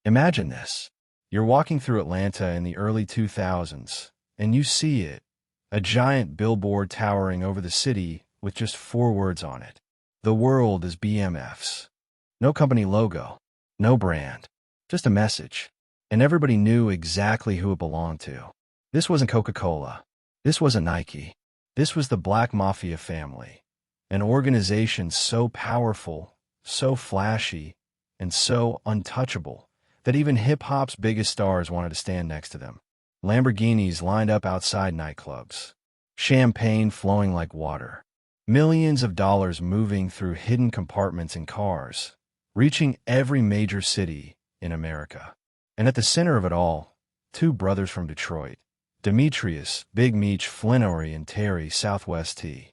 Imagine this. You're walking through Atlanta in the early 2000s, and you see it, a giant billboard towering over the city with just 4 words on it. The world is BMF's. No company logo, no brand, just a message. And everybody knew exactly who it belonged to. This wasn't Coca-Cola. This wasn't Nike. This was the Black Mafia Family, an organization so powerful, so flashy, and so untouchable that even hip-hop's biggest stars wanted to stand next to them. Lamborghinis lined up outside nightclubs, champagne flowing like water, millions of dollars moving through hidden compartments in cars, reaching every major city in America. And at the center of it all, 2 brothers from Detroit, Demetrius Big Meech Flenory and Terry Southwest T.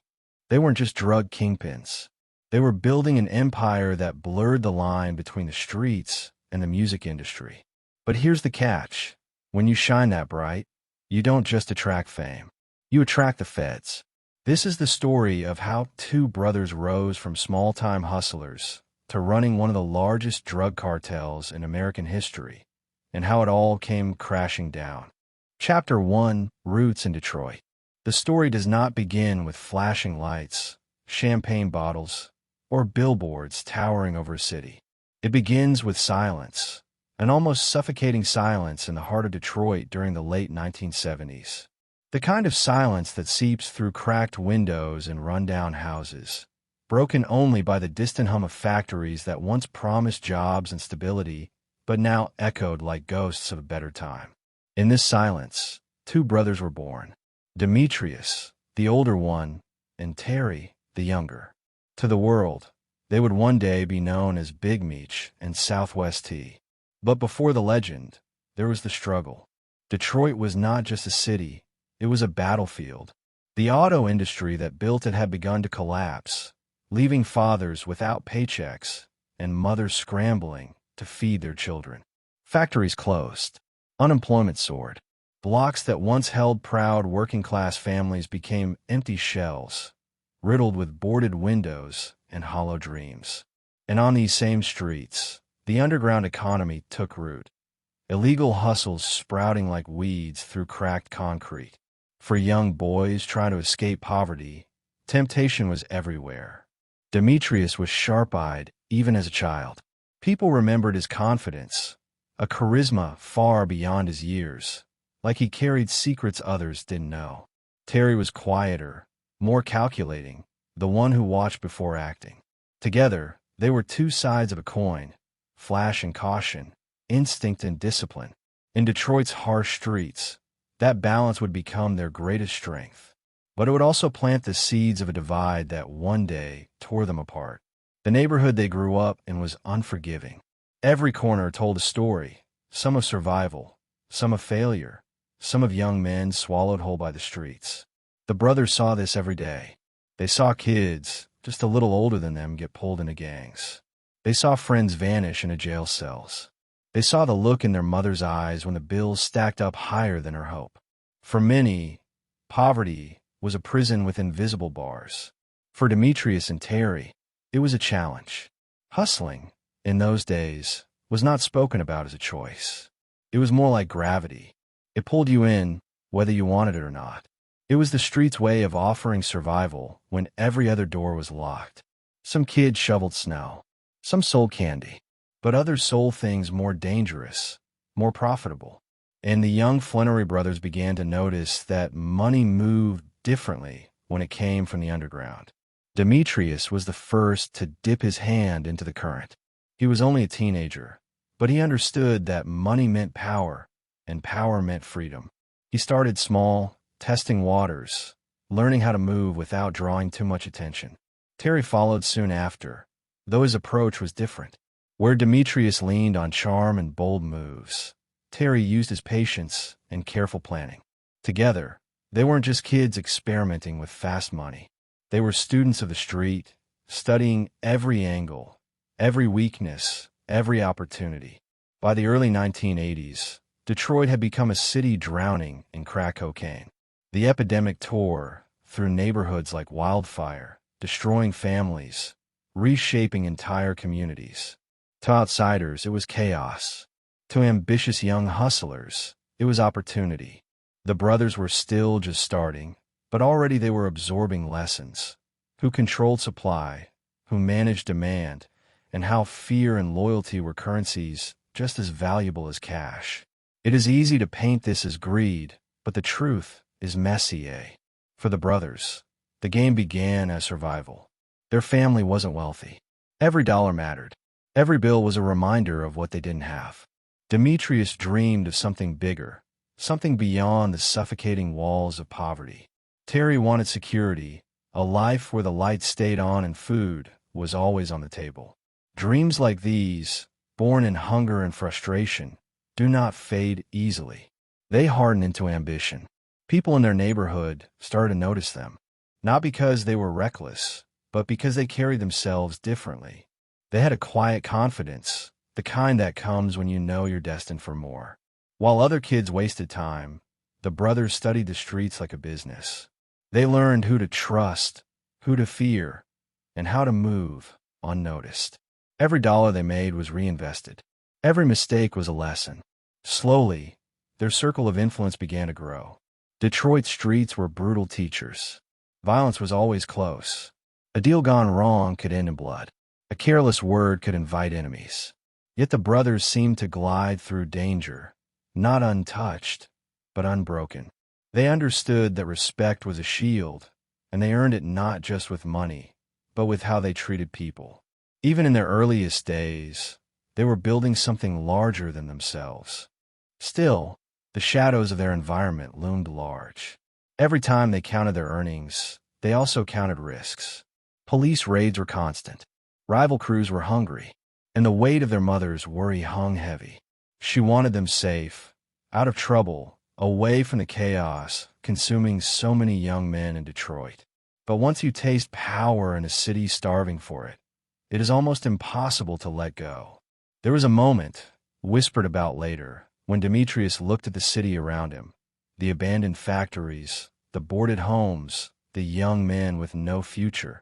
They weren't just drug kingpins. They were building an empire that blurred the line between the streets and the music industry. But here's the catch. When you shine that bright, you don't just attract fame. You attract the feds. This is the story of how 2 brothers rose from small-time hustlers to running one of the largest drug cartels in American history, and how it all came crashing down. Chapter 1, Roots in Detroit. The story does not begin with flashing lights, champagne bottles, or billboards towering over a city. It begins with silence, an almost suffocating silence in the heart of Detroit during the late 1970s. The kind of silence that seeps through cracked windows and rundown houses, broken only by the distant hum of factories that once promised jobs and stability, but now echoed like ghosts of a better time. In this silence, 2 brothers were born. Demetrius, the older one, and Terry, the younger. To the world, they would one day be known as Big Meech and Southwest T. But before the legend, there was the struggle. Detroit was not just a city, it was a battlefield. The auto industry that built it had begun to collapse, leaving fathers without paychecks and mothers scrambling to feed their children. Factories closed. Unemployment soared. Blocks that once held proud working-class families became empty shells, riddled with boarded windows and hollow dreams. And on these same streets, the underground economy took root. Illegal hustles sprouting like weeds through cracked concrete. For young boys trying to escape poverty, temptation was everywhere. Demetrius was sharp-eyed even as a child. People remembered his confidence, a charisma far beyond his years, like he carried secrets others didn't know. Terry was quieter, more calculating, the one who watched before acting. Together, they were 2 sides of a coin, flash and caution, instinct and discipline. In Detroit's harsh streets, that balance would become their greatest strength. But it would also plant the seeds of a divide that one day tore them apart. The neighborhood they grew up in was unforgiving. Every corner told a story, some of survival, some of failure, some of young men swallowed whole by the streets. The brothers saw this every day. They saw kids, just a little older than them, get pulled into gangs. They saw friends vanish into jail cells. They saw the look in their mother's eyes when the bills stacked up higher than her hope. For many, poverty was a prison with invisible bars. For Demetrius and Terry, it was a challenge. Hustling, in those days, was not spoken about as a choice. It was more like gravity. It pulled you in, whether you wanted it or not. It was the street's way of offering survival when every other door was locked. Some kids shoveled snow. Some sold candy. But others sold things more dangerous, more profitable. And the young Flenory brothers began to notice that money moved differently when it came from the underground. Demetrius was the first to dip his hand into the current. He was only a teenager, but he understood that money meant power, and power meant freedom. He started small, testing waters, learning how to move without drawing too much attention. Terry followed soon after, though his approach was different. Where Demetrius leaned on charm and bold moves, Terry used his patience and careful planning. Together, they weren't just kids experimenting with fast money. They were students of the street, studying every angle, every weakness, every opportunity. By the early 1980s, Detroit had become a city drowning in crack cocaine. The epidemic tore through neighborhoods like wildfire, destroying families, reshaping entire communities. To outsiders, it was chaos. To ambitious young hustlers, it was opportunity. The brothers were still just starting, but already they were absorbing lessons: who controlled supply, who managed demand, and how fear and loyalty were currencies just as valuable as cash. It is easy to paint this as greed, but the truth is messy. For the brothers, the game began as survival. Their family wasn't wealthy. Every dollar mattered. Every bill was a reminder of what they didn't have. Demetrius dreamed of something bigger, something beyond the suffocating walls of poverty. Terry wanted security, a life where the lights stayed on and food was always on the table. Dreams like these, born in hunger and frustration, do not fade easily. They harden into ambition. People in their neighborhood started to notice them, not because they were reckless, but because they carried themselves differently. They had a quiet confidence, the kind that comes when you know you're destined for more. While other kids wasted time, the brothers studied the streets like a business. They learned who to trust, who to fear, and how to move unnoticed. Every dollar they made was reinvested. Every mistake was a lesson. Slowly, their circle of influence began to grow. Detroit streets were brutal teachers. Violence was always close. A deal gone wrong could end in blood. A careless word could invite enemies. Yet the brothers seemed to glide through danger, not untouched, but unbroken. They understood that respect was a shield, and they earned it not just with money, but with how they treated people. Even in their earliest days, they were building something larger than themselves. Still, the shadows of their environment loomed large. Every time they counted their earnings, they also counted risks. Police raids were constant. Rival crews were hungry, and the weight of their mother's worry hung heavy. She wanted them safe, out of trouble, away from the chaos consuming so many young men in Detroit. But once you taste power in a city starving for it, it is almost impossible to let go. There was a moment, whispered about later, when Demetrius looked at the city around him, the abandoned factories, the boarded homes, the young men with no future,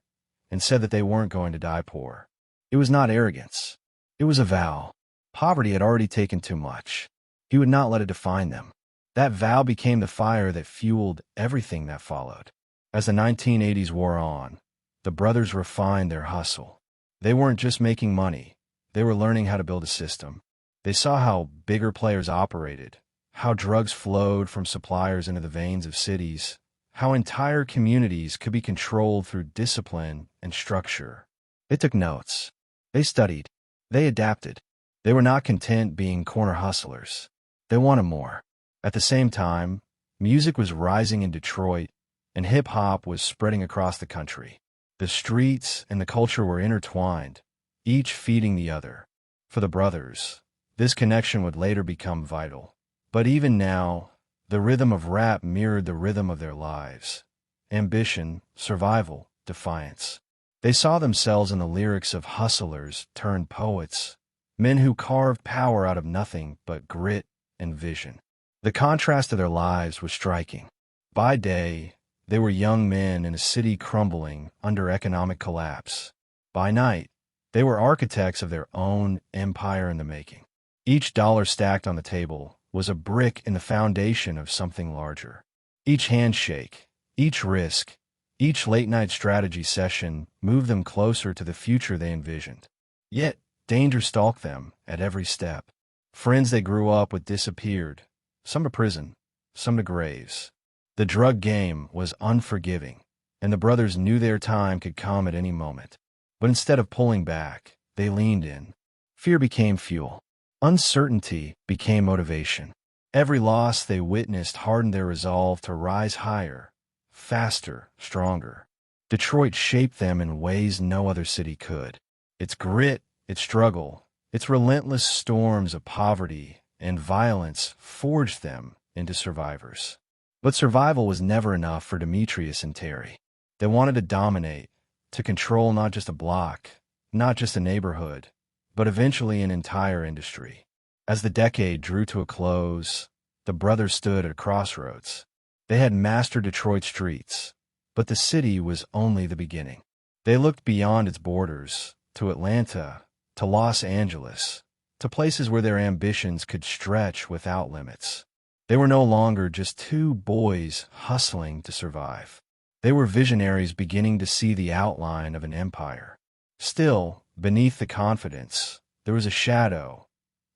and said that they weren't going to die poor. It was not arrogance. It was a vow. Poverty had already taken too much. He would not let it define them. That vow became the fire that fueled everything that followed. As the 1980s wore on, the brothers refined their hustle. They weren't just making money. They were learning how to build a system. They saw how bigger players operated, how drugs flowed from suppliers into the veins of cities, how entire communities could be controlled through discipline and structure. They took notes. They studied. They adapted. They were not content being corner hustlers. They wanted more. At the same time, music was rising in Detroit, and hip-hop was spreading across the country. The streets and the culture were intertwined, each feeding the other. For the brothers, this connection would later become vital. But even now, the rhythm of rap mirrored the rhythm of their lives. Ambition, survival, defiance. They saw themselves in the lyrics of hustlers turned poets, men who carved power out of nothing but grit and vision. The contrast of their lives was striking. By day, they were young men in a city crumbling under economic collapse. By night, they were architects of their own empire in the making. Each dollar stacked on the table was a brick in the foundation of something larger. Each handshake, each risk, each late-night strategy session moved them closer to the future they envisioned. Yet, danger stalked them at every step. Friends they grew up with disappeared, some to prison, some to graves. The drug game was unforgiving, and the brothers knew their time could come at any moment. But instead of pulling back, they leaned in. Fear became fuel. Uncertainty became motivation. Every loss they witnessed hardened their resolve to rise higher, faster, stronger. Detroit shaped them in ways no other city could. Its grit, its struggle, its relentless storms of poverty and violence forged them into survivors. But survival was never enough for Demetrius and Terry. They wanted to dominate, to control not just a block, not just a neighborhood, but eventually an entire industry. As the decade drew to a close, the brothers stood at a crossroads. They had mastered Detroit streets, but the city was only the beginning. They looked beyond its borders, to Atlanta, to Los Angeles, to places where their ambitions could stretch without limits. They were no longer just two boys hustling to survive. They were visionaries beginning to see the outline of an empire. Still, beneath the confidence, there was a shadow,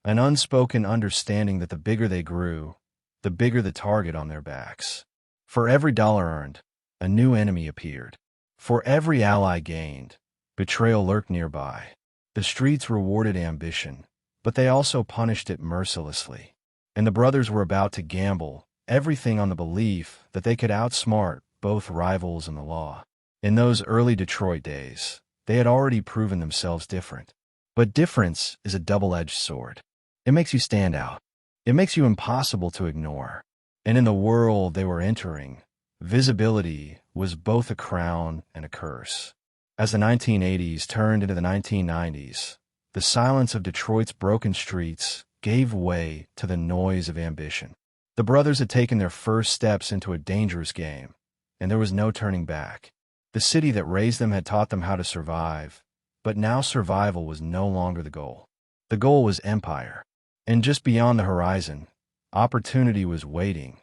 an unspoken understanding that the bigger they grew, the bigger the target on their backs. For every dollar earned, a new enemy appeared. For every ally gained, betrayal lurked nearby. The streets rewarded ambition, but they also punished it mercilessly. And the brothers were about to gamble everything on the belief that they could outsmart both rivals and the law. In those early Detroit days, they had already proven themselves different. But difference is a double-edged sword. It makes you stand out. It makes you impossible to ignore. And in the world they were entering, visibility was both a crown and a curse. As the 1980s turned into the 1990s, the silence of Detroit's broken streets gave way to the noise of ambition. The brothers had taken their first steps into a dangerous game, and there was no turning back. The city that raised them had taught them how to survive, but now survival was no longer the goal. The goal was empire. And just beyond the horizon, opportunity was waiting,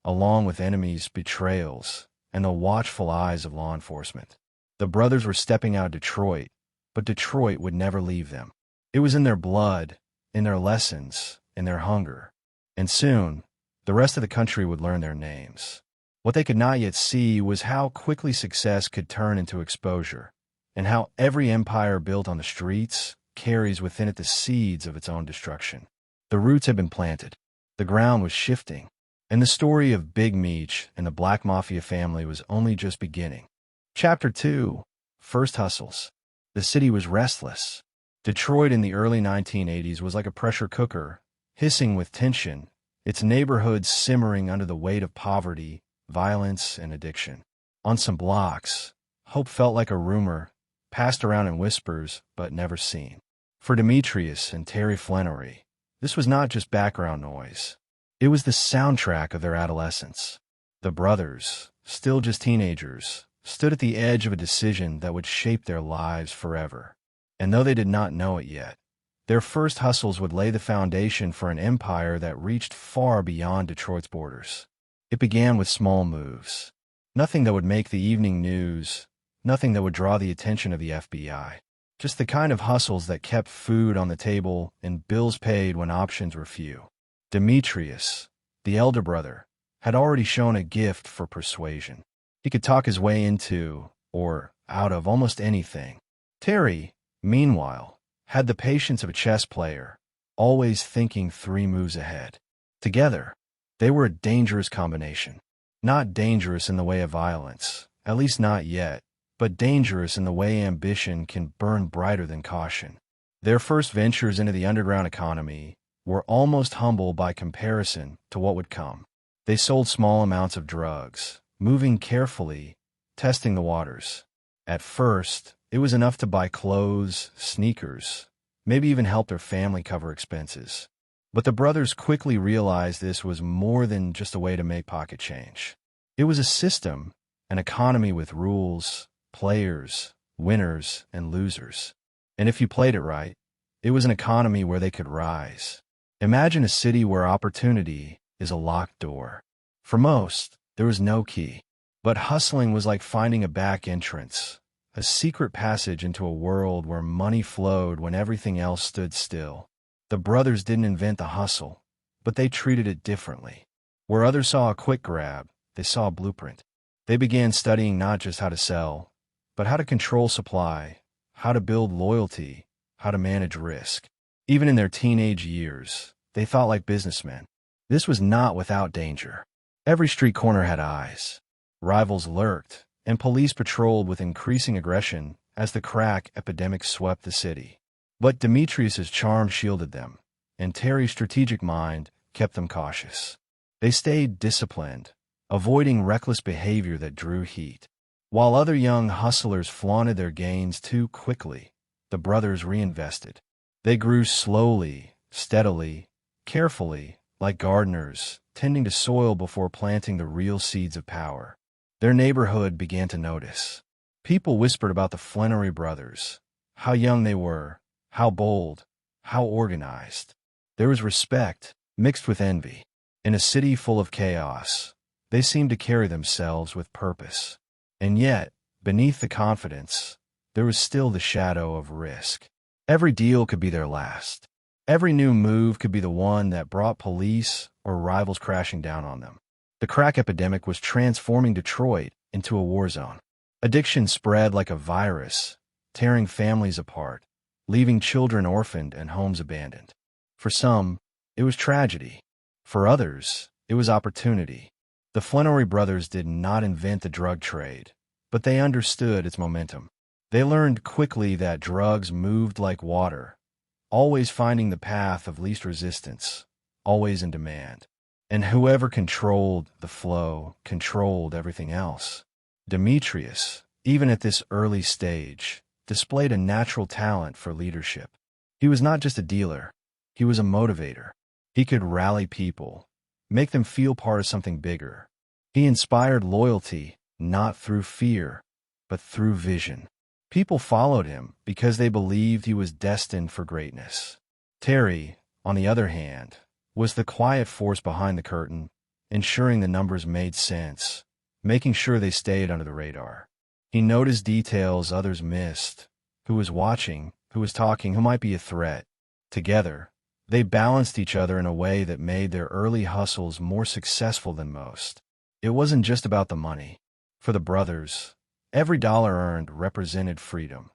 along with enemies, betrayals, and the watchful eyes of law enforcement. The brothers were stepping out of Detroit, but Detroit would never leave them. It was in their blood, in their lessons, in their hunger. And soon, the rest of the country would learn their names. What they could not yet see was how quickly success could turn into exposure, and how every empire built on the streets carries within it the seeds of its own destruction. The roots had been planted, the ground was shifting, and the story of Big Meech and the Black Mafia family was only just beginning. Chapter 2: First Hustles. The city was restless. Detroit in the early 1980s was like a pressure cooker, hissing with tension, its neighborhoods simmering under the weight of poverty, violence, and addiction. On some blocks, hope felt like a rumor, passed around in whispers, but never seen. For Demetrius and Terry Flenory, this was not just background noise. It was the soundtrack of their adolescence. The brothers, still just teenagers, stood at the edge of a decision that would shape their lives forever. And though they did not know it yet, their first hustles would lay the foundation for an empire that reached far beyond Detroit's borders. It began with small moves. Nothing that would make the evening news, nothing that would draw the attention of the FBI. Just the kind of hustles that kept food on the table and bills paid when options were few. Demetrius, the elder brother, had already shown a gift for persuasion. He could talk his way into, or out of, almost anything. Terry, meanwhile, had the patience of a chess player, always thinking 3 moves ahead. Together, they were a dangerous combination. Not dangerous in the way of violence, at least not yet, but dangerous in the way ambition can burn brighter than caution. Their first ventures into the underground economy were almost humble by comparison to what would come. They sold small amounts of drugs, moving carefully, testing the waters. At first, it was enough to buy clothes, sneakers, maybe even help their family cover expenses. But the brothers quickly realized this was more than just a way to make pocket change. It was a system, an economy with rules, players, winners, and losers. And if you played it right, it was an economy where they could rise. Imagine a city where opportunity is a locked door. For most, there was no key. But hustling was like finding a back entrance, a secret passage into a world where money flowed when everything else stood still. The brothers didn't invent the hustle, but they treated it differently. Where others saw a quick grab, they saw a blueprint. They began studying not just how to sell, but how to control supply, how to build loyalty, how to manage risk. Even in their teenage years, they thought like businessmen. This was not without danger. Every street corner had eyes. Rivals lurked, and police patrolled with increasing aggression as the crack epidemic swept the city. But Demetrius's charm shielded them, and Terry's strategic mind kept them cautious. They stayed disciplined, avoiding reckless behavior that drew heat. While other young hustlers flaunted their gains too quickly, the brothers reinvested. They grew slowly, steadily, carefully, like gardeners, tending to soil before planting the real seeds of power. Their neighborhood began to notice. People whispered about the Flenory brothers, how young they were, how bold, how organized. There was respect, mixed with envy. In a city full of chaos, they seemed to carry themselves with purpose. And yet, beneath the confidence, there was still the shadow of risk. Every deal could be their last. Every new move could be the one that brought police or rivals crashing down on them. The crack epidemic was transforming Detroit into a war zone. Addiction spread like a virus, tearing families apart, leaving children orphaned and homes abandoned. For some, it was tragedy. For others, it was opportunity. The Flenory brothers did not invent the drug trade, but they understood its momentum. They learned quickly that drugs moved like water, always finding the path of least resistance, always in demand. And whoever controlled the flow controlled everything else. Demetrius, even at this early stage, displayed a natural talent for leadership. He was not just a dealer, he was a motivator. He could rally people, make them feel part of something bigger. He inspired loyalty, not through fear, but through vision. People followed him because they believed he was destined for greatness. Terry, on the other hand, was the quiet force behind the curtain, ensuring the numbers made sense, making sure they stayed under the radar. He noticed details others missed: who was watching, who was talking, who might be a threat. Together, they balanced each other in a way that made their early hustles more successful than most. It wasn't just about the money. For the brothers, every dollar earned represented freedom.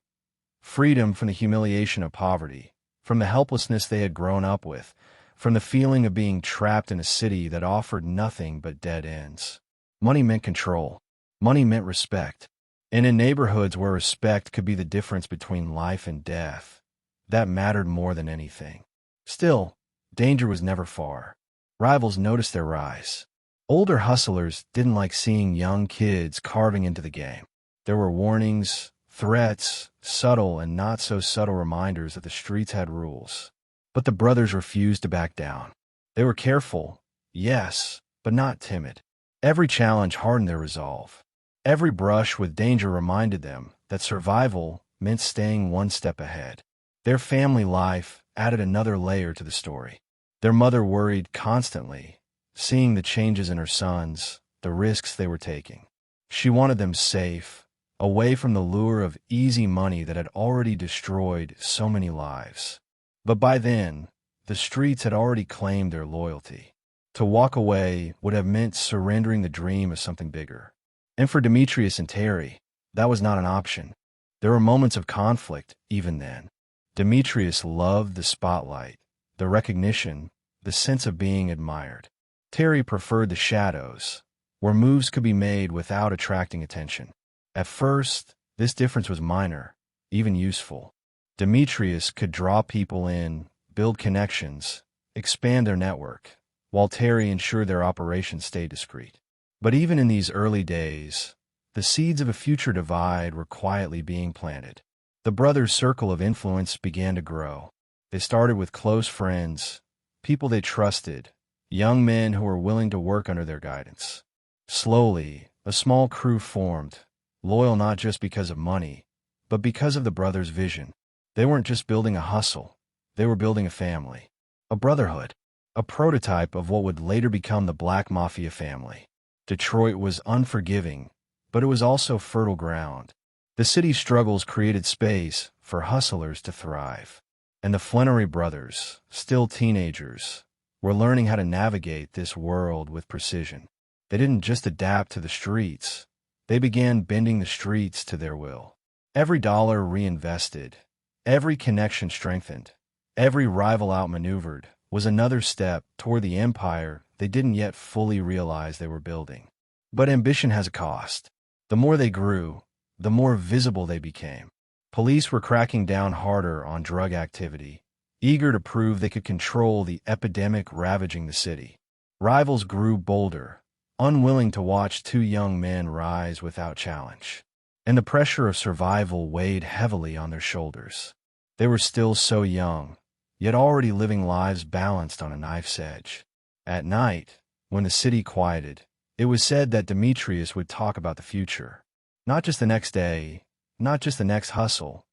Freedom from the humiliation of poverty, from the helplessness they had grown up with, from the feeling of being trapped in a city that offered nothing but dead ends. Money meant control. Money meant respect. And in neighborhoods where respect could be the difference between life and death, that mattered more than anything. Still, danger was never far. Rivals noticed their rise. Older hustlers didn't like seeing young kids carving into the game. There were warnings, threats, subtle and not so subtle reminders that the streets had rules. But the brothers refused to back down. They were careful, yes, but not timid. Every challenge hardened their resolve. Every brush with danger reminded them that survival meant staying one step ahead. Their family life added another layer to the story. Their mother worried constantly, seeing the changes in her sons, the risks they were taking. She wanted them safe, away from the lure of easy money that had already destroyed so many lives. But by then, the streets had already claimed their loyalty. To walk away would have meant surrendering the dream of something bigger. And for Demetrius and Terry, that was not an option. There were moments of conflict, even then. Demetrius loved the spotlight, the recognition, the sense of being admired. Terry preferred the shadows, where moves could be made without attracting attention. At first, this difference was minor, even useful. Demetrius could draw people in, build connections, expand their network, while Terry ensured their operations stayed discreet. But even in these early days, the seeds of a future divide were quietly being planted. The brothers' circle of influence began to grow. They started with close friends, people they trusted, young men who were willing to work under their guidance. Slowly, a small crew formed, loyal not just because of money, but because of the brothers' vision. They weren't just building a hustle, they were building a family, a brotherhood, a prototype of what would later become the Black Mafia Family. Detroit was unforgiving, but it was also fertile ground. The city's struggles created space for hustlers to thrive. And the Flenory brothers, still teenagers, were learning how to navigate this world with precision. They didn't just adapt to the streets, they began bending the streets to their will. Every dollar reinvested, every connection strengthened, every rival outmaneuvered was another step toward the empire they didn't yet fully realize they were building. But ambition has a cost. The more they grew, the more visible they became. Police were cracking down harder on drug activity, eager to prove they could control the epidemic ravaging the city. Rivals grew bolder, unwilling to watch two young men rise without challenge. And the pressure of survival weighed heavily on their shoulders. They were still so young, yet already living lives balanced on a knife's edge. At night, when the city quieted, it was said that Demetrius would talk about the future. Not just the next day, not just the next hustle,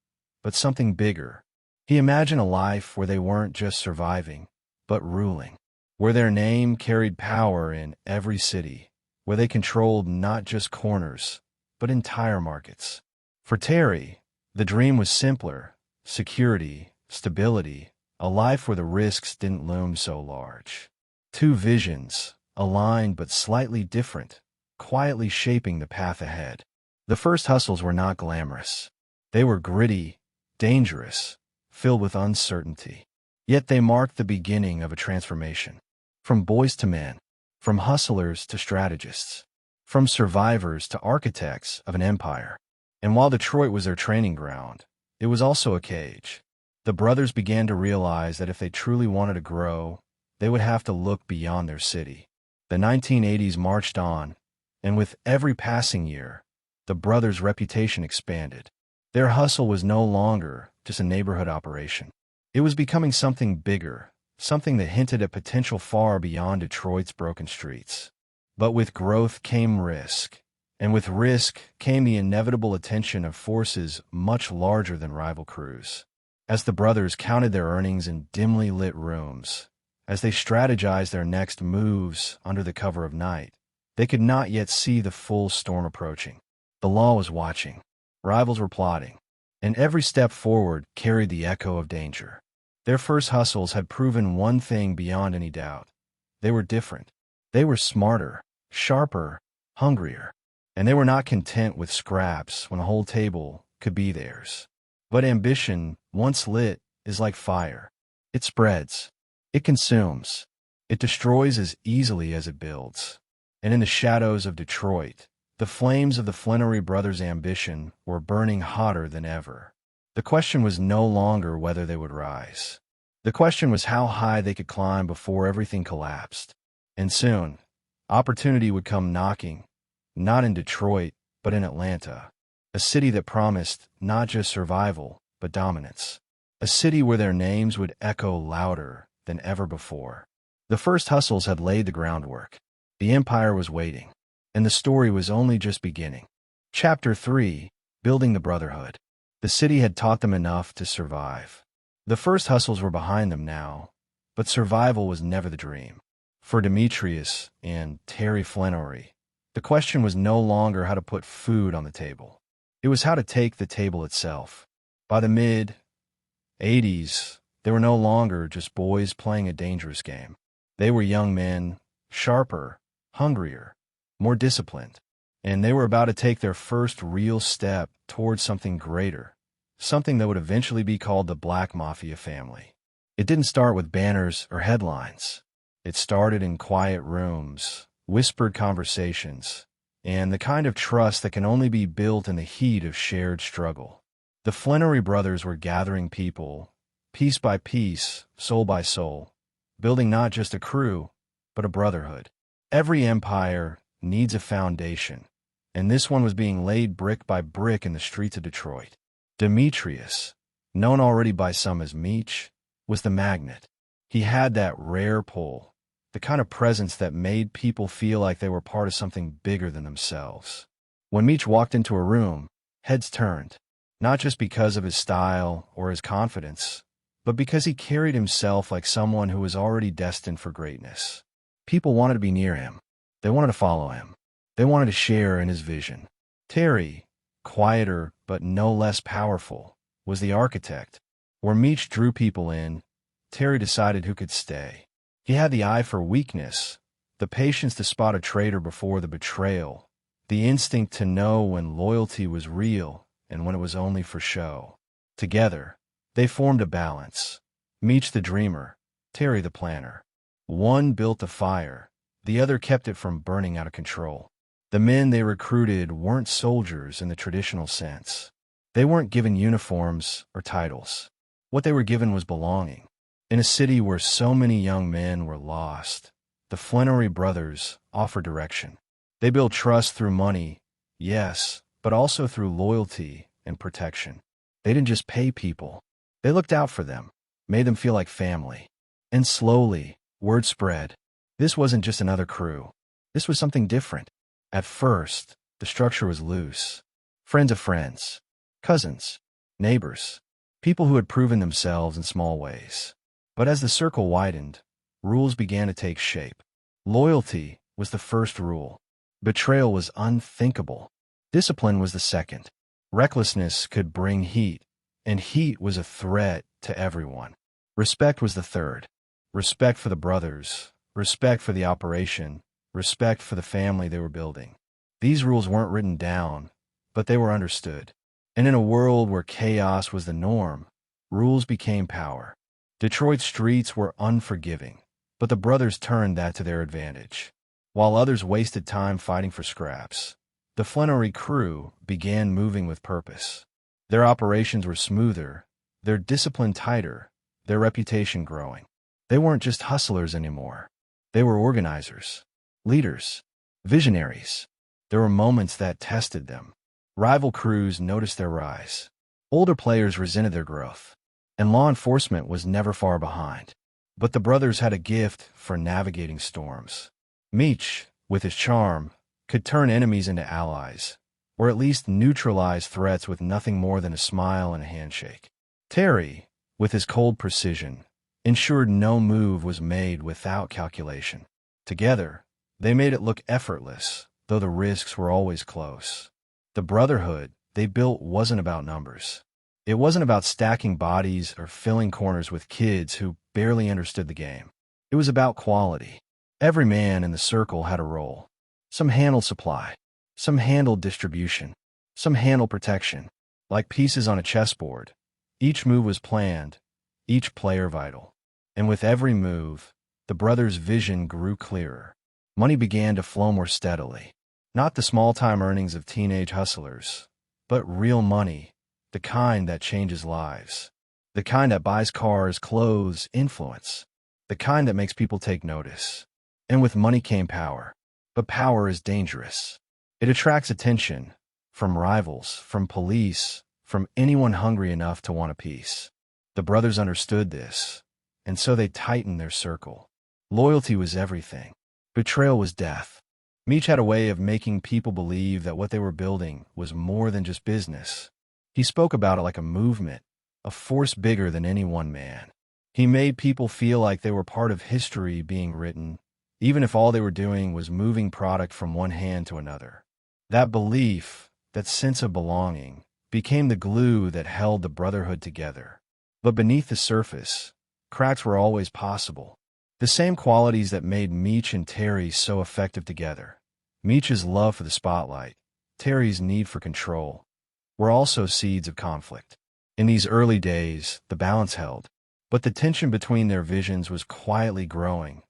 but something bigger. He imagined a life where they weren't just surviving, but ruling, where their name carried power in every city, where they controlled not just corners, but entire markets. For Terry, the dream was simpler: security, stability, a life where the risks didn't loom so large. Two visions, aligned but slightly different, quietly shaping the path ahead. The first hustles were not glamorous. They were gritty, dangerous, filled with uncertainty. Yet they marked the beginning of a transformation. From boys to men, from hustlers to strategists, from survivors to architects of an empire. And while Detroit was their training ground, it was also a cage. The brothers began to realize that if they truly wanted to grow, they would have to look beyond their city. The 1980s marched on, and with every passing year, the brothers' reputation expanded. Their hustle was no longer just a neighborhood operation. It was becoming something bigger, something that hinted at potential far beyond Detroit's broken streets. But with growth came risk, and with risk came the inevitable attention of forces much larger than rival crews. As the brothers counted their earnings in dimly lit rooms, as they strategized their next moves under the cover of night, they could not yet see the full storm approaching. The law was watching, rivals were plotting, and every step forward carried the echo of danger. Their first hustles had proven one thing beyond any doubt: they were different. They were smarter, sharper, hungrier, and they were not content with scraps when a whole table could be theirs. But ambition, once lit, is like fire. It spreads. It consumes. It destroys as easily as it builds. And in the shadows of Detroit, the flames of the Flenory brothers' ambition were burning hotter than ever. The question was no longer whether they would rise. The question was how high they could climb before everything collapsed. And soon, opportunity would come knocking, not in Detroit, but in Atlanta, a city that promised not just survival, but dominance. A city where their names would echo louder than ever before. The first hustles had laid the groundwork. The empire was waiting, and the story was only just beginning. Chapter 3: Building the Brotherhood. The city had taught them enough to survive. The first hustles were behind them now, but survival was never the dream. For Demetrius and Terry Flenory, the question was no longer how to put food on the table. It was how to take the table itself. By the mid-'80s, they were no longer just boys playing a dangerous game. They were young men, sharper, hungrier, more disciplined, and they were about to take their first real step towards something greater, something that would eventually be called the Black Mafia Family. It didn't start with banners or headlines. It started in quiet rooms, whispered conversations, and the kind of trust that can only be built in the heat of shared struggle. The Flenory brothers were gathering people, piece by piece, soul by soul, building not just a crew, but a brotherhood. Every empire needs a foundation, and this one was being laid brick by brick in the streets of Detroit. Demetrius, known already by some as Meech, was the magnet. He had that rare pull, the kind of presence that made people feel like they were part of something bigger than themselves. When Meech walked into a room, heads turned, not just because of his style or his confidence, but because he carried himself like someone who was already destined for greatness. People wanted to be near him. They wanted to follow him. They wanted to share in his vision. Terry, quieter but no less powerful, was the architect. Where Meech drew people in, Terry decided who could stay. He had the eye for weakness, the patience to spot a traitor before the betrayal, the instinct to know when loyalty was real and when it was only for show. Together, they formed a balance. Meech the dreamer, Terry the planner. One built a fire, the other kept it from burning out of control. The men they recruited weren't soldiers in the traditional sense. They weren't given uniforms or titles. What they were given was belonging. In a city where so many young men were lost, the Flenory brothers offered direction. They built trust through money, yes, but also through loyalty and protection. They didn't just pay people. They looked out for them, made them feel like family. And slowly, word spread. This wasn't just another crew. This was something different. At first, the structure was loose. Friends of friends, cousins, neighbors. people who had proven themselves in small ways. But as the circle widened, rules began to take shape. Loyalty was the first rule. Betrayal was unthinkable. Discipline was the second. Recklessness could bring heat, and heat was a threat to everyone. Respect was the third. Respect for the brothers, respect for the operation, respect for the family they were building. These rules weren't written down, but they were understood. And in a world where chaos was the norm, rules became power. Detroit's streets were unforgiving, but the brothers turned that to their advantage. While others wasted time fighting for scraps, the Flenory crew began moving with purpose. Their operations were smoother, their discipline tighter, their reputation growing. They weren't just hustlers anymore. They were organizers, leaders, visionaries. There were moments that tested them. Rival crews noticed their rise. Older players resented their growth, and law enforcement was never far behind. But the brothers had a gift for navigating storms. Meech, with his charm, could turn enemies into allies, or at least neutralize threats with nothing more than a smile and a handshake. Terry, with his cold precision, ensured no move was made without calculation. Together, they made it look effortless, though the risks were always close. The brotherhood they built wasn't about numbers. It wasn't about stacking bodies or filling corners with kids who barely understood the game. It was about quality. Every man in the circle had a role. Some handled supply, some handled distribution, some handled protection. Like pieces on a chessboard, each move was planned, each player vital. And with every move, the brothers' vision grew clearer. Money began to flow more steadily. Not the small-time earnings of teenage hustlers, but real money, the kind that changes lives. The kind that buys cars, clothes, influence. The kind that makes people take notice. And with money came power. But power is dangerous. It attracts attention from rivals, from police, from anyone hungry enough to want a piece. The brothers understood this, and so they tightened their circle. Loyalty was everything. Betrayal was death. Meech had a way of making people believe that what they were building was more than just business. He spoke about it like a movement, a force bigger than any one man. He made people feel like they were part of history being written, even if all they were doing was moving product from one hand to another. That belief, that sense of belonging, became the glue that held the brotherhood together. But beneath the surface, cracks were always possible. The same qualities that made Meech and Terry so effective together, Meech's love for the spotlight, Terry's need for control, were also seeds of conflict. In these early days, the balance held, but the tension between their visions was quietly growing,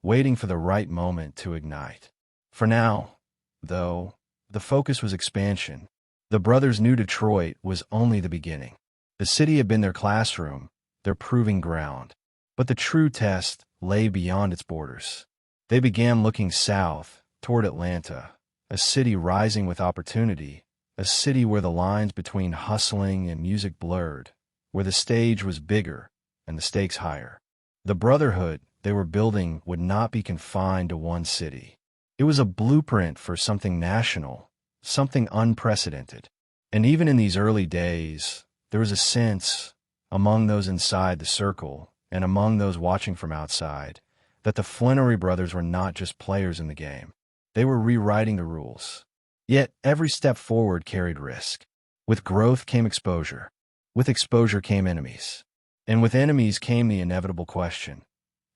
waiting for the right moment to ignite. For now, though, the focus was expansion. The brothers knew Detroit was only the beginning. The city had been their classroom, their proving ground. But the true test lay beyond its borders. They began looking south, toward Atlanta, a city rising with opportunity, a city where the lines between hustling and music blurred, where the stage was bigger and the stakes higher. The brotherhood they were building would not be confined to one city. It was a blueprint for something national, something unprecedented. And even in these early days, there was a sense, among those inside the circle and among those watching from outside, that the Flenory brothers were not just players in the game. They were rewriting the rules. Yet every step forward carried risk. With growth came exposure. With exposure came enemies. And with enemies came the inevitable question: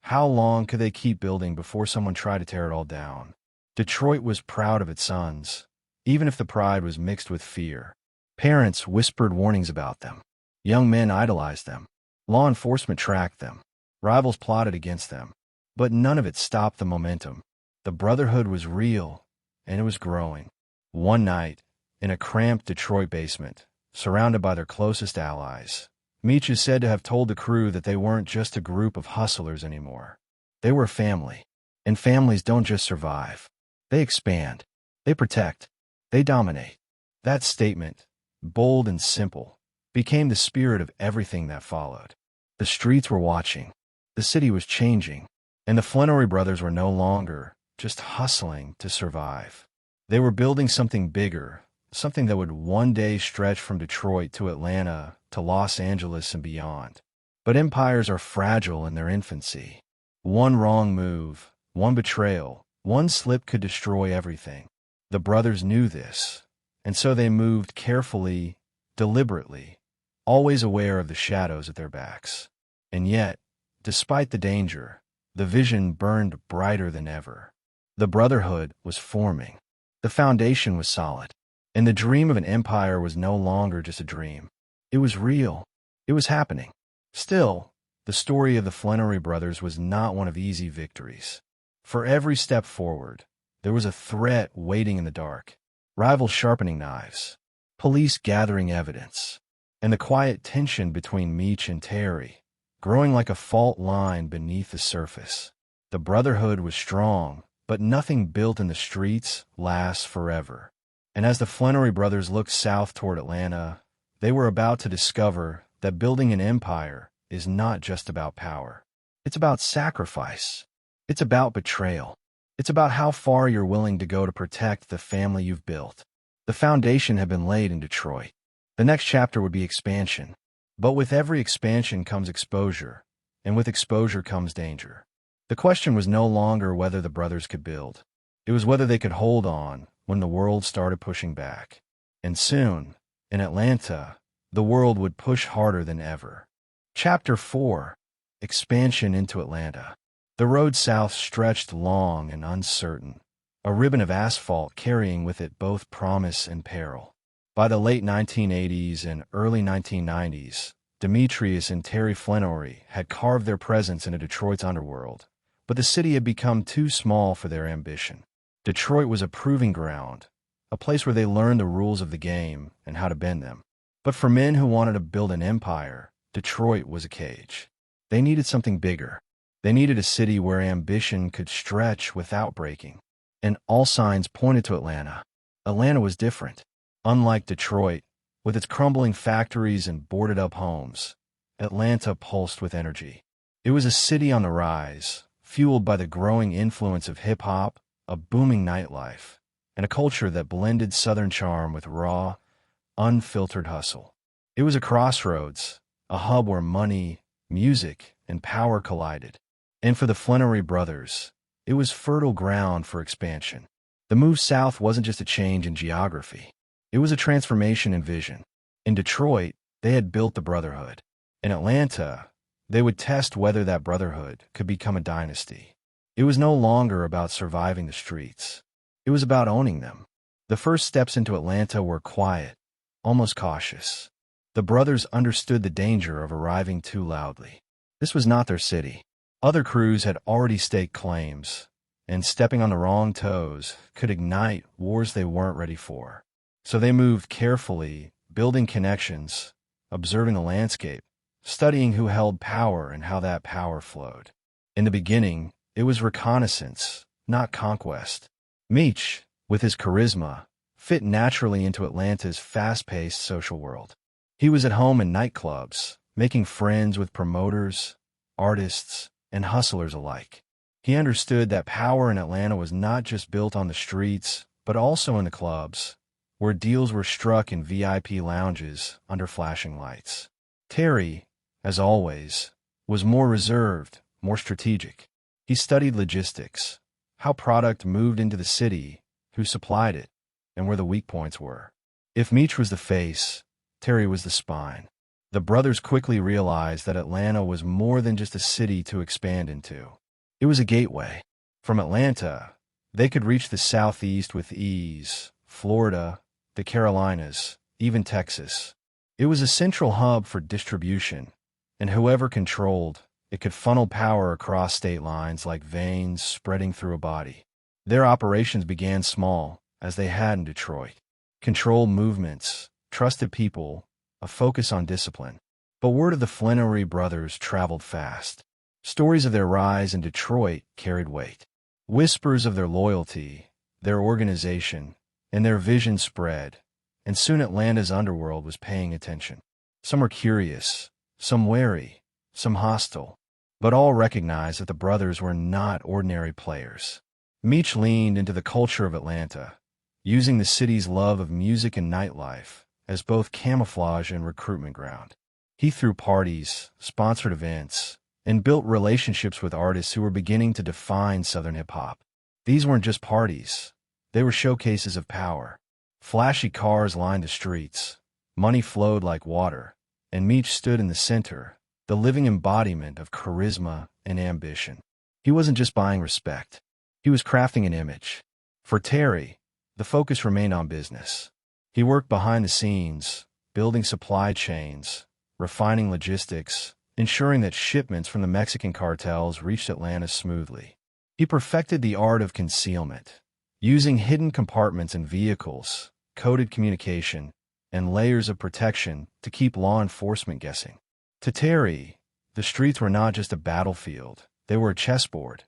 how long could they keep building before someone tried to tear it all down? Detroit was proud of its sons, even if the pride was mixed with fear. Parents whispered warnings about them. Young men idolized them. Law enforcement tracked them. Rivals plotted against them. But none of it stopped the momentum. The brotherhood was real, and it was growing. One night, in a cramped Detroit basement, surrounded by their closest allies, Meech is said to have told the crew that they weren't just a group of hustlers anymore. They were family. And families don't just survive. They expand. They protect. They dominate. That statement, bold and simple, became the spirit of everything that followed. The streets were watching. The city was changing. And the Flenory brothers were no longer just hustling to survive. They were building something bigger, something that would one day stretch from Detroit to Atlanta to Los Angeles and beyond. But empires are fragile in their infancy. One wrong move, one betrayal, one slip could destroy everything. The brothers knew this, and so they moved carefully, deliberately, always aware of the shadows at their backs. And yet, despite the danger, the vision burned brighter than ever. The brotherhood was forming. The foundation was solid. And the dream of an empire was no longer just a dream. It was real. It was happening. Still, the story of the Flenory brothers was not one of easy victories. For every step forward, there was a threat waiting in the dark. Rivals sharpening knives, police gathering evidence, and the quiet tension between Meech and Terry, growing like a fault line beneath the surface. The brotherhood was strong, but nothing built in the streets lasts forever. And as the Flenory brothers looked south toward Atlanta, they were about to discover that building an empire is not just about power. It's about sacrifice. It's about betrayal. It's about how far you're willing to go to protect the family you've built. The foundation had been laid in Detroit. The next chapter would be expansion. But with every expansion comes exposure, and with exposure comes danger. The question was no longer whether the brothers could build. It was whether they could hold on when the world started pushing back. And soon, in Atlanta, the world would push harder than ever. Chapter 4: Expansion into Atlanta. The road south stretched long and uncertain, a ribbon of asphalt carrying with it both promise and peril. By the late 1980s and early 1990s, Demetrius and Terry Flenory had carved their presence into Detroit's underworld, but the city had become too small for their ambition. Detroit was a proving ground, a place where they learned the rules of the game and how to bend them. But for men who wanted to build an empire, Detroit was a cage. They needed something bigger. They needed a city where ambition could stretch without breaking. And all signs pointed to Atlanta. Atlanta was different. Unlike Detroit, with its crumbling factories and boarded-up homes, Atlanta pulsed with energy. It was a city on the rise, fueled by the growing influence of hip-hop, a booming nightlife, and a culture that blended Southern charm with raw, unfiltered hustle. It was a crossroads, a hub where money, music, and power collided. And for the Flenory brothers, it was fertile ground for expansion. The move south wasn't just a change in geography. It was a transformation in vision. In Detroit, they had built the brotherhood. In Atlanta, they would test whether that brotherhood could become a dynasty. It was no longer about surviving the streets. It was about owning them. The first steps into Atlanta were quiet, almost cautious. The brothers understood the danger of arriving too loudly. This was not their city. Other crews had already staked claims, and stepping on the wrong toes could ignite wars they weren't ready for. So they moved carefully, building connections, observing the landscape, studying who held power and how that power flowed. In the beginning, it was reconnaissance, not conquest. Meech, with his charisma, fit naturally into Atlanta's fast-paced social world. He was at home in nightclubs, making friends with promoters, artists, and hustlers alike. He understood that power in Atlanta was not just built on the streets, but also in the clubs, where deals were struck in VIP lounges under flashing lights. Terry, as always, was more reserved, more strategic. He studied logistics, how product moved into the city, who supplied it, and where the weak points were. If Meech was the face, Terry was the spine. The brothers quickly realized that Atlanta was more than just a city to expand into. It was a gateway. From Atlanta, they could reach the Southeast with ease, Florida, the Carolinas, even Texas. It was a central hub for distribution, and whoever controlled, it could funnel power across state lines like veins spreading through a body. Their operations began small, as they had in Detroit. Controlled movements, trusted people, a focus on discipline. But word of the Flenory brothers traveled fast. Stories of their rise in Detroit carried weight. Whispers of their loyalty, their organization, and their vision spread, and soon Atlanta's underworld was paying attention. Some were curious, some wary, some hostile, but all recognized that the brothers were not ordinary players. Meech leaned into the culture of Atlanta, using the city's love of music and nightlife as both camouflage and recruitment ground. He threw parties, sponsored events, and built relationships with artists who were beginning to define Southern hip-hop. These weren't just parties. They were showcases of power. Flashy cars lined the streets. Money flowed like water, and Meech stood in the center, the living embodiment of charisma and ambition. He wasn't just buying respect. He was crafting an image. For Terry, the focus remained on business. He worked behind the scenes, building supply chains, refining logistics, ensuring that shipments from the Mexican cartels reached Atlanta smoothly. He perfected the art of concealment, using hidden compartments in vehicles, coded communication, and layers of protection to keep law enforcement guessing. To Terry, the streets were not just a battlefield, they were a chessboard,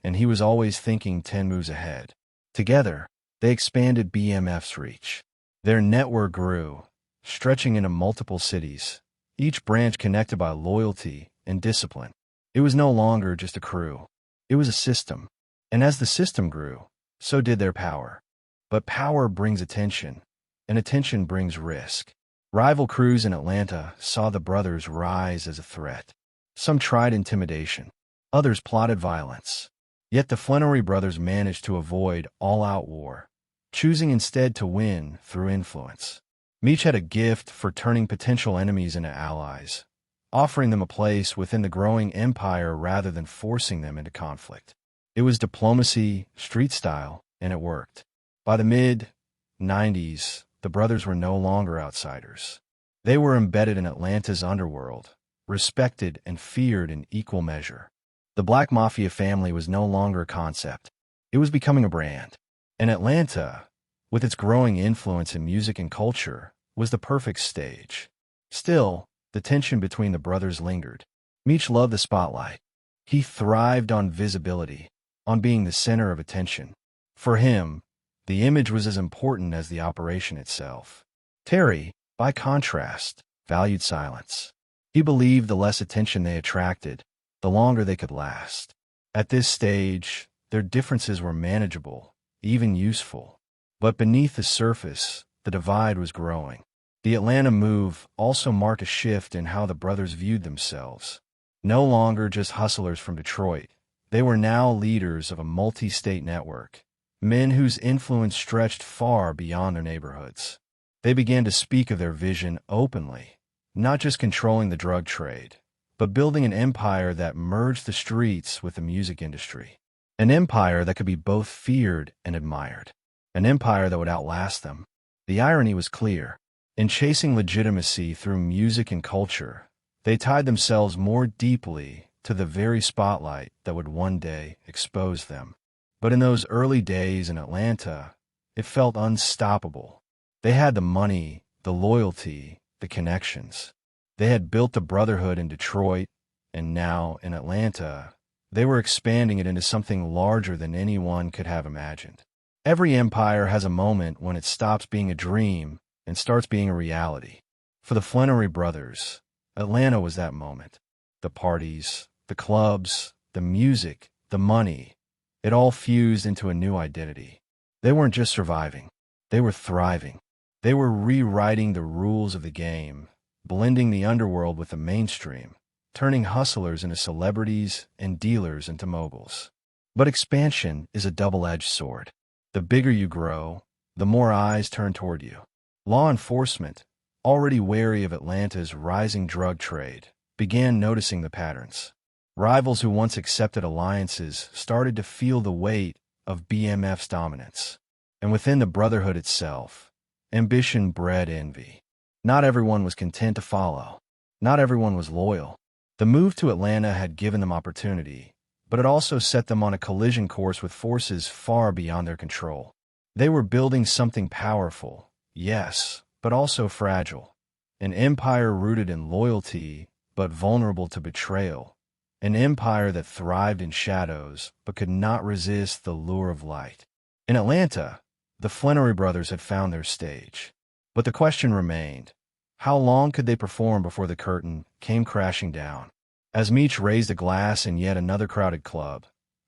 and he was always thinking 10 moves ahead. Together, they expanded BMF's reach. Their network grew, stretching into multiple cities, each branch connected by loyalty and discipline. It was no longer just a crew. It was a system. And as the system grew, so did their power. But power brings attention, and attention brings risk. Rival crews in Atlanta saw the brothers rise as a threat. Some tried intimidation. Others plotted violence. Yet the Flenory brothers managed to avoid all-out war, choosing instead to win through influence. Meech had a gift for turning potential enemies into allies, offering them a place within the growing empire rather than forcing them into conflict. It was diplomacy, street style, and it worked. By the mid-90s, the brothers were no longer outsiders. They were embedded in Atlanta's underworld, respected and feared in equal measure. The Black Mafia family was no longer a concept. It was becoming a brand. And Atlanta, with its growing influence in music and culture, was the perfect stage. Still, the tension between the brothers lingered. Meech loved the spotlight. He thrived on visibility, on being the center of attention. For him, the image was as important as the operation itself. Terry, by contrast, valued silence. He believed the less attention they attracted, the longer they could last. At this stage, their differences were manageable, even useful. But beneath the surface, the divide was growing. The Atlanta move also marked a shift in how the brothers viewed themselves. No longer just hustlers from Detroit, they were now leaders of a multi-state network, men whose influence stretched far beyond their neighborhoods. They began to speak of their vision openly, not just controlling the drug trade, but building an empire that merged the streets with the music industry. An empire that could be both feared and admired. An empire that would outlast them. The irony was clear. In chasing legitimacy through music and culture, they tied themselves more deeply to the very spotlight that would one day expose them. But in those early days in Atlanta, it felt unstoppable. They had the money, the loyalty, the connections. They had built a brotherhood in Detroit, and now in Atlanta, they were expanding it into something larger than anyone could have imagined. Every empire has a moment when it stops being a dream and starts being a reality. For the Flenory brothers, Atlanta was that moment. The parties, the clubs, the music, the money, it all fused into a new identity. They weren't just surviving, they were thriving. They were rewriting the rules of the game, blending the underworld with the mainstream, turning hustlers into celebrities and dealers into moguls. But expansion is a double-edged sword. The bigger you grow, the more eyes turn toward you. Law enforcement, already wary of Atlanta's rising drug trade, began noticing the patterns. Rivals who once accepted alliances started to feel the weight of BMF's dominance. And within the brotherhood itself, ambition bred envy. Not everyone was content to follow. Not everyone was loyal. The move to Atlanta had given them opportunity, but it also set them on a collision course with forces far beyond their control. They were building something powerful, yes, but also fragile. An empire rooted in loyalty, but vulnerable to betrayal. An empire that thrived in shadows, but could not resist the lure of light. In Atlanta, the Flenory brothers had found their stage. But the question remained, how long could they perform before the curtain came crashing down? As Meech raised a glass in yet another crowded club,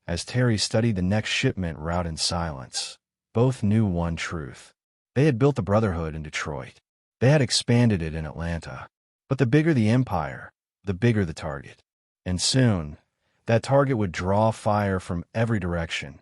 as Terry studied the next shipment route in silence, Both knew one truth. They had built the Brotherhood in Detroit. They had expanded it in Atlanta. But the bigger the empire, the bigger the target. And soon, that target would draw fire from every direction.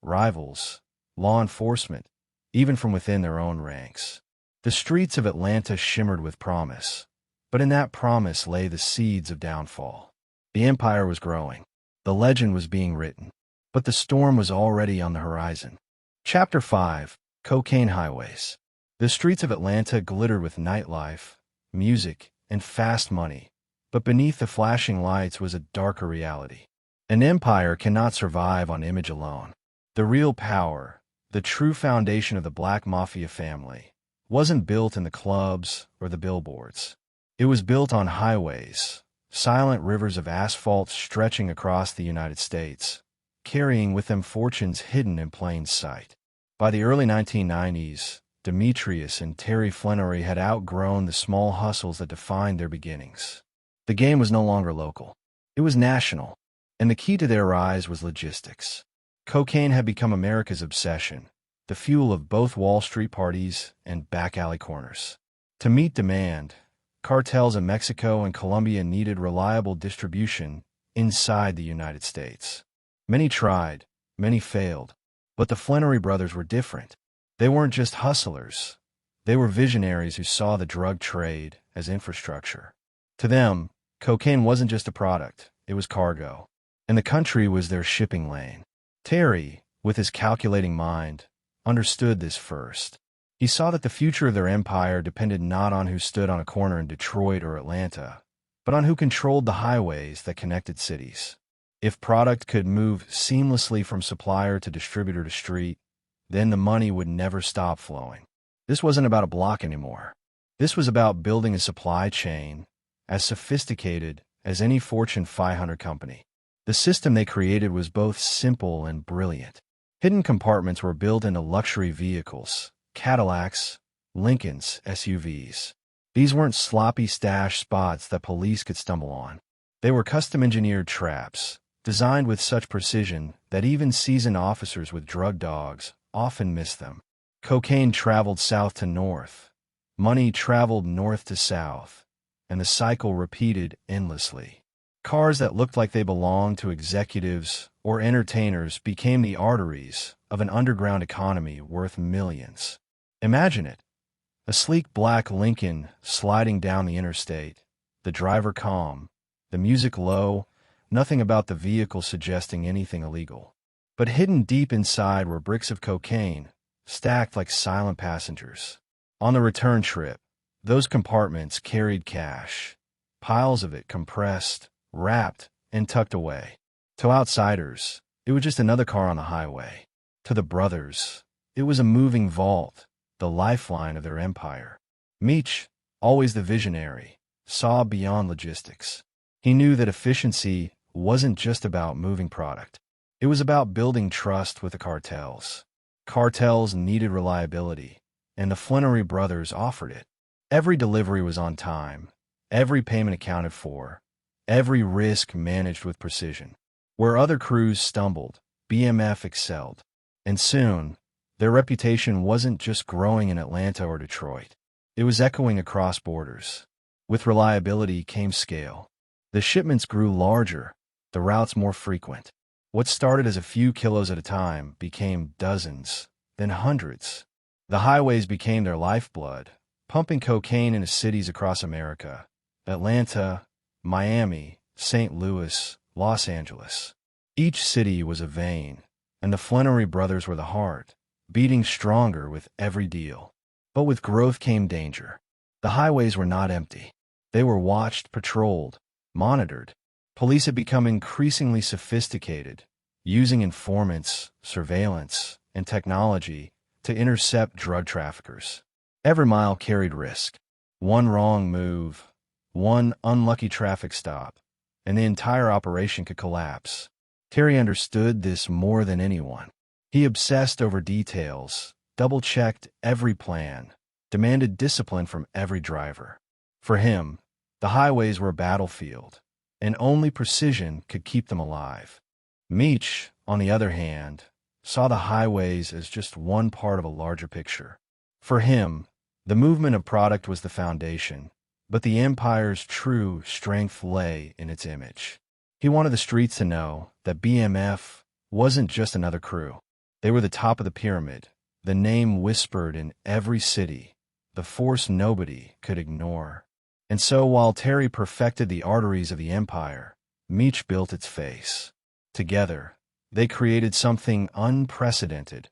Rivals, law enforcement, even from within their own ranks. The streets of Atlanta shimmered with promise. But in that promise lay the seeds of downfall. The empire was growing. The legend was being written. But the storm was already on the horizon. Chapter 5: Cocaine Highways. The streets of Atlanta glittered with nightlife, music, and fast money. But beneath the flashing lights was a darker reality. An empire cannot survive on image alone. The real power, the true foundation of the Black Mafia family, wasn't built in the clubs or the billboards. It was built on highways, silent rivers of asphalt stretching across the United States, carrying with them fortunes hidden in plain sight. By the early 1990s, Demetrius and Terry Flenory had outgrown the small hustles that defined their beginnings. The game was no longer local. It was national, and the key to their rise was logistics. Cocaine had become America's obsession, the fuel of both Wall Street parties and back-alley corners. To meet demand, cartels in Mexico and Colombia needed reliable distribution inside the United States. Many tried, many failed, but the Flenory brothers were different. They weren't just hustlers. They were visionaries who saw the drug trade as infrastructure. To them, cocaine wasn't just a product, it was cargo. And the country was their shipping lane. Terry, with his calculating mind, understood this first. He saw that the future of their empire depended not on who stood on a corner in Detroit or Atlanta, but on who controlled the highways that connected cities. If product could move seamlessly from supplier to distributor to street, then the money would never stop flowing. This wasn't about a block anymore. This was about building a supply chain as sophisticated as any Fortune 500 company. The system they created was both simple and brilliant. Hidden compartments were built into luxury vehicles, Cadillacs, Lincolns, SUVs. These weren't sloppy stash spots that police could stumble on. They were custom-engineered traps, designed with such precision that even seasoned officers with drug dogs often missed them. Cocaine traveled south to north. Money traveled north to south. And the cycle repeated endlessly. Cars that looked like they belonged to executives or entertainers became the arteries of an underground economy worth millions. Imagine it. A sleek black Lincoln sliding down the interstate, the driver calm, the music low, nothing about the vehicle suggesting anything illegal. But hidden deep inside were bricks of cocaine, stacked like silent passengers. On the return trip, those compartments carried cash, piles of it compressed, wrapped, and tucked away. To outsiders, it was just another car on the highway. To the brothers, it was a moving vault, the lifeline of their empire. Meech, always the visionary, saw beyond logistics. He knew that efficiency wasn't just about moving product. It was about building trust with the cartels. Cartels needed reliability, and the Flenory brothers offered it. Every delivery was on time, every payment accounted for, every risk managed with precision. Where other crews stumbled, BMF excelled. And soon, their reputation wasn't just growing in Atlanta or Detroit. It was echoing across borders. With reliability came scale. The shipments grew larger, the routes more frequent. What started as a few kilos at a time became dozens, then hundreds. The highways became their lifeblood, pumping cocaine into cities across America: Atlanta, Miami, St. Louis, Los Angeles. Each city was a vein, and the Flenory brothers were the heart, beating stronger with every deal. But with growth came danger. The highways were not empty. They were watched, patrolled, monitored. Police had become increasingly sophisticated, using informants, surveillance, and technology to intercept drug traffickers. Every mile carried risk. One wrong move, one unlucky traffic stop, and the entire operation could collapse. Terry understood this more than anyone. He obsessed over details, double-checked every plan, demanded discipline from every driver. For him, the highways were a battlefield, and only precision could keep them alive. Meech, on the other hand, saw the highways as just one part of a larger picture. For him, the movement of product was the foundation, but the empire's true strength lay in its image. He wanted the streets to know that BMF wasn't just another crew. They were the top of the pyramid, the name whispered in every city, the force nobody could ignore. And so while Terry perfected the arteries of the empire, Meech built its face. Together, they created something unprecedented,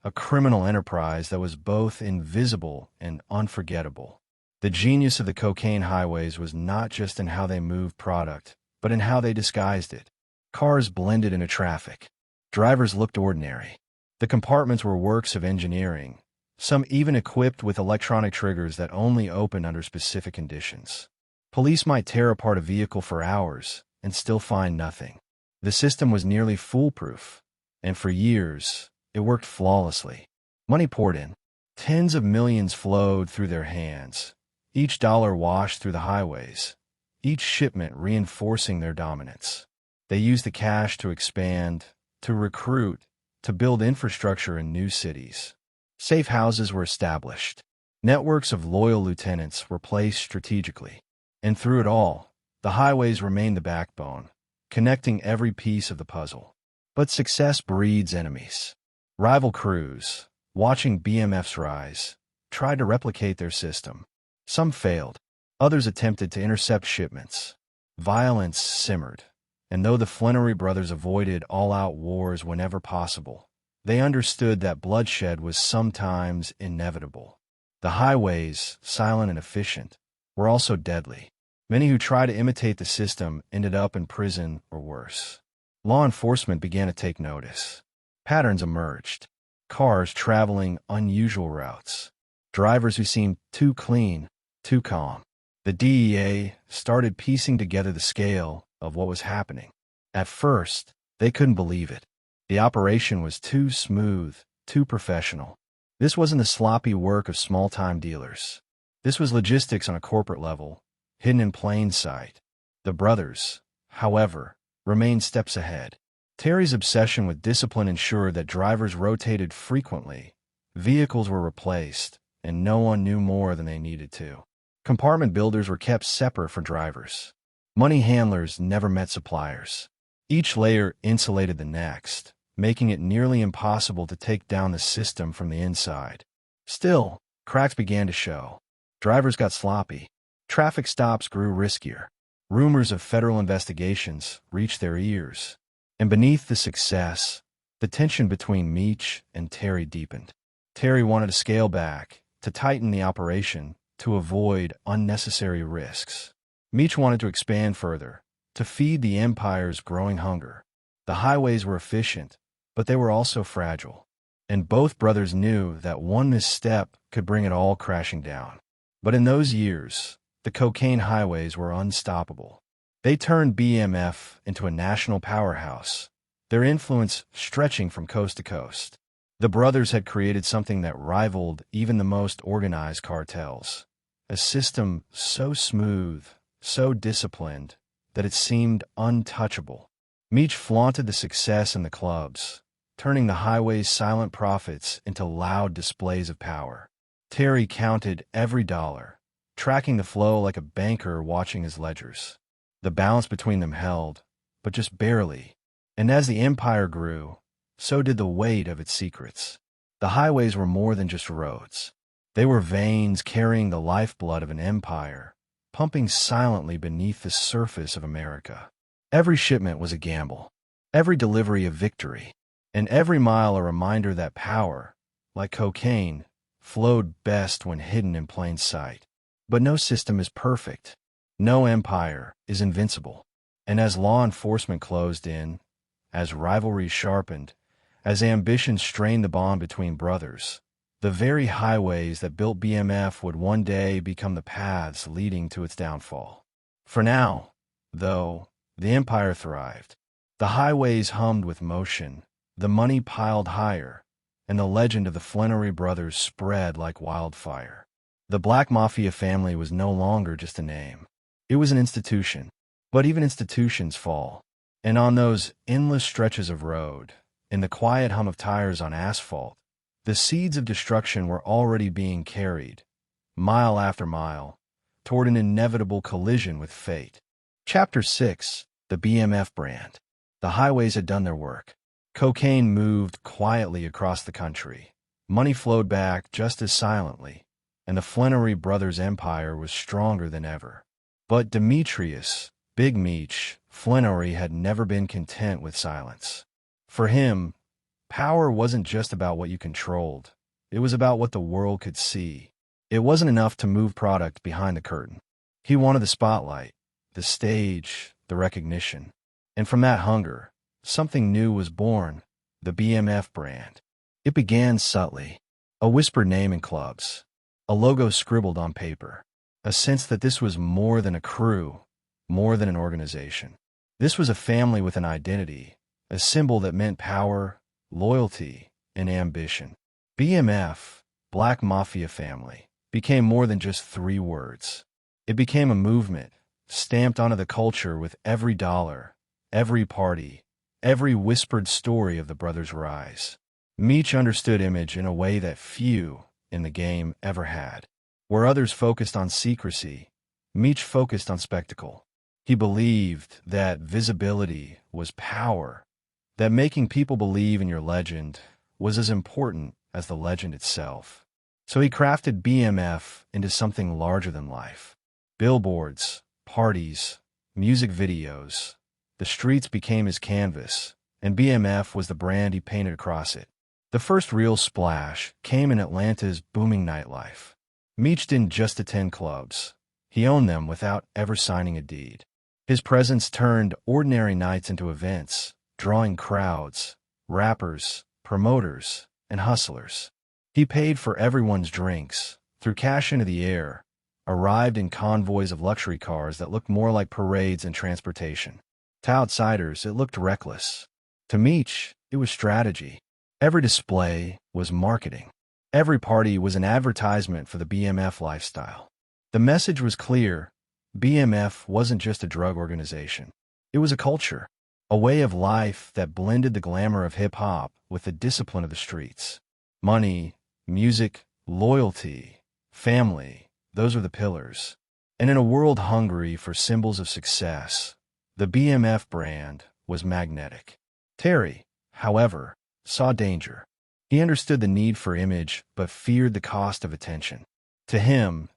a criminal enterprise that was both invisible and unforgettable. The genius of the cocaine highways was not just in how they moved product, but in how they disguised it. Cars blended into traffic. Drivers looked ordinary. The compartments were works of engineering, some even equipped with electronic triggers that only opened under specific conditions. Police might tear apart a vehicle for hours and still find nothing. The system was nearly foolproof, and for years, it worked flawlessly. Money poured in. Tens of millions flowed through their hands, each dollar washed through the highways, each shipment reinforcing their dominance. They used the cash to expand, to recruit, to build infrastructure in new cities. Safe houses were established. Networks of loyal lieutenants were placed strategically. And through it all, the highways remained the backbone, connecting every piece of the puzzle. But success breeds enemies. Rival crews, watching BMF's rise, tried to replicate their system. Some failed. Others attempted to intercept shipments. Violence simmered. And though the Flenory brothers avoided all-out wars whenever possible, they understood that bloodshed was sometimes inevitable. The highways, silent and efficient, were also deadly. Many who tried to imitate the system ended up in prison or worse. Law enforcement began to take notice. Patterns emerged. Cars traveling unusual routes. Drivers who seemed too clean, too calm. The DEA started piecing together the scale of what was happening. At first, they couldn't believe it. The operation was too smooth, too professional. This wasn't the sloppy work of small-time dealers. This was logistics on a corporate level, hidden in plain sight. The brothers, however, remained steps ahead. Terry's obsession with discipline ensured that drivers rotated frequently, vehicles were replaced, and no one knew more than they needed to. Compartment builders were kept separate from drivers. Money handlers never met suppliers. Each layer insulated the next, making it nearly impossible to take down the system from the inside. Still, cracks began to show. Drivers got sloppy. Traffic stops grew riskier. Rumors of federal investigations reached their ears. And beneath the success, the tension between Meech and Terry deepened. Terry wanted to scale back, to tighten the operation, to avoid unnecessary risks. Meech wanted to expand further, to feed the empire's growing hunger. The highways were efficient, but they were also fragile. And both brothers knew that one misstep could bring it all crashing down. But in those years, the cocaine highways were unstoppable. They turned BMF into a national powerhouse, their influence stretching from coast to coast. The brothers had created something that rivaled even the most organized cartels, a system so smooth, so disciplined, that it seemed untouchable. Meech flaunted the success in the clubs, turning the highway's silent profits into loud displays of power. Terry counted every dollar, tracking the flow like a banker watching his ledgers. The balance between them held, but just barely. And as the empire grew, so did the weight of its secrets. The highways were more than just roads. They were veins carrying the lifeblood of an empire, pumping silently beneath the surface of America. Every shipment was a gamble, every delivery a victory, and every mile a reminder that power, like cocaine, flowed best when hidden in plain sight. But no system is perfect. No empire is invincible. And as law enforcement closed in, as rivalries sharpened, as ambition strained the bond between brothers, the very highways that built BMF would one day become the paths leading to its downfall. For now, though, the empire thrived. The highways hummed with motion, the money piled higher, and the legend of the Flenory brothers spread like wildfire. The Black Mafia family was no longer just a name. It was an institution. But even institutions fall. And on those endless stretches of road, in the quiet hum of tires on asphalt, the seeds of destruction were already being carried, mile after mile, toward an inevitable collision with fate. Chapter 6. The BMF brand. The highways had done their work. Cocaine moved quietly across the country. Money flowed back just as silently, and the Flenory brothers' empire was stronger than ever. But Demetrius, Big Meech Flenory, had never been content with silence. For him, power wasn't just about what you controlled. It was about what the world could see. It wasn't enough to move product behind the curtain. He wanted the spotlight, the stage, the recognition. And from that hunger, something new was born, the BMF brand. It began subtly, a whispered name in clubs, a logo scribbled on paper, a sense that this was more than a crew, more than an organization. This was a family with an identity, a symbol that meant power, loyalty, and ambition. BMF, Black Mafia Family, became more than just 3 words. It became a movement, stamped onto the culture with every dollar, every party, every whispered story of the brothers' rise. Meech understood image in a way that few in the game ever had. Where others focused on secrecy, Meech focused on spectacle. He believed that visibility was power, that making people believe in your legend was as important as the legend itself. So he crafted BMF into something larger than life. Billboards, parties, music videos. The streets became his canvas, and BMF was the brand he painted across it. The first real splash came in Atlanta's booming nightlife. Meech didn't just attend clubs. He owned them without ever signing a deed. His presence turned ordinary nights into events, drawing crowds, rappers, promoters, and hustlers. He paid for everyone's drinks, threw cash into the air, arrived in convoys of luxury cars that looked more like parades and transportation. To outsiders, it looked reckless. To Meech, it was strategy. Every display was marketing. Every party was an advertisement for the BMF lifestyle. The message was clear. BMF wasn't just a drug organization. It was a culture, a way of life that blended the glamour of hip-hop with the discipline of the streets. Money, music, loyalty, family, those were the pillars. And in a world hungry for symbols of success, the BMF brand was magnetic. Terry, however, saw danger. He understood the need for image but feared the cost of attention. To him,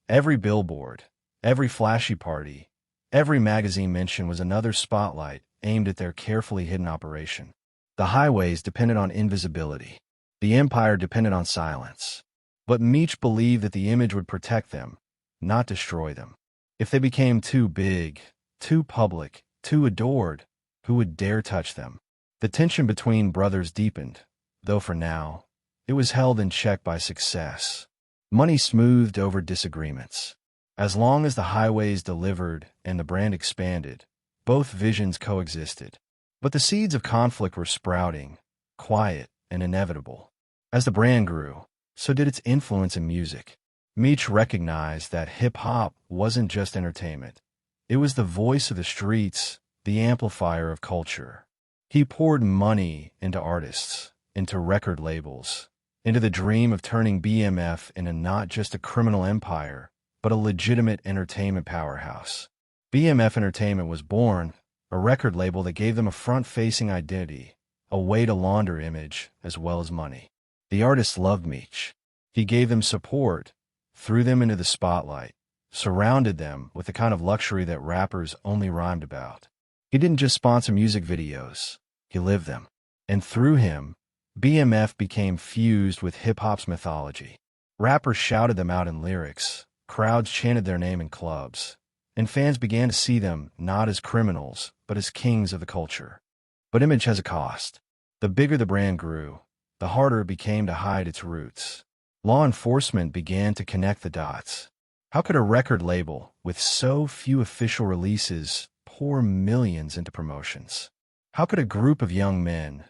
every billboard, every flashy party, every magazine mention was another spotlight aimed at their carefully hidden operation. The highways depended on invisibility. The empire depended on silence. But Meech believed that the image would protect them, not destroy them. If they became too big, too public, too adored, who would dare touch them? The tension between brothers deepened, though for now, it was held in check by success. Money smoothed over disagreements. As long as the highways delivered and the brand expanded, both visions coexisted. But the seeds of conflict were sprouting, quiet and inevitable. As the brand grew, so did its influence in music. Meech recognized that hip-hop wasn't just entertainment. It was the voice of the streets, the amplifier of culture. He poured money into artists, into record labels, into the dream of turning BMF into not just a criminal empire, but a legitimate entertainment powerhouse. BMF Entertainment was born, a record label that gave them a front-facing identity, a way to launder image as well as money. The artists loved Meech. He gave them support, threw them into the spotlight, surrounded them with the kind of luxury that rappers only rhymed about. He didn't just sponsor music videos, he lived them. And through him, BMF became fused with hip-hop's mythology. Rappers shouted them out in lyrics, crowds chanted their name in clubs, and fans began to see them not as criminals, but as kings of the culture. But image has a cost. The bigger the brand grew, the harder it became to hide its roots. Law enforcement began to connect the dots. How could a record label, with so few official releases, pour millions into promotions? How could a group of young men,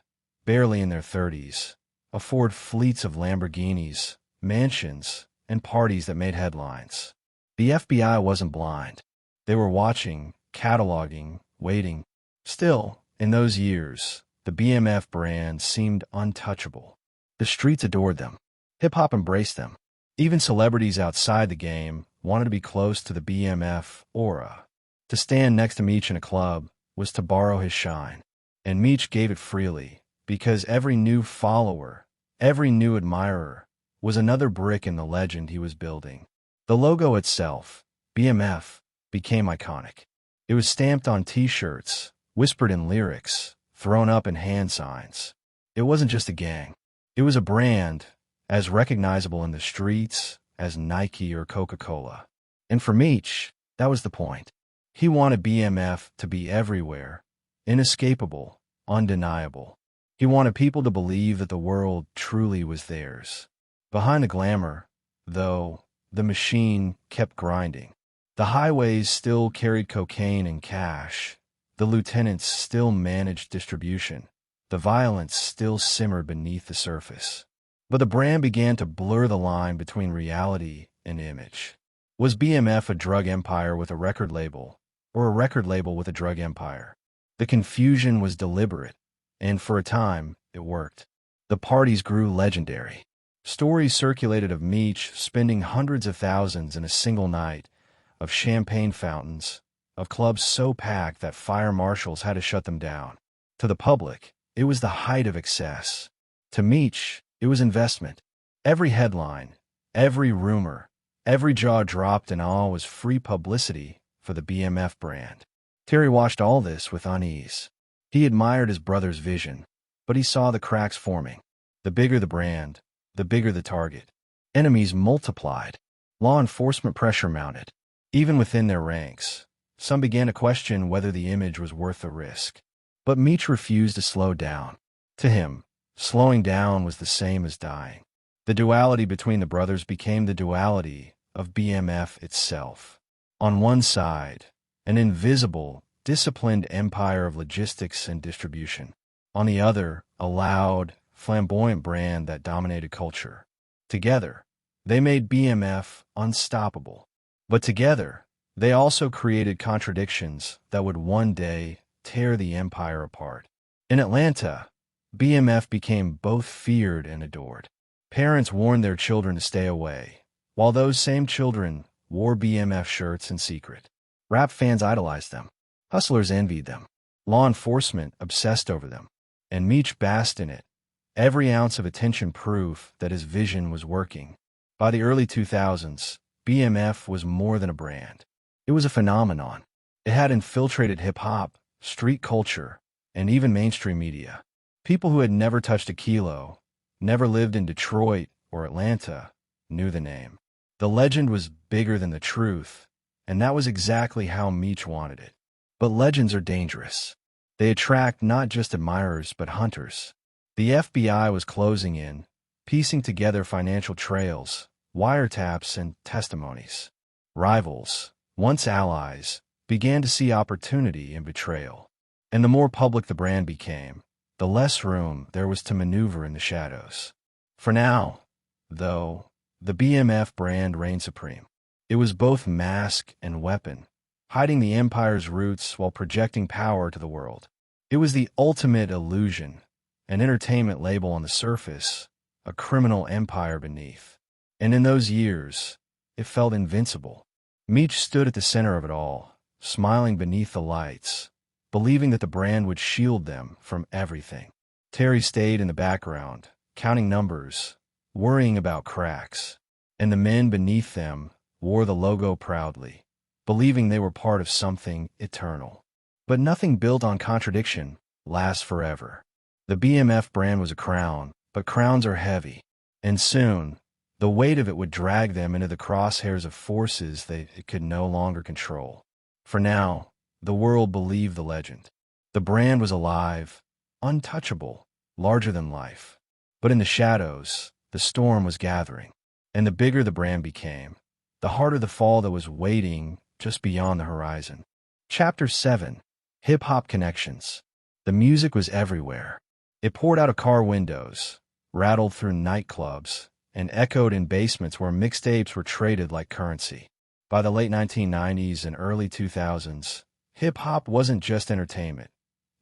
barely in their 30s, afford fleets of Lamborghinis, mansions, and parties that made headlines? The FBI wasn't blind. They were watching, cataloging, waiting. Still, in those years, the BMF brand seemed untouchable. The streets adored them. Hip-hop embraced them. Even celebrities outside the game wanted to be close to the BMF aura. To stand next to Meech in a club was to borrow his shine. And Meech gave it freely, because every new follower, every new admirer, was another brick in the legend he was building. The logo itself, BMF, became iconic. It was stamped on t-shirts, whispered in lyrics, thrown up in hand signs. It wasn't just a gang. It was a brand, as recognizable in the streets as Nike or Coca-Cola. And for Meech, that was the point. He wanted BMF to be everywhere, inescapable, undeniable. He wanted people to believe that the world truly was theirs. Behind the glamour, though, the machine kept grinding. The highways still carried cocaine and cash. The lieutenants still managed distribution. The violence still simmered beneath the surface. But the brand began to blur the line between reality and image. Was BMF a drug empire with a record label, or a record label with a drug empire? The confusion was deliberate, and for a time, it worked. The parties grew legendary. Stories circulated of Meech spending hundreds of thousands in a single night, of champagne fountains, of clubs so packed that fire marshals had to shut them down. To the public, it was the height of excess. To Meech, it was investment. Every headline, every rumor, every jaw dropped and all was free publicity for the BMF brand. Terry watched all this with unease. He admired his brother's vision, but he saw the cracks forming. The bigger the brand, the bigger the target. Enemies multiplied. Law enforcement pressure mounted. Even within their ranks, some began to question whether the image was worth the risk. But Meech refused to slow down. To him, slowing down was the same as dying. The duality between the brothers became the duality of BMF itself. On one side, an invisible, disciplined empire of logistics and distribution. On the other, a loud, flamboyant brand that dominated culture. Together, they made BMF unstoppable. But together, they also created contradictions that would one day tear the empire apart. In Atlanta, BMF became both feared and adored. Parents warned their children to stay away, while those same children wore BMF shirts in secret. Rap fans idolized them. Hustlers envied them. Law enforcement obsessed over them. And Meech basked in it, every ounce of attention proof that his vision was working. By the early 2000s, BMF was more than a brand. It was a phenomenon. It had infiltrated hip-hop, street culture, and even mainstream media. People who had never touched a kilo, never lived in Detroit or Atlanta, knew the name. The legend was bigger than the truth, and that was exactly how Meech wanted it. But legends are dangerous. They attract not just admirers but hunters. The FBI was closing in, piecing together financial trails, wiretaps, and testimonies. Rivals, once allies, began to see opportunity in betrayal. And the more public the brand became, the less room there was to maneuver in the shadows. For now, though, the BMF brand reigned supreme. It was both mask and weapon, hiding the empire's roots while projecting power to the world. It was the ultimate illusion, an entertainment label on the surface, a criminal empire beneath. And in those years, it felt invincible. Meech stood at the center of it all, smiling beneath the lights, believing that the brand would shield them from everything. Terry stayed in the background, counting numbers, worrying about cracks, and the men beneath them wore the logo proudly, believing they were part of something eternal. But nothing built on contradiction lasts forever. The BMF brand was a crown, but crowns are heavy, and soon, the weight of it would drag them into the crosshairs of forces it could no longer control. For now, the world believed the legend. The brand was alive, untouchable, larger than life. But in the shadows, the storm was gathering. And the bigger the brand became, the harder the fall that was waiting just beyond the horizon. Chapter 7. Hip-Hop Connections. The music was everywhere. It poured out of car windows, rattled through nightclubs, and echoed in basements where mixtapes were traded like currency. By the late 1990s and early 2000s, hip-hop wasn't just entertainment.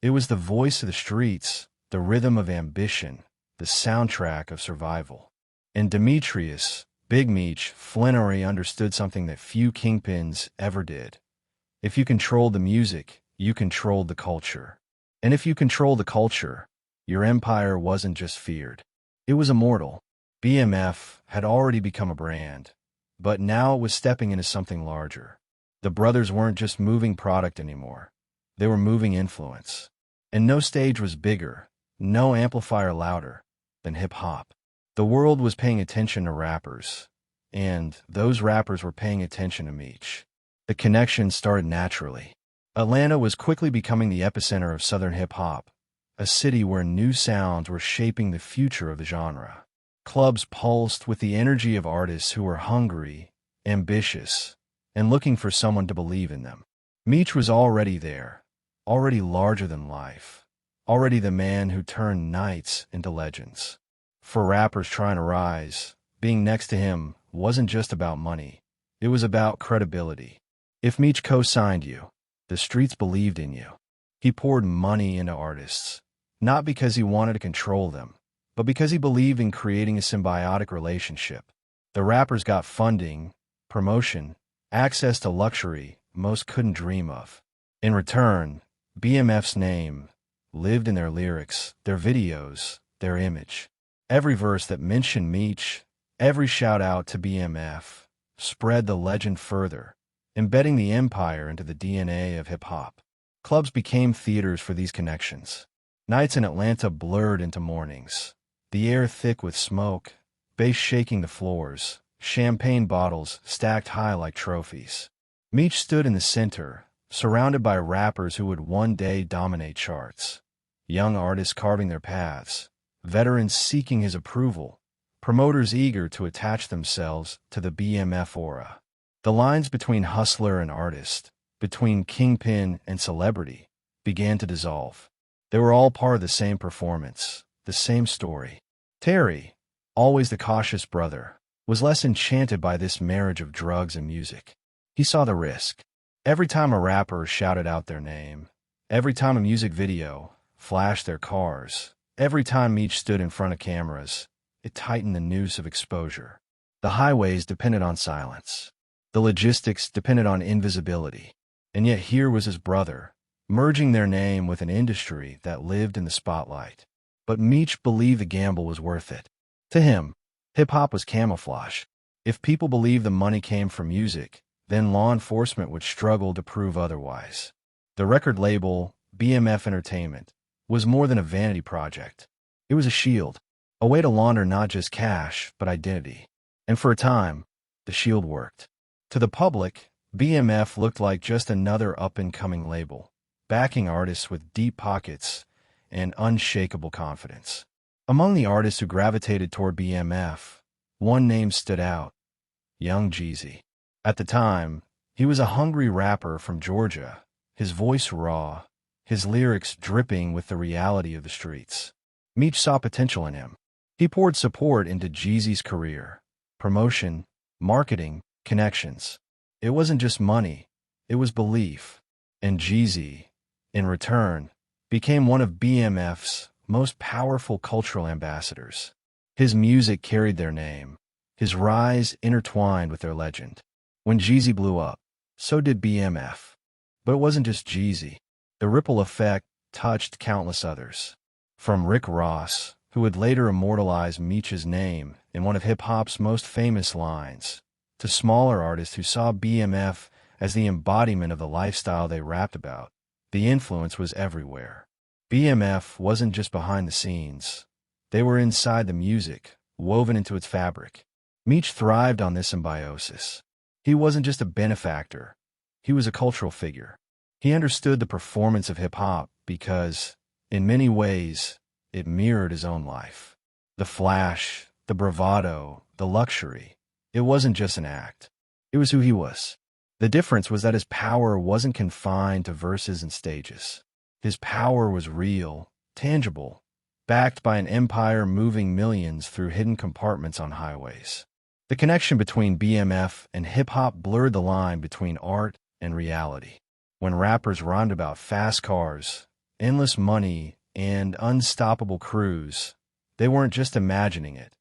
It was the voice of the streets, the rhythm of ambition, the soundtrack of survival. And Demetrius, Big Meech Flenory understood something that few kingpins ever did. If you controlled the music, you controlled the culture. And if you controlled the culture, your empire wasn't just feared. It was immortal. BMF had already become a brand, but now it was stepping into something larger. The brothers weren't just moving product anymore. They were moving influence. And no stage was bigger, no amplifier louder than hip-hop. The world was paying attention to rappers, and those rappers were paying attention to Meech. The connection started naturally. Atlanta was quickly becoming the epicenter of Southern hip-hop, a city where new sounds were shaping the future of the genre. Clubs pulsed with the energy of artists who were hungry, ambitious, and looking for someone to believe in them. Meech was already there, already larger than life, already the man who turned nights into legends. For rappers trying to rise, being next to him wasn't just about money. It was about credibility. If Meech co-signed you, the streets believed in you. He poured money into artists, not because he wanted to control them, but because he believed in creating a symbiotic relationship. The rappers got funding, promotion, access to luxury most couldn't dream of. In return, BMF's name lived in their lyrics, their videos, their image. Every verse that mentioned Meech, every shout-out to BMF, spread the legend further, embedding the empire into the DNA of hip-hop. Clubs became theaters for these connections. Nights in Atlanta blurred into mornings, the air thick with smoke, bass shaking the floors, champagne bottles stacked high like trophies. Meech stood in the center, surrounded by rappers who would one day dominate charts. Young artists carving their paths, veterans seeking his approval, promoters eager to attach themselves to the BMF aura. The lines between hustler and artist, between kingpin and celebrity, began to dissolve. They were all part of the same performance, the same story. Terry, always the cautious brother, was less enchanted by this marriage of drugs and music. He saw the risk. Every time a rapper shouted out their name, every time a music video flashed their cars, every time Meech stood in front of cameras, it tightened the noose of exposure. The highways depended on silence. The logistics depended on invisibility. And yet here was his brother, merging their name with an industry that lived in the spotlight. But Meech believed the gamble was worth it. To him, hip-hop was camouflage. If people believed the money came from music, then law enforcement would struggle to prove otherwise. The record label, BMF Entertainment, was more than a vanity project. It was a shield, a way to launder not just cash, but identity. And for a time, the shield worked. To the public, BMF looked like just another up-and-coming label, backing artists with deep pockets and unshakable confidence. Among the artists who gravitated toward BMF, one name stood out: Young Jeezy. At the time, he was a hungry rapper from Georgia, his voice raw, his lyrics dripping with the reality of the streets. Meech saw potential in him. He poured support into Jeezy's career, promotion, marketing, connections. It wasn't just money, it was belief. And Jeezy, in return, became one of BMF's most powerful cultural ambassadors. His music carried their name, his rise intertwined with their legend. When Jeezy blew up, so did BMF. But it wasn't just Jeezy. The ripple effect touched countless others. From Rick Ross, who would later immortalize Meech's name in one of hip-hop's most famous lines, to smaller artists who saw BMF as the embodiment of the lifestyle they rapped about. The influence was everywhere. BMF wasn't just behind the scenes. They were inside the music, woven into its fabric. Meech thrived on this symbiosis. He wasn't just a benefactor. He was a cultural figure. He understood the performance of hip-hop because, in many ways, it mirrored his own life. The flash, the bravado, the luxury. It wasn't just an act. It was who he was. The difference was that his power wasn't confined to verses and stages. His power was real, tangible, backed by an empire moving millions through hidden compartments on highways. The connection between BMF and hip-hop blurred the line between art and reality. When rappers rhymed about fast cars, endless money, and unstoppable crews, they weren't just imagining it.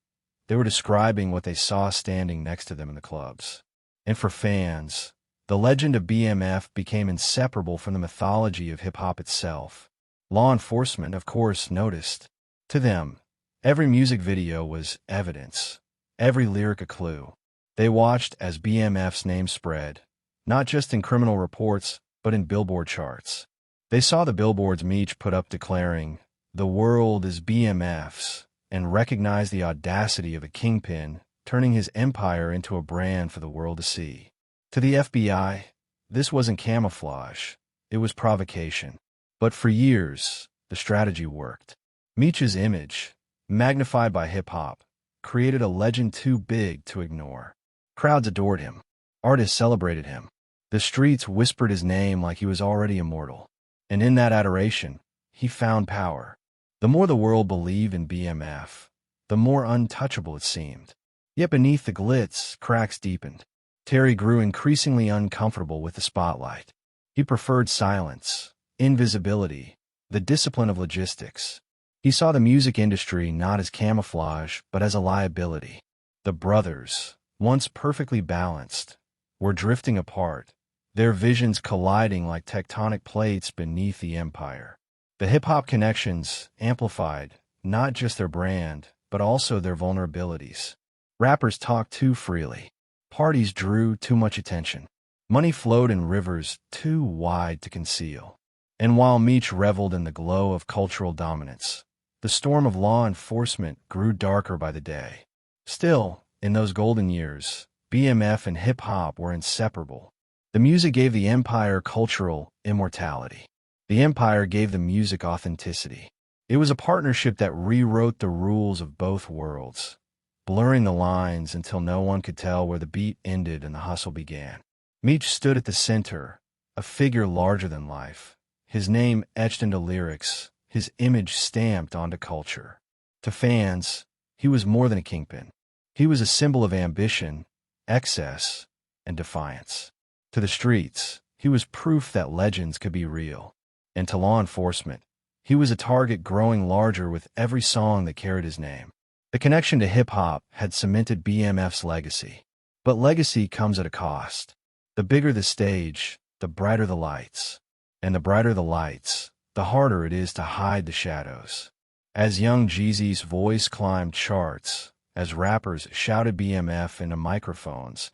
They were describing what they saw standing next to them in the clubs. And for fans, the legend of BMF became inseparable from the mythology of hip-hop itself. Law enforcement, of course, noticed. To them, every music video was evidence, every lyric a clue. They watched as BMF's name spread, not just in criminal reports, but in Billboard charts. They saw the billboards Meech put up declaring, "The world is BMF's," and recognized the audacity of a kingpin turning his empire into a brand for the world to see. To the FBI, this wasn't camouflage, it was provocation. But for years, the strategy worked. Meech's image, magnified by hip-hop, created a legend too big to ignore. Crowds adored him. Artists celebrated him. The streets whispered his name like he was already immortal. And in that adoration, he found power. The more the world believed in BMF, the more untouchable it seemed. Yet beneath the glitz, cracks deepened. Terry grew increasingly uncomfortable with the spotlight. He preferred silence, invisibility, the discipline of logistics. He saw the music industry not as camouflage, but as a liability. The brothers, once perfectly balanced, were drifting apart, their visions colliding like tectonic plates beneath the empire. The hip-hop connections amplified not just their brand, but also their vulnerabilities. Rappers talked too freely. Parties drew too much attention. Money flowed in rivers too wide to conceal. And while Meech reveled in the glow of cultural dominance, the storm of law enforcement grew darker by the day. Still, in those golden years, BMF and hip-hop were inseparable. The music gave the empire cultural immortality. The empire gave the music authenticity. It was a partnership that rewrote the rules of both worlds, blurring the lines until no one could tell where the beat ended and the hustle began. Meech stood at the center, a figure larger than life, his name etched into lyrics, his image stamped onto culture. To fans, he was more than a kingpin. He was a symbol of ambition, excess, and defiance. To the streets, he was proof that legends could be real. And to law enforcement, he was a target growing larger with every song that carried his name. The connection to hip-hop had cemented BMF's legacy. But legacy comes at a cost. The bigger the stage, the brighter the lights. And the brighter the lights, the harder it is to hide the shadows. As Young Jeezy's voice climbed charts, as rappers shouted BMF into microphones,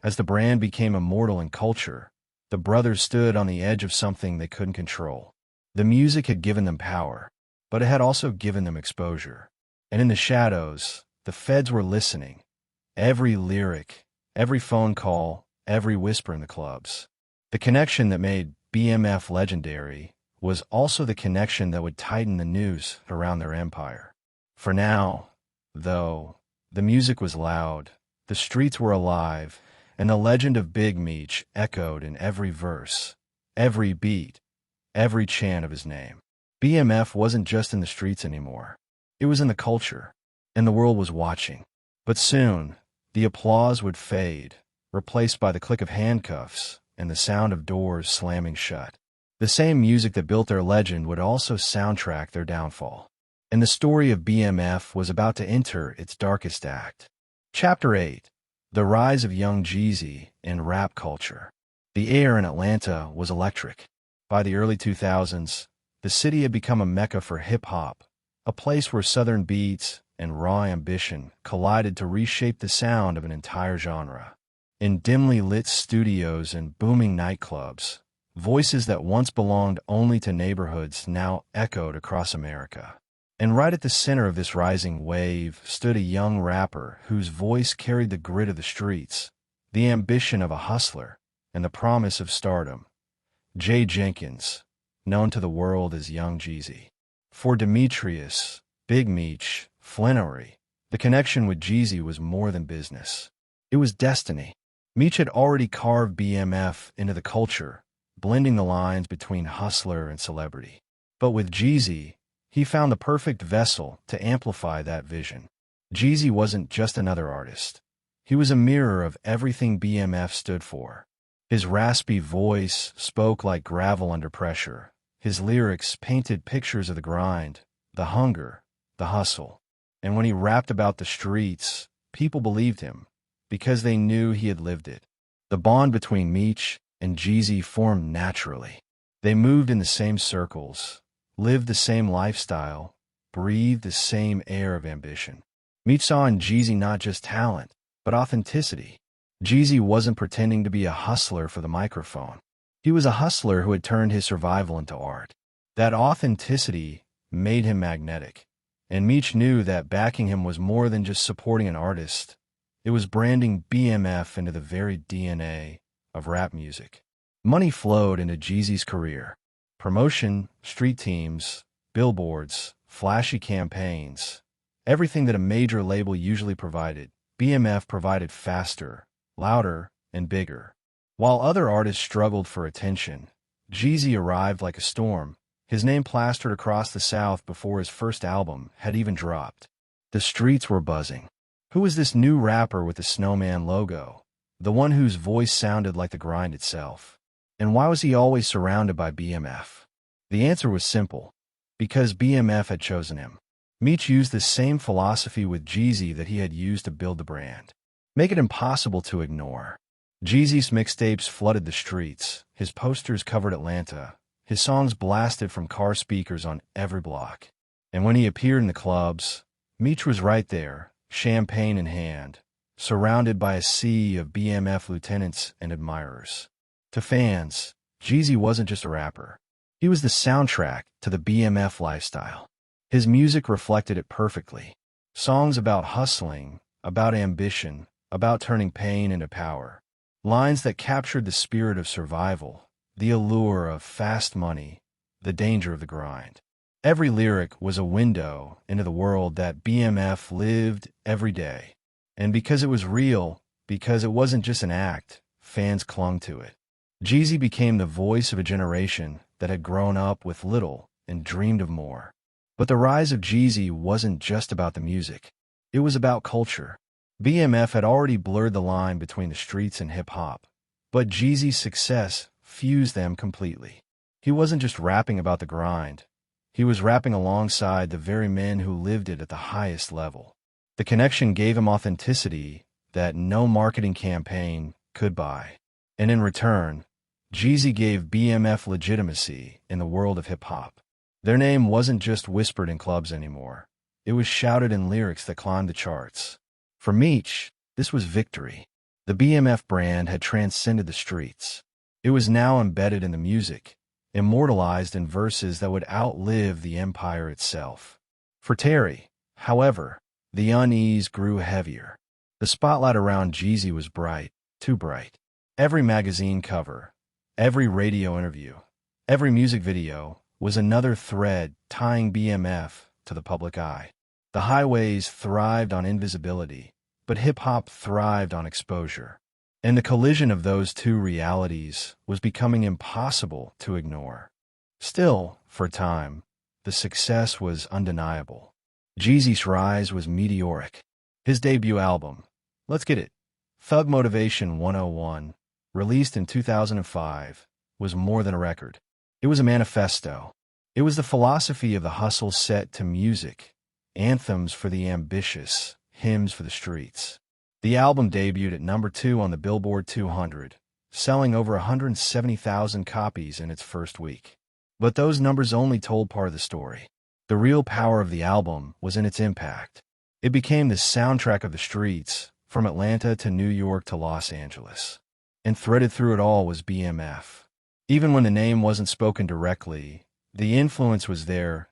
as the brand became immortal in culture, the brothers stood on the edge of something they couldn't control. The music had given them power, but it had also given them exposure. And in the shadows, the feds were listening. Every lyric, every phone call, every whisper in the clubs. The connection that made BMF legendary was also the connection that would tighten the noose around their empire. For now, though, the music was loud, the streets were alive, and the legend of Big Meech echoed in every verse, every beat, every chant of his name. BMF wasn't just in the streets anymore. It was in the culture, and the world was watching. But soon, the applause would fade, replaced by the click of handcuffs and the sound of doors slamming shut. The same music that built their legend would also soundtrack their downfall. And the story of BMF was about to enter its darkest act. Chapter 8. The Rise of Young Jeezy in Rap Culture. The air in Atlanta was electric. By the early 2000s, the city had become a mecca for hip-hop, a place where Southern beats and raw ambition collided to reshape the sound of an entire genre. In dimly lit studios and booming nightclubs, voices that once belonged only to neighborhoods now echoed across America. And right at the center of this rising wave stood a young rapper whose voice carried the grit of the streets, the ambition of a hustler, and the promise of stardom. Jay Jenkins, known to the world as Young Jeezy. For Demetrius, Big Meech Flenory, the connection with Jeezy was more than business. It was destiny. Meech had already carved BMF into the culture, blending the lines between hustler and celebrity. But with Jeezy, he found the perfect vessel to amplify that vision. Jeezy wasn't just another artist. He was a mirror of everything BMF stood for. His raspy voice spoke like gravel under pressure, His lyrics painted pictures of the grind, the hunger, the hustle. And when he rapped about the streets, people believed him because they knew he had lived it. The bond between Meech and Jeezy formed naturally. They moved in the same circles, lived the same lifestyle, breathed the same air of ambition. Meech saw in Jeezy not just talent, but authenticity. Jeezy wasn't pretending to be a hustler for the microphone. He was a hustler who had turned his survival into art. That authenticity made him magnetic, and Meech knew that backing him was more than just supporting an artist. It was branding BMF into the very DNA of rap music. Money flowed into Jeezy's career. Promotion, street teams, billboards, flashy campaigns. Everything that a major label usually provided, BMF provided faster, louder, and bigger. While other artists struggled for attention, Jeezy arrived like a storm, his name plastered across the South before his first album had even dropped. The streets were buzzing. Who was this new rapper with the snowman logo? The one whose voice sounded like the grind itself. And why was he always surrounded by BMF? The answer was simple. Because BMF had chosen him. Meech used the same philosophy with Jeezy that he had used to build the brand. Make it impossible to ignore. Jeezy's mixtapes flooded the streets, his posters covered Atlanta, his songs blasted from car speakers on every block. And when he appeared in the clubs, Meech was right there, champagne in hand, surrounded by a sea of BMF lieutenants and admirers. To fans, Jeezy wasn't just a rapper. He was the soundtrack to the BMF lifestyle. His music reflected it perfectly. Songs about hustling, about ambition, about turning pain into power. Lines that captured the spirit of survival, the allure of fast money, the danger of the grind. Every lyric was a window into the world that BMF lived every day. And because it was real, because it wasn't just an act, fans clung to it. Jeezy became the voice of a generation that had grown up with little and dreamed of more. But the rise of Jeezy wasn't just about the music. It was about culture. BMF had already blurred the line between the streets and hip-hop, but Jeezy's success fused them completely. He wasn't just rapping about the grind. He was rapping alongside the very men who lived it at the highest level. The connection gave him authenticity that no marketing campaign could buy. And in return, Jeezy gave BMF legitimacy in the world of hip-hop. Their name wasn't just whispered in clubs anymore. It was shouted in lyrics that climbed the charts. For Meech, this was victory. The BMF brand had transcended the streets. It was now embedded in the music, immortalized in verses that would outlive the empire itself. For Terry, however, the unease grew heavier. The spotlight around Jeezy was bright, too bright. Every magazine cover, every radio interview, every music video was another thread tying BMF to the public eye. The highways thrived on invisibility, but hip-hop thrived on exposure. And the collision of those two realities was becoming impossible to ignore. Still, for a time, the success was undeniable. Jeezy's rise was meteoric. His debut album, Let's Get It, Thug Motivation 101, released in 2005, was more than a record. It was a manifesto. It was the philosophy of the hustle set to music, anthems for the ambitious, hymns for the streets. The album debuted at number 2 on the Billboard 200, selling over 170,000 copies in its first week. But those numbers only told part of the story. The real power of the album was in its impact. It became the soundtrack of the streets, from Atlanta to New York to Los Angeles. And threaded through it all was BMF. Even when the name wasn't spoken directly, the influence was there,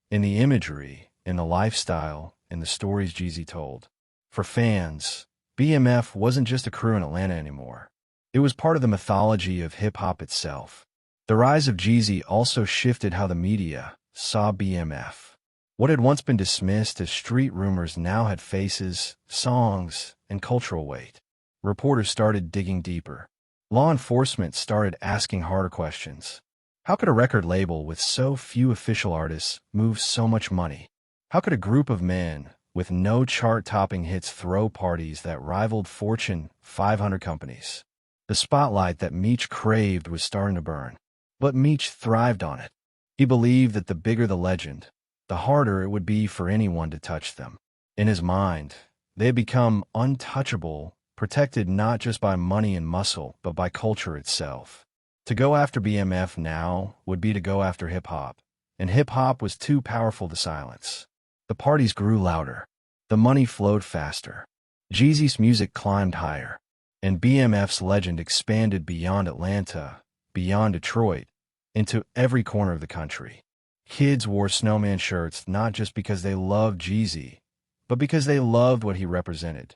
in the imagery, in the lifestyle, in the stories Jeezy told. For fans, BMF wasn't just a crew in Atlanta anymore. It was part of the mythology of hip-hop itself. The rise of Jeezy also shifted how the media saw BMF. What had once been dismissed as street rumors now had faces, songs, and cultural weight. Reporters started digging deeper. Law enforcement started asking harder questions. How could a record label with so few official artists move so much money? How could a group of men with no chart-topping hits throw parties that rivaled Fortune 500 companies? The spotlight that Meech craved was starting to burn. But Meech thrived on it. He believed that the bigger the legend, the harder it would be for anyone to touch them. In his mind, they had become untouchable, protected not just by money and muscle, but by culture itself. To go after BMF now would be to go after hip-hop, and hip-hop was too powerful to silence. The parties grew louder. The money flowed faster. Jeezy's music climbed higher, and BMF's legend expanded beyond Atlanta, beyond Detroit, into every corner of the country. Kids wore snowman shirts not just because they loved Jeezy, but because they loved what he represented.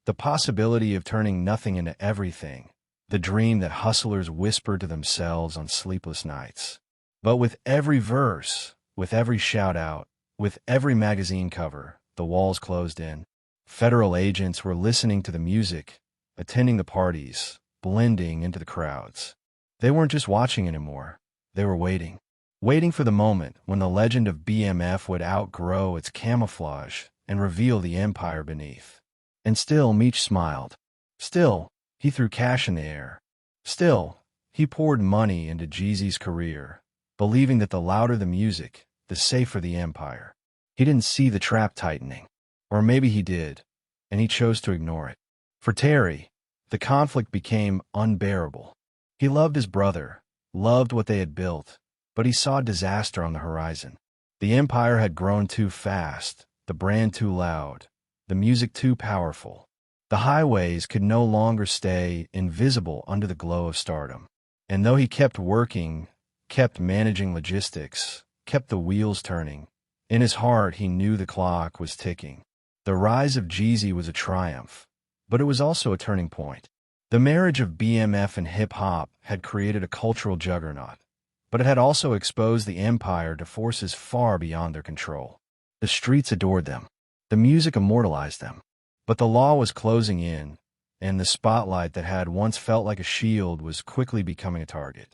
The possibility of turning nothing into everything, the dream that hustlers whispered to themselves on sleepless nights. But with every verse, with every shout-out, with every magazine cover, the walls closed in. Federal agents were listening to the music, attending the parties, blending into the crowds. They weren't just watching anymore. They were waiting. Waiting for the moment when the legend of BMF would outgrow its camouflage and reveal the empire beneath. And still, Meech smiled. Still, he threw cash in the air. Still, he poured money into Jeezy's career, believing that the louder the music, the safer the empire. He didn't see the trap tightening. Or maybe he did, and he chose to ignore it. For Terry, the conflict became unbearable. He loved his brother, loved what they had built, but he saw disaster on the horizon. The empire had grown too fast, the brand too loud, the music too powerful. The highways could no longer stay invisible under the glow of stardom. And though he kept working, kept managing logistics, kept the wheels turning, in his heart he knew the clock was ticking. The rise of Jeezy was a triumph, but it was also a turning point. The marriage of BMF and hip-hop had created a cultural juggernaut, but it had also exposed the empire to forces far beyond their control. The streets adored them. The music immortalized them. But the law was closing in, and the spotlight that had once felt like a shield was quickly becoming a target.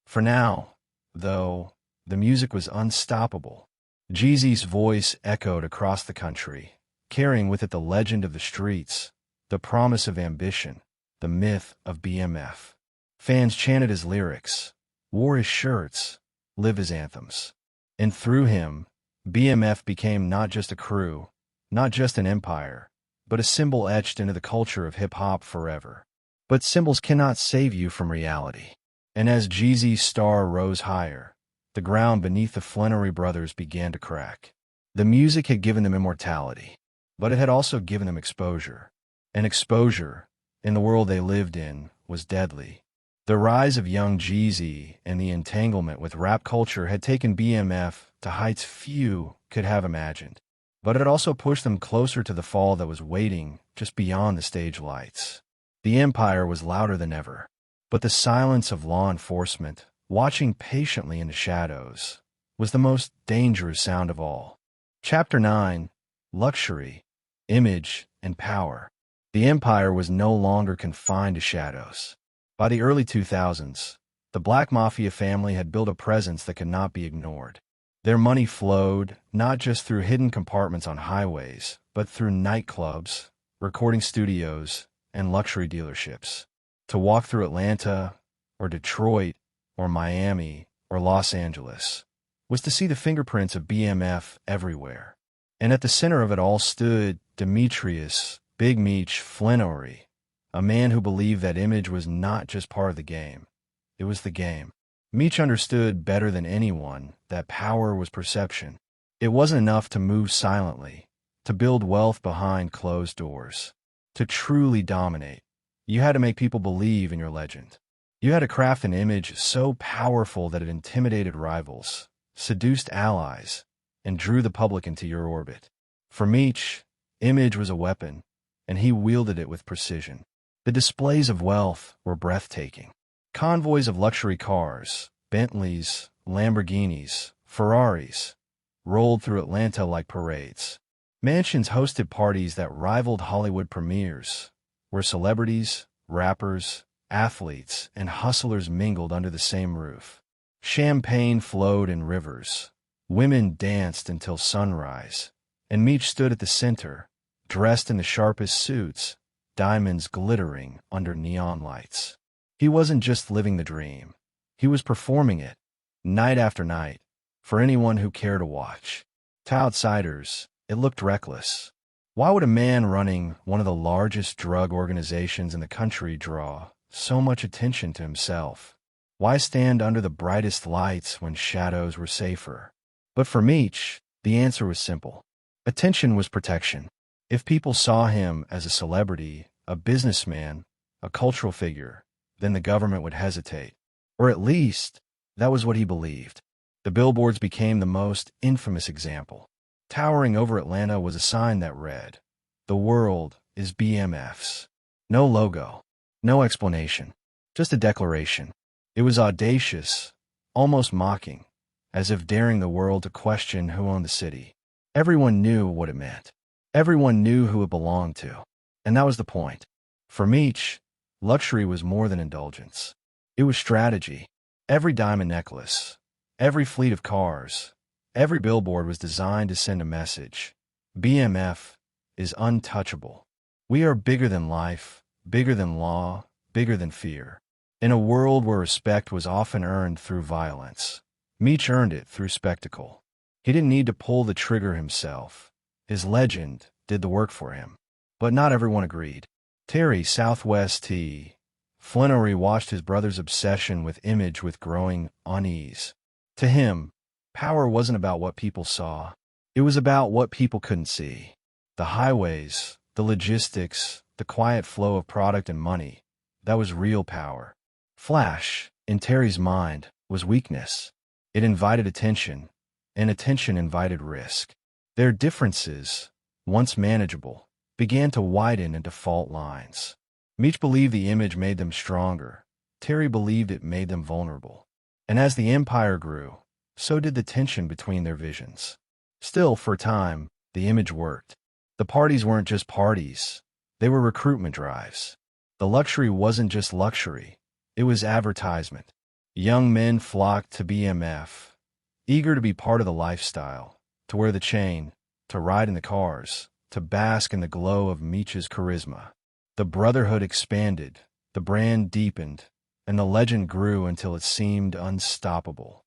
For now, though, the music was unstoppable. Jeezy's voice echoed across the country, carrying with it the legend of the streets, the promise of ambition, the myth of BMF. Fans chanted his lyrics, wore his shirts, lived his anthems. And through him, BMF became not just a crew, not just an empire, but a symbol etched into the culture of hip-hop forever. But symbols cannot save you from reality. And as Jeezy's star rose higher, the ground beneath the Flenory brothers began to crack. The music had given them immortality, but it had also given them exposure. And exposure, in the world they lived in, was deadly. The rise of young Jeezy and the entanglement with rap culture had taken BMF to heights few could have imagined. But it also pushed them closer to the fall that was waiting just beyond the stage lights. The empire was louder than ever, but the silence of law enforcement, watching patiently in the shadows, was the most dangerous sound of all. Chapter 9: Luxury, Image, and Power. The empire was no longer confined to shadows. By the early 2000s, the Black Mafia family had built a presence that could not be ignored. Their money flowed not just through hidden compartments on highways, but through nightclubs, recording studios, and luxury dealerships. To walk through Atlanta, or Detroit, or Miami, or Los Angeles was to see the fingerprints of BMF everywhere. And at the center of it all stood Demetrius Big Meech Flenory, a man who believed that image was not just part of the game, it was the game. Meech understood better than anyone that power was perception. It wasn't enough to move silently, to build wealth behind closed doors. To truly dominate, you had to make people believe in your legend. You had to craft an image so powerful that it intimidated rivals, seduced allies, and drew the public into your orbit. For Meech, image was a weapon, and he wielded it with precision. The displays of wealth were breathtaking. Convoys of luxury cars, Bentleys, Lamborghinis, Ferraris, rolled through Atlanta like parades. Mansions hosted parties that rivaled Hollywood premieres, where celebrities, rappers, athletes, and hustlers mingled under the same roof. Champagne flowed in rivers. Women danced until sunrise, and Meech stood at the center, dressed in the sharpest suits, diamonds glittering under neon lights. He wasn't just living the dream. He was performing it, night after night, for anyone who cared to watch. To outsiders, it looked reckless. Why would a man running one of the largest drug organizations in the country draw so much attention to himself? Why stand under the brightest lights when shadows were safer? But for Meech, the answer was simple. Attention was protection. If people saw him as a celebrity, a businessman, a cultural figure, then the government would hesitate. Or at least, that was what he believed. The billboards became the most infamous example. Towering over Atlanta was a sign that read, "The world is BMF's." No logo, no explanation, just a declaration. It was audacious, almost mocking, as if daring the world to question who owned the city. Everyone knew what it meant. Everyone knew who it belonged to. And that was the point. For Meech, luxury was more than indulgence. It was strategy. Every diamond necklace, every fleet of cars, every billboard was designed to send a message. BMF is untouchable. We are bigger than life, bigger than law, bigger than fear. In a world where respect was often earned through violence, Meech earned it through spectacle. He didn't need to pull the trigger himself. His legend did the work for him. But not everyone agreed. Terry Southwest T. Flenory watched his brother's obsession with image with growing unease. To him, power wasn't about what people saw. It was about what people couldn't see. The highways, the logistics, the quiet flow of product and money, that was real power. Flash, in Terry's mind, was weakness. It invited attention, and attention invited risk. Their differences, once manageable, began to widen into fault lines. Meech believed the image made them stronger. Terry believed it made them vulnerable. And as the empire grew, so did the tension between their visions. Still, for a time, the image worked. The parties weren't just parties. They were recruitment drives. The luxury wasn't just luxury. It was advertisement. Young men flocked to BMF, eager to be part of the lifestyle, to wear the chain, to ride in the cars, to bask in the glow of Meech's charisma. The brotherhood expanded, the brand deepened, and the legend grew until it seemed unstoppable.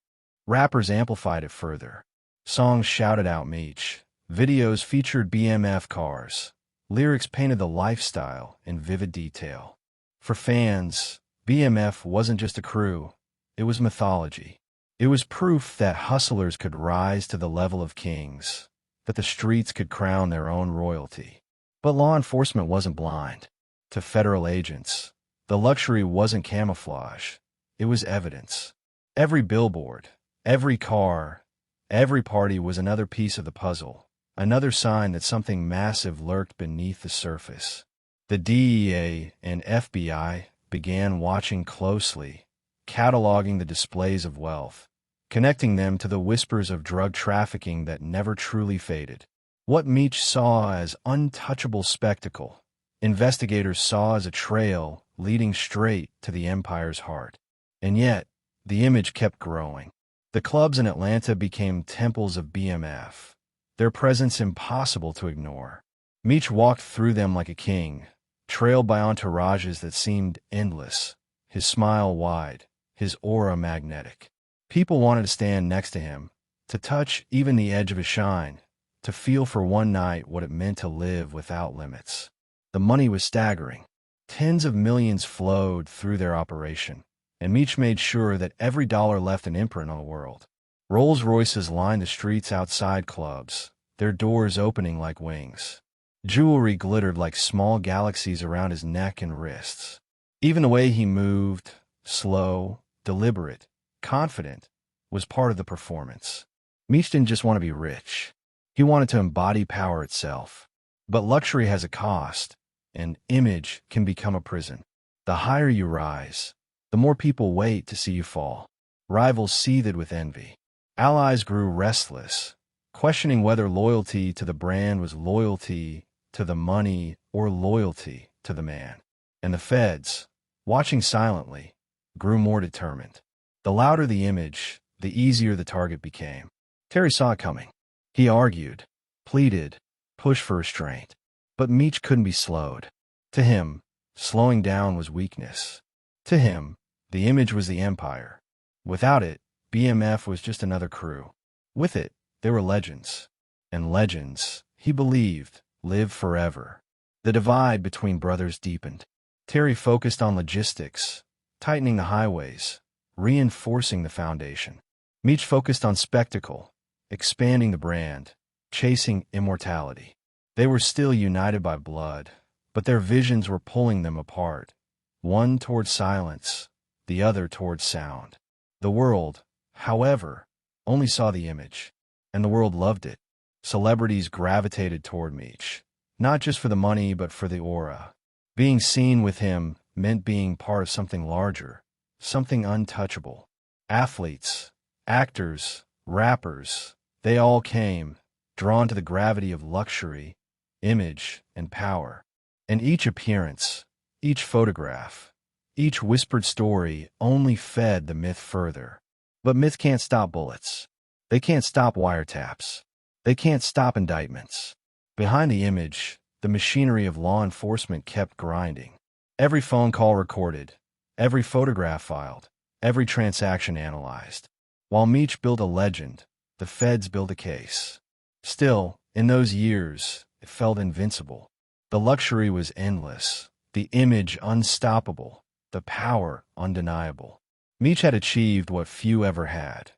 Rappers amplified it further. Songs shouted out Meech. Videos featured BMF cars. Lyrics painted the lifestyle in vivid detail. For fans, BMF wasn't just a crew. It was mythology. It was proof that hustlers could rise to the level of kings, that the streets could crown their own royalty. But law enforcement wasn't blind. To federal agents, the luxury wasn't camouflage. It was evidence. Every billboard, every car, every party was another piece of the puzzle, another sign that something massive lurked beneath the surface. The DEA and FBI began watching closely, cataloging the displays of wealth, connecting them to the whispers of drug trafficking that never truly faded. What Meech saw as untouchable spectacle, investigators saw as a trail leading straight to the empire's heart. And yet, the image kept growing. The clubs in Atlanta became temples of BMF, their presence impossible to ignore. Meech walked through them like a king, trailed by entourages that seemed endless, his smile wide, his aura magnetic. People wanted to stand next to him, to touch even the edge of his shine, to feel for one night what it meant to live without limits. The money was staggering. Tens of millions flowed through their operation, and Meech made sure that every dollar left an imprint on the world. Rolls-Royces lined the streets outside clubs, their doors opening like wings. Jewelry glittered like small galaxies around his neck and wrists. Even the way he moved, slow, deliberate, confident, was part of the performance. Meech didn't just want to be rich. He wanted to embody power itself. But luxury has a cost, and image can become a prison. The higher you rise, the more people wait to see you fall. Rivals seethed with envy. Allies grew restless, questioning whether loyalty to the brand was loyalty to the money or loyalty to the man. And the feds, watching silently, grew more determined. The louder the image, the easier the target became. Terry saw it coming. He argued, pleaded, pushed for restraint. But Meech couldn't be slowed. To him, slowing down was weakness. To him, the image was the empire. Without it, BMF was just another crew. With it, they were legends. And legends, he believed, live forever. The divide between brothers deepened. Terry focused on logistics, tightening the highways, reinforcing the foundation. Meech focused on spectacle, expanding the brand, chasing immortality. They were still united by blood, but their visions were pulling them apart, one toward silence, the other toward sound. The world, however, only saw the image, and the world loved it. Celebrities gravitated toward Meech, not just for the money but for the aura. Being seen with him meant being part of something larger, something untouchable. Athletes, actors, rappers, they all came, drawn to the gravity of luxury, image, and power. And each appearance, each photograph, each whispered story only fed the myth further. But myth can't stop bullets. They can't stop wiretaps. They can't stop indictments. Behind the image, the machinery of law enforcement kept grinding. Every phone call recorded, every photograph filed, every transaction analyzed. While Meech built a legend, the feds built a case. Still, in those years, it felt invincible. The luxury was endless, the image unstoppable, the power undeniable. Meech had achieved what few ever had.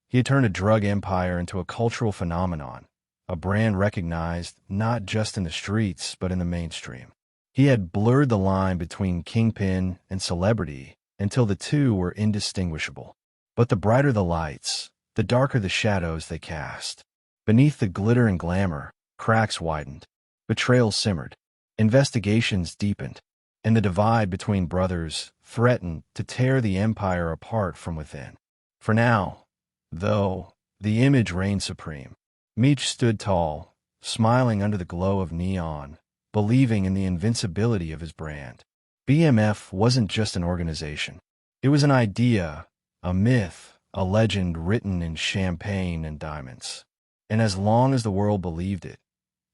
He had turned a drug empire into a cultural phenomenon, a brand recognized not just in the streets but in the mainstream. He had blurred the line between kingpin and celebrity until the two were indistinguishable. But the brighter the lights, the darker the shadows they cast. Beneath the glitter and glamour, cracks widened, betrayals simmered, investigations deepened, and the divide between brothers threatened to tear the empire apart from within. For now, though, the image reigned supreme. Meech stood tall, smiling under the glow of neon, believing in the invincibility of his brand. BMF wasn't just an organization. It was an idea, a myth, a legend written in champagne and diamonds. And as long as the world believed it,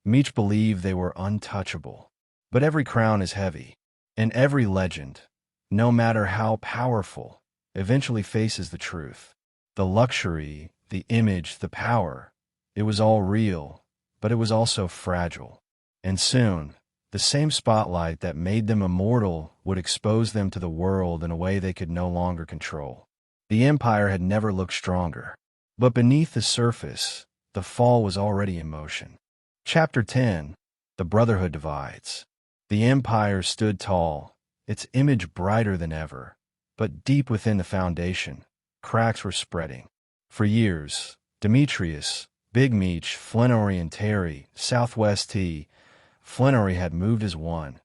Meech believed they were untouchable. But every crown is heavy, and every legend, no matter how powerful, eventually faces the truth. The luxury, the image, the power, it was all real, but it was also fragile. And soon, the same spotlight that made them immortal would expose them to the world in a way they could no longer control. The empire had never looked stronger. But beneath the surface, the fall was already in motion. Chapter 10, The Brotherhood Divides. The empire stood tall, its image brighter than ever, but deep within the foundation, cracks were spreading. For years, Demetrius, Big Meech, Flenory, and Terry, Southwest T, Flenory had moved as one.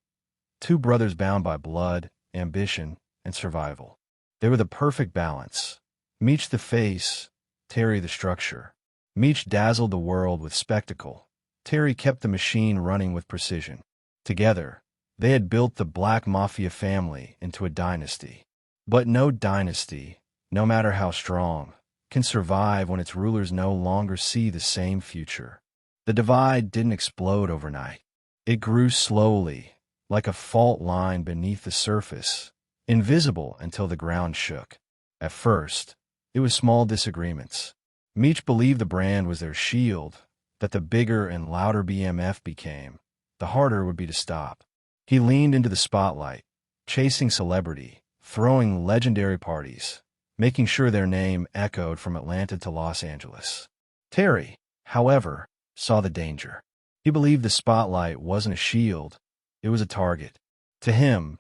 Two brothers bound by blood, ambition, and survival. They were the perfect balance. Meech the face, Terry the structure. Meech dazzled the world with spectacle. Terry kept the machine running with precision. Together, they had built the Black Mafia Family into a dynasty. But no dynasty, no matter how strong, can survive when its rulers no longer see the same future. The divide didn't explode overnight. It grew slowly, like a fault line beneath the surface, invisible until the ground shook. At first, it was small disagreements. Meech believed the brand was their shield, that the bigger and louder BMF became, the harder it would be to stop. He leaned into the spotlight, chasing celebrity, throwing legendary parties, making sure their name echoed from Atlanta to Los Angeles. Terry, however, saw the danger. He believed the spotlight wasn't a shield, it was a target. To him,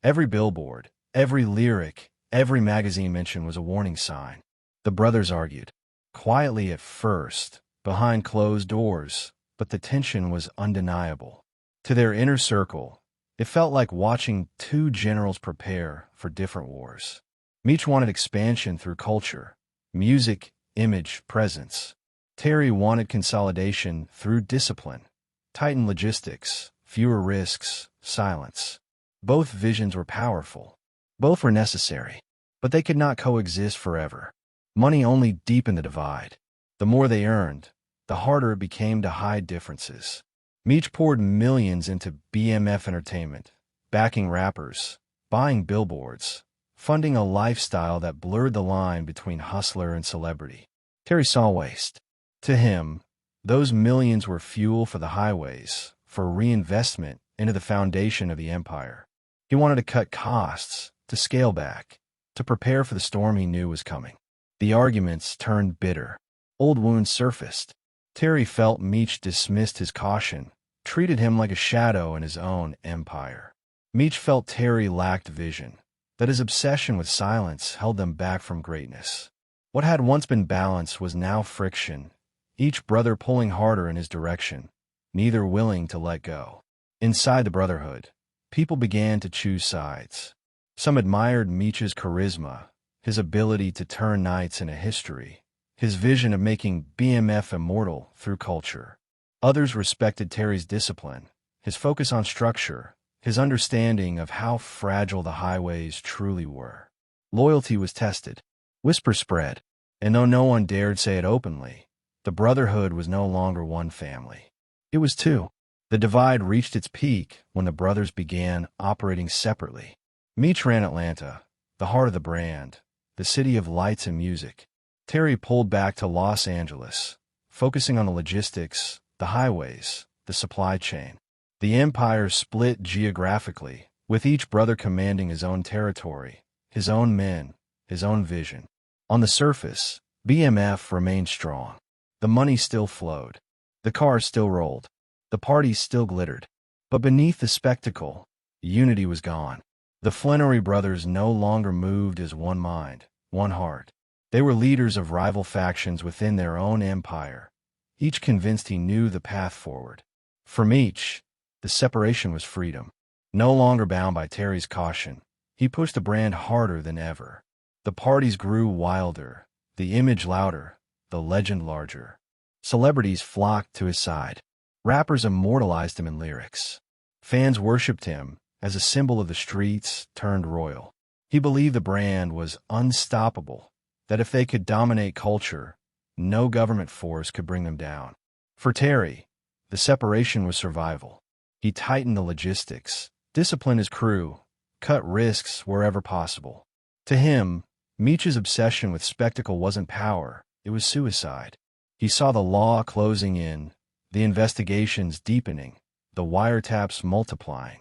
every billboard, every lyric, every magazine mention was a warning sign. The brothers argued, quietly at first, behind closed doors, but the tension was undeniable. To their inner circle, it felt like watching two generals prepare for different wars. Meech wanted expansion through culture, music, image, presence. Terry wanted consolidation through discipline, tightened logistics, fewer risks, silence. Both visions were powerful. Both were necessary, but they could not coexist forever. Money only deepened the divide. The more they earned, the harder it became to hide differences. Meech poured millions into BMF Entertainment, backing rappers, buying billboards, funding a lifestyle that blurred the line between hustler and celebrity. Terry saw waste. To him, those millions were fuel for the highways, for reinvestment into the foundation of the empire. He wanted to cut costs, to scale back, to prepare for the storm he knew was coming. The arguments turned bitter. Old wounds surfaced. Terry felt Meech dismissed his caution, treated him like a shadow in his own empire. Meech felt Terry lacked vision, that his obsession with silence held them back from greatness. What had once been balance was now friction, each brother pulling harder in his direction, neither willing to let go. Inside the Brotherhood, people began to choose sides. Some admired Meech's charisma, his ability to turn nights into history, his vision of making BMF immortal through culture. Others respected Terry's discipline, his focus on structure, his understanding of how fragile the highways truly were. Loyalty was tested. Whispers spread, and though no one dared say it openly, the Brotherhood was no longer one family. It was two. The divide reached its peak when the brothers began operating separately. Meech ran Atlanta, the heart of the brand, the city of lights and music. Terry pulled back to Los Angeles, focusing on the logistics, the highways, the supply chain. The empire split geographically, with each brother commanding his own territory, his own men, his own vision. On the surface, BMF remained strong. The money still flowed. The cars still rolled. The parties still glittered. But beneath the spectacle, unity was gone. The Flenory brothers no longer moved as one mind, one heart. They were leaders of rival factions within their own empire, each convinced he knew the path forward. For Meech, the separation was freedom. No longer bound by Terry's caution, he pushed the brand harder than ever. The parties grew wilder, the image louder, the legend larger. Celebrities flocked to his side. Rappers immortalized him in lyrics. Fans worshipped him as a symbol of the streets turned royal. He believed the brand was unstoppable, that if they could dominate culture, no government force could bring them down. For Terry, the separation was survival. He tightened the logistics, disciplined his crew, cut risks wherever possible. To him, Meech's obsession with spectacle wasn't power, it was suicide. He saw the law closing in, the investigations deepening, the wiretaps multiplying.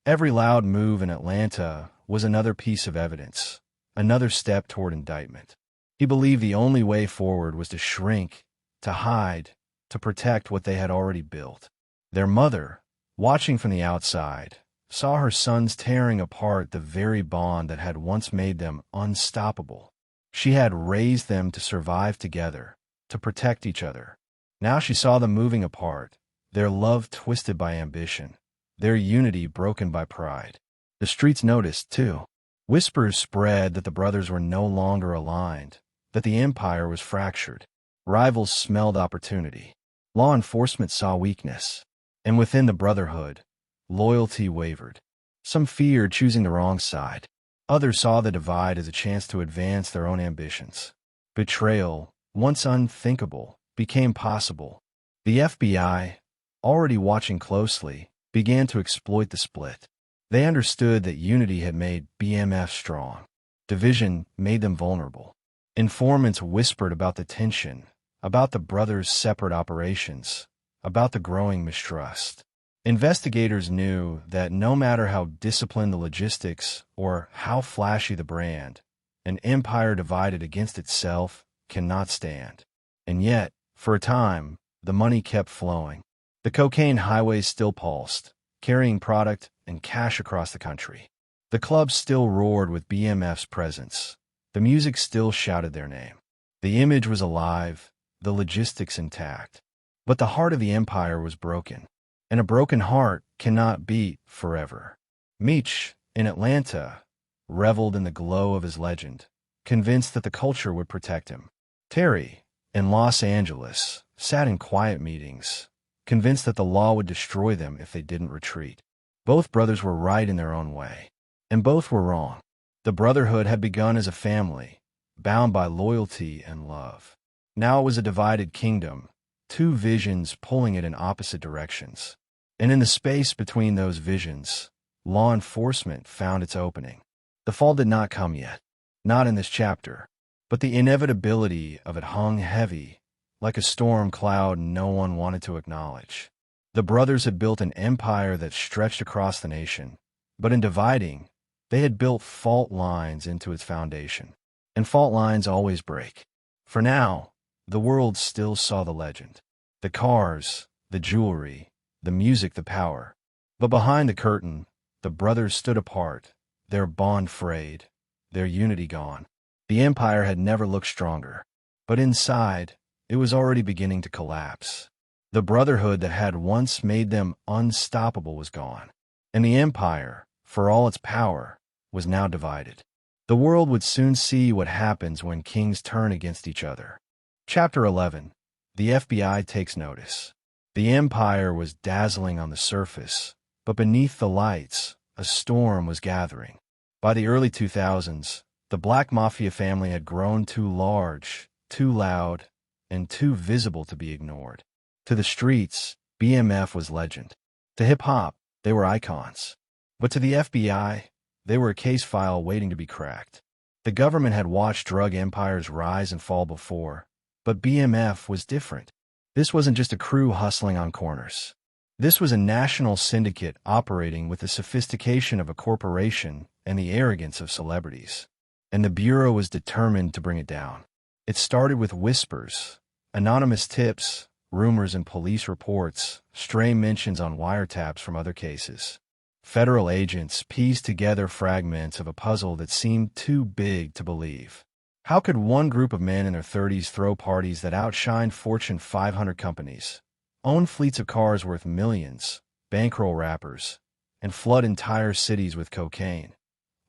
Every loud move in Atlanta was another piece of evidence, another step toward indictment. He believed the only way forward was to shrink, to hide, to protect what they had already built. Their mother, watching from the outside, saw her sons tearing apart the very bond that had once made them unstoppable. She had raised them to survive together, to protect each other. Now she saw them moving apart, their love twisted by ambition, their unity broken by pride. The streets noticed, too. Whispers spread that the brothers were no longer aligned, that the empire was fractured. Rivals smelled opportunity. Law enforcement saw weakness. And within the Brotherhood, loyalty wavered. Some feared choosing the wrong side. Others saw the divide as a chance to advance their own ambitions. Betrayal, once unthinkable, became possible. The FBI, already watching closely, began to exploit the split. They understood that unity had made BMF strong. Division made them vulnerable. Informants whispered about the tension, about the brothers' separate operations, about the growing mistrust. Investigators knew that no matter how disciplined the logistics or how flashy the brand, an empire divided against itself cannot stand. And yet, for a time, the money kept flowing. The cocaine highways still pulsed, carrying product and cash across the country. The clubs still roared with BMF's presence. The music still shouted their name. The image was alive, the logistics intact. But the heart of the empire was broken, and a broken heart cannot beat forever. Meech, in Atlanta, reveled in the glow of his legend, convinced that the culture would protect him. Terry, in Los Angeles, sat in quiet meetings, convinced that the law would destroy them if they didn't retreat. Both brothers were right in their own way, and both were wrong. The Brotherhood had begun as a family, bound by loyalty and love. Now it was a divided kingdom, two visions pulling it in opposite directions. And in the space between those visions, law enforcement found its opening. The fall did not come yet, not in this chapter, But the inevitability of it hung heavy, like a storm cloud no one wanted to acknowledge. The brothers had built an empire that stretched across the nation, but in dividing, they had built fault lines into its foundation. And fault lines always break. For now, the world still saw the legend. The cars, the jewelry, the music, the power. But behind the curtain, the brothers stood apart, their bond frayed, their unity gone. The empire had never looked stronger. But inside, it was already beginning to collapse. The brotherhood that had once made them unstoppable was gone. And the empire, for all its power, was now divided. The world would soon see what happens when kings turn against each other. Chapter 11. The FBI takes notice. The empire was dazzling on the surface, but beneath the lights, a storm was gathering. By the early 2000s, the Black Mafia family had grown too large, too loud, and too visible to be ignored. To the streets, BMF was legend. To hip-hop, they were icons. But to the FBI, they were a case file waiting to be cracked. The government had watched drug empires rise and fall before, but BMF was different. This wasn't just a crew hustling on corners. This was a national syndicate operating with the sophistication of a corporation and the arrogance of celebrities. And the Bureau was determined to bring it down. It started with whispers, anonymous tips, rumors and police reports, stray mentions on wiretaps from other cases. Federal agents pieced together fragments of a puzzle that seemed too big to believe. How could one group of men in their 30s throw parties that outshined Fortune 500 companies, own fleets of cars worth millions, bankroll rappers, and flood entire cities with cocaine,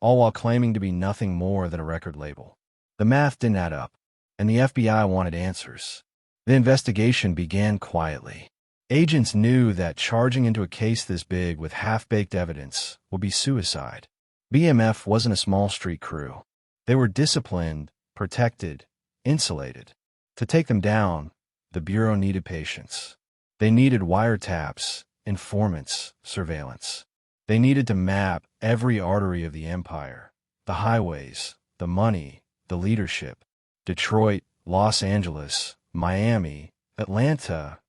all while claiming to be nothing more than a record label? The math didn't add up, and the FBI wanted answers. The investigation began quietly. Agents knew that charging into a case this big with half-baked evidence would be suicide. BMF wasn't a small street crew. They were disciplined, protected, insulated. To take them down, the Bureau needed patience. They needed wiretaps, informants, surveillance. They needed to map every artery of the empire, the highways, the money, the leadership. Detroit, Los Angeles, Miami, Atlanta.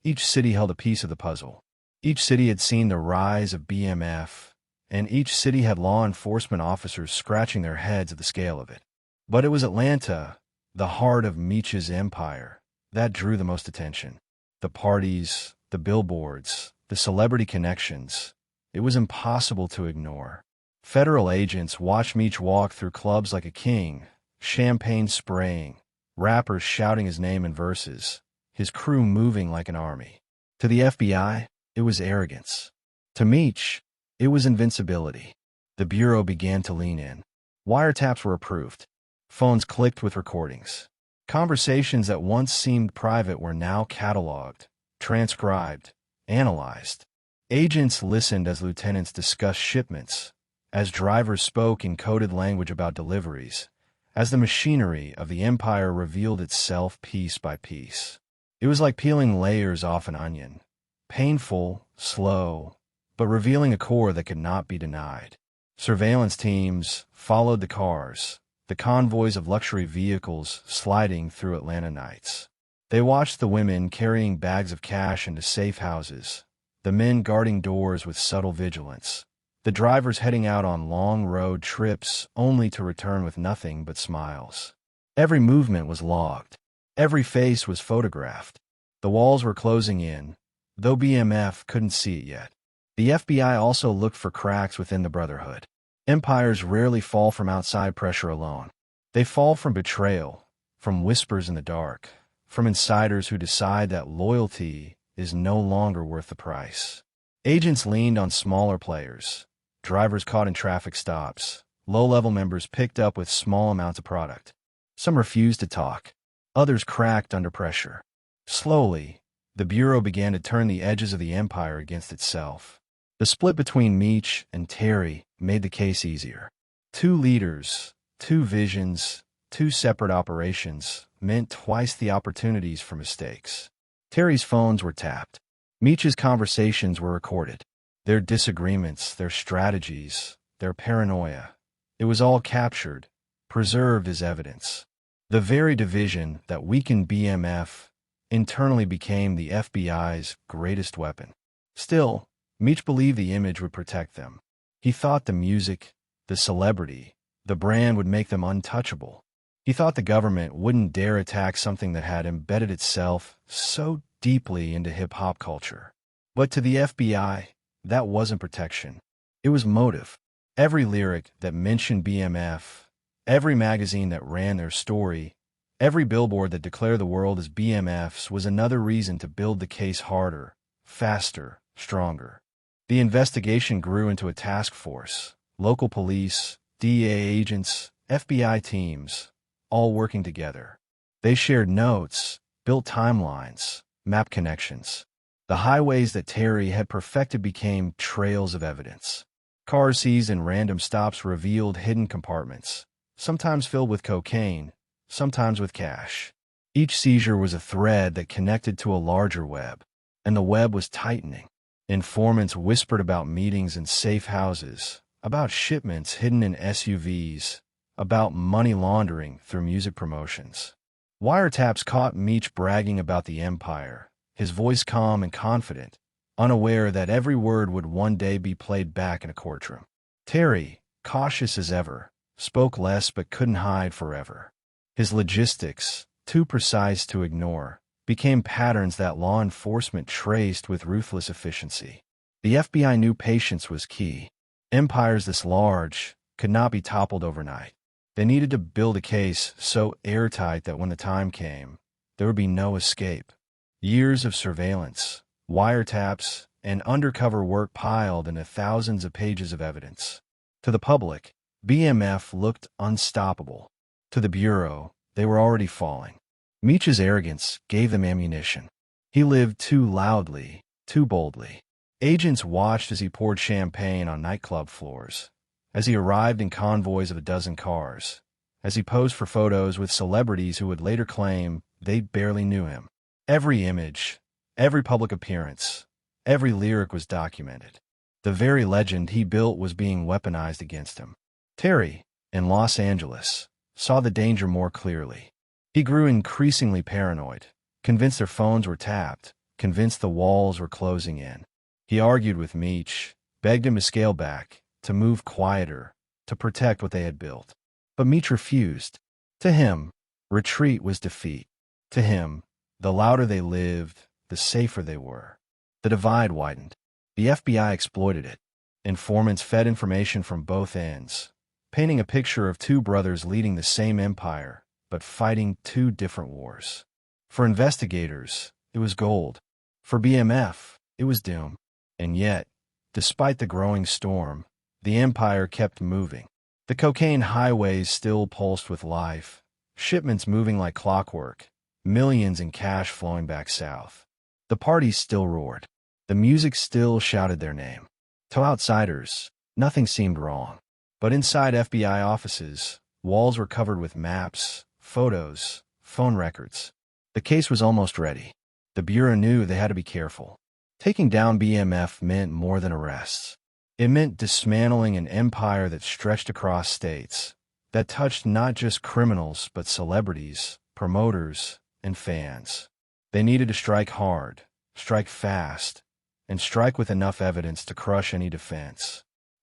Each city held a piece of the puzzle. Each city had seen the rise of BMF, and each city had law enforcement officers scratching their heads at the scale of it. But it was Atlanta, the heart of Meech's empire, that drew the most attention. The parties, the billboards, the celebrity connections. It was impossible to ignore. Federal agents watched Meech walk through clubs like a king, champagne spraying, rappers shouting his name in verses, his crew moving like an army. To the FBI, it was arrogance. To Meech, it was invincibility. The Bureau began to lean in. Wiretaps were approved. Phones clicked with recordings. Conversations that once seemed private were now cataloged, transcribed, analyzed. Agents listened as lieutenants discussed shipments, as drivers spoke in coded language about deliveries, as the machinery of the empire revealed itself piece by piece. It was like peeling layers off an onion. Painful, slow, but revealing a core that could not be denied. Surveillance teams followed the cars, the convoys of luxury vehicles sliding through Atlanta nights. They watched the women carrying bags of cash into safe houses, the men guarding doors with subtle vigilance, the drivers heading out on long road trips only to return with nothing but smiles. Every movement was logged. Every face was photographed. The walls were closing in, though BMF couldn't see it yet. The FBI also looked for cracks within the Brotherhood. Empires rarely fall from outside pressure alone. They fall from betrayal, from whispers in the dark, from insiders who decide that loyalty is no longer worth the price. Agents leaned on smaller players, drivers caught in traffic stops, low-level members picked up with small amounts of product. Some refused to talk. Others cracked under pressure. Slowly, the Bureau began to turn the edges of the empire against itself. The split between Meech and Terry made the case easier. Two leaders, two visions, two separate operations meant twice the opportunities for mistakes. Terry's phones were tapped. Meech's conversations were recorded. Their disagreements, their strategies, their paranoia. It was all captured, preserved as evidence. The very division that weakened BMF internally became the FBI's greatest weapon. Still, Meech believed the image would protect them. He thought the music, the celebrity, the brand would make them untouchable. He thought the government wouldn't dare attack something that had embedded itself so deeply into hip-hop culture. But to the FBI, that wasn't protection. It was motive. Every lyric that mentioned BMF, every magazine that ran their story, every billboard that declared the world as BMF's was another reason to build the case harder, faster, stronger. The investigation grew into a task force, local police, DEA agents, FBI teams, all working together. They shared notes, built timelines, mapped connections. The highways that Terry had perfected became trails of evidence. Cars seized in random stops revealed hidden compartments, sometimes filled with cocaine, sometimes with cash. Each seizure was a thread that connected to a larger web, and the web was tightening. Informants whispered about meetings in safe houses, about shipments hidden in SUVs, about money laundering through music promotions. Wiretaps caught Meech bragging about the empire, his voice calm and confident, unaware that every word would one day be played back in a courtroom. Terry, cautious as ever, spoke less but couldn't hide forever. His logistics, too precise to ignore, became patterns that law enforcement traced with ruthless efficiency. The FBI knew patience was key. Empires this large could not be toppled overnight. They needed to build a case so airtight that when the time came, there would be no escape. Years of surveillance, wiretaps, and undercover work piled into thousands of pages of evidence. To the public, BMF looked unstoppable. To the Bureau, they were already falling. Meech's arrogance gave them ammunition. He lived too loudly, too boldly. Agents watched as he poured champagne on nightclub floors, as he arrived in convoys of a dozen cars, as he posed for photos with celebrities who would later claim they barely knew him. Every image, every public appearance, every lyric was documented. The very legend he built was being weaponized against him. Terry, in Los Angeles, saw the danger more clearly. He grew increasingly paranoid, convinced their phones were tapped, convinced the walls were closing in. He argued with Meech, begged him to scale back, to move quieter, to protect what they had built. But Meech refused. To him, retreat was defeat. To him, the louder they lived, the safer they were. The divide widened. The FBI exploited it. Informants fed information from both ends, painting a picture of two brothers leading the same empire, but fighting two different wars. For investigators, it was gold. For BMF, it was doom. And yet, despite the growing storm, the empire kept moving. The cocaine highways still pulsed with life, shipments moving like clockwork, millions in cash flowing back south. The parties still roared. The music still shouted their name. To outsiders, nothing seemed wrong. But inside FBI offices, walls were covered with maps, photos, phone records. The case was almost ready. The Bureau knew they had to be careful. Taking down BMF meant more than arrests. It meant dismantling an empire that stretched across states, that touched not just criminals but celebrities, promoters, and fans. They needed to strike hard, strike fast, and strike with enough evidence to crush any defense.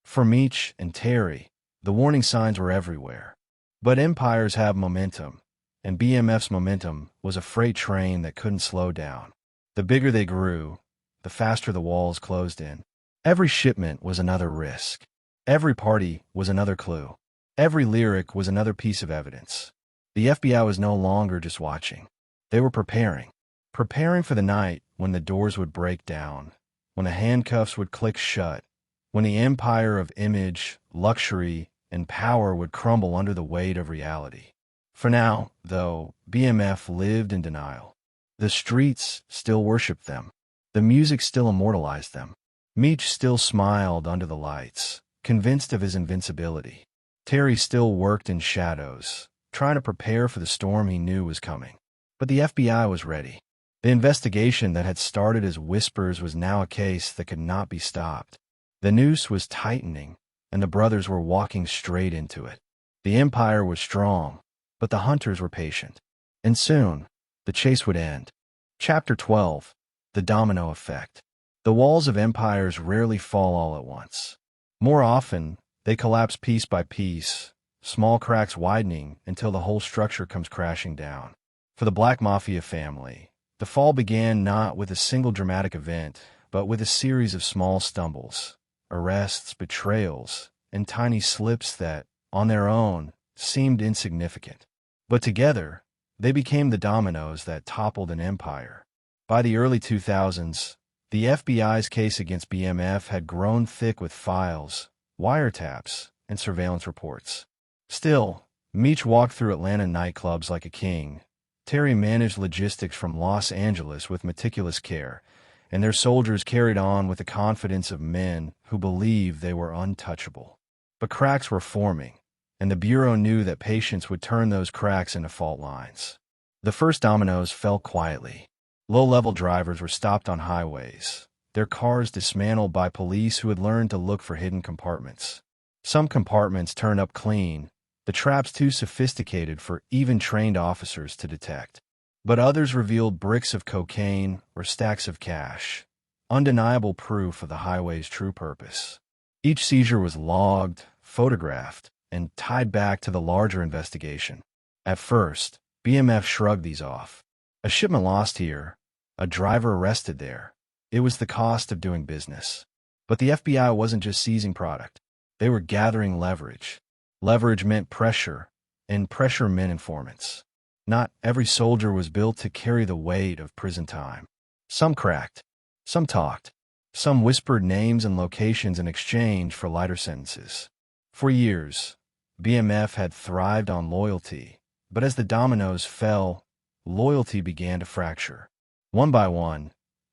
For Meech and Terry, the warning signs were everywhere. But empires have momentum, and BMF's momentum was a freight train that couldn't slow down. The bigger they grew, the faster the walls closed in. Every shipment was another risk. Every party was another clue. Every lyric was another piece of evidence. The FBI was no longer just watching. They were preparing. Preparing for the night when the doors would break down, when the handcuffs would click shut, when the empire of image, luxury, and power would crumble under the weight of reality. For now, though, BMF lived in denial. The streets still worshipped them. The music still immortalized them. Meech still smiled under the lights, convinced of his invincibility. Terry still worked in shadows, trying to prepare for the storm he knew was coming. But the FBI was ready. The investigation that had started as whispers was now a case that could not be stopped. The noose was tightening, and the brothers were walking straight into it. The empire was strong, But the hunters were patient. And soon, the chase would end. Chapter 12. The Domino Effect. The walls of empires rarely fall all at once. More often, they collapse piece by piece, small cracks widening until the whole structure comes crashing down. For the Black Mafia family, the fall began not with a single dramatic event, but with a series of small stumbles, arrests, betrayals, and tiny slips that, on their own, seemed insignificant. But together, they became the dominoes that toppled an empire. By the early 2000s, the FBI's case against BMF had grown thick with files, wiretaps, and surveillance reports. Still, Meech walked through Atlanta nightclubs like a king. Terry managed logistics from Los Angeles with meticulous care, and their soldiers carried on with the confidence of men who believed they were untouchable. But cracks were forming, and the Bureau knew that patience would turn those cracks into fault lines. The first dominoes fell quietly. Low-level drivers were stopped on highways, their cars dismantled by police who had learned to look for hidden compartments. Some compartments turned up clean, the traps too sophisticated for even trained officers to detect. But others revealed bricks of cocaine or stacks of cash, undeniable proof of the highway's true purpose. Each seizure was logged, photographed, and tied back to the larger investigation. At first, BMF shrugged these off. A shipment lost here, a driver arrested there. It was the cost of doing business. But the FBI wasn't just seizing product. They were gathering leverage. Leverage meant pressure, and pressure meant informants. Not every soldier was built to carry the weight of prison time. Some cracked, some talked, some whispered names and locations in exchange for lighter sentences. For years, BMF had thrived on loyalty, but as the dominoes fell, loyalty began to fracture. One by one,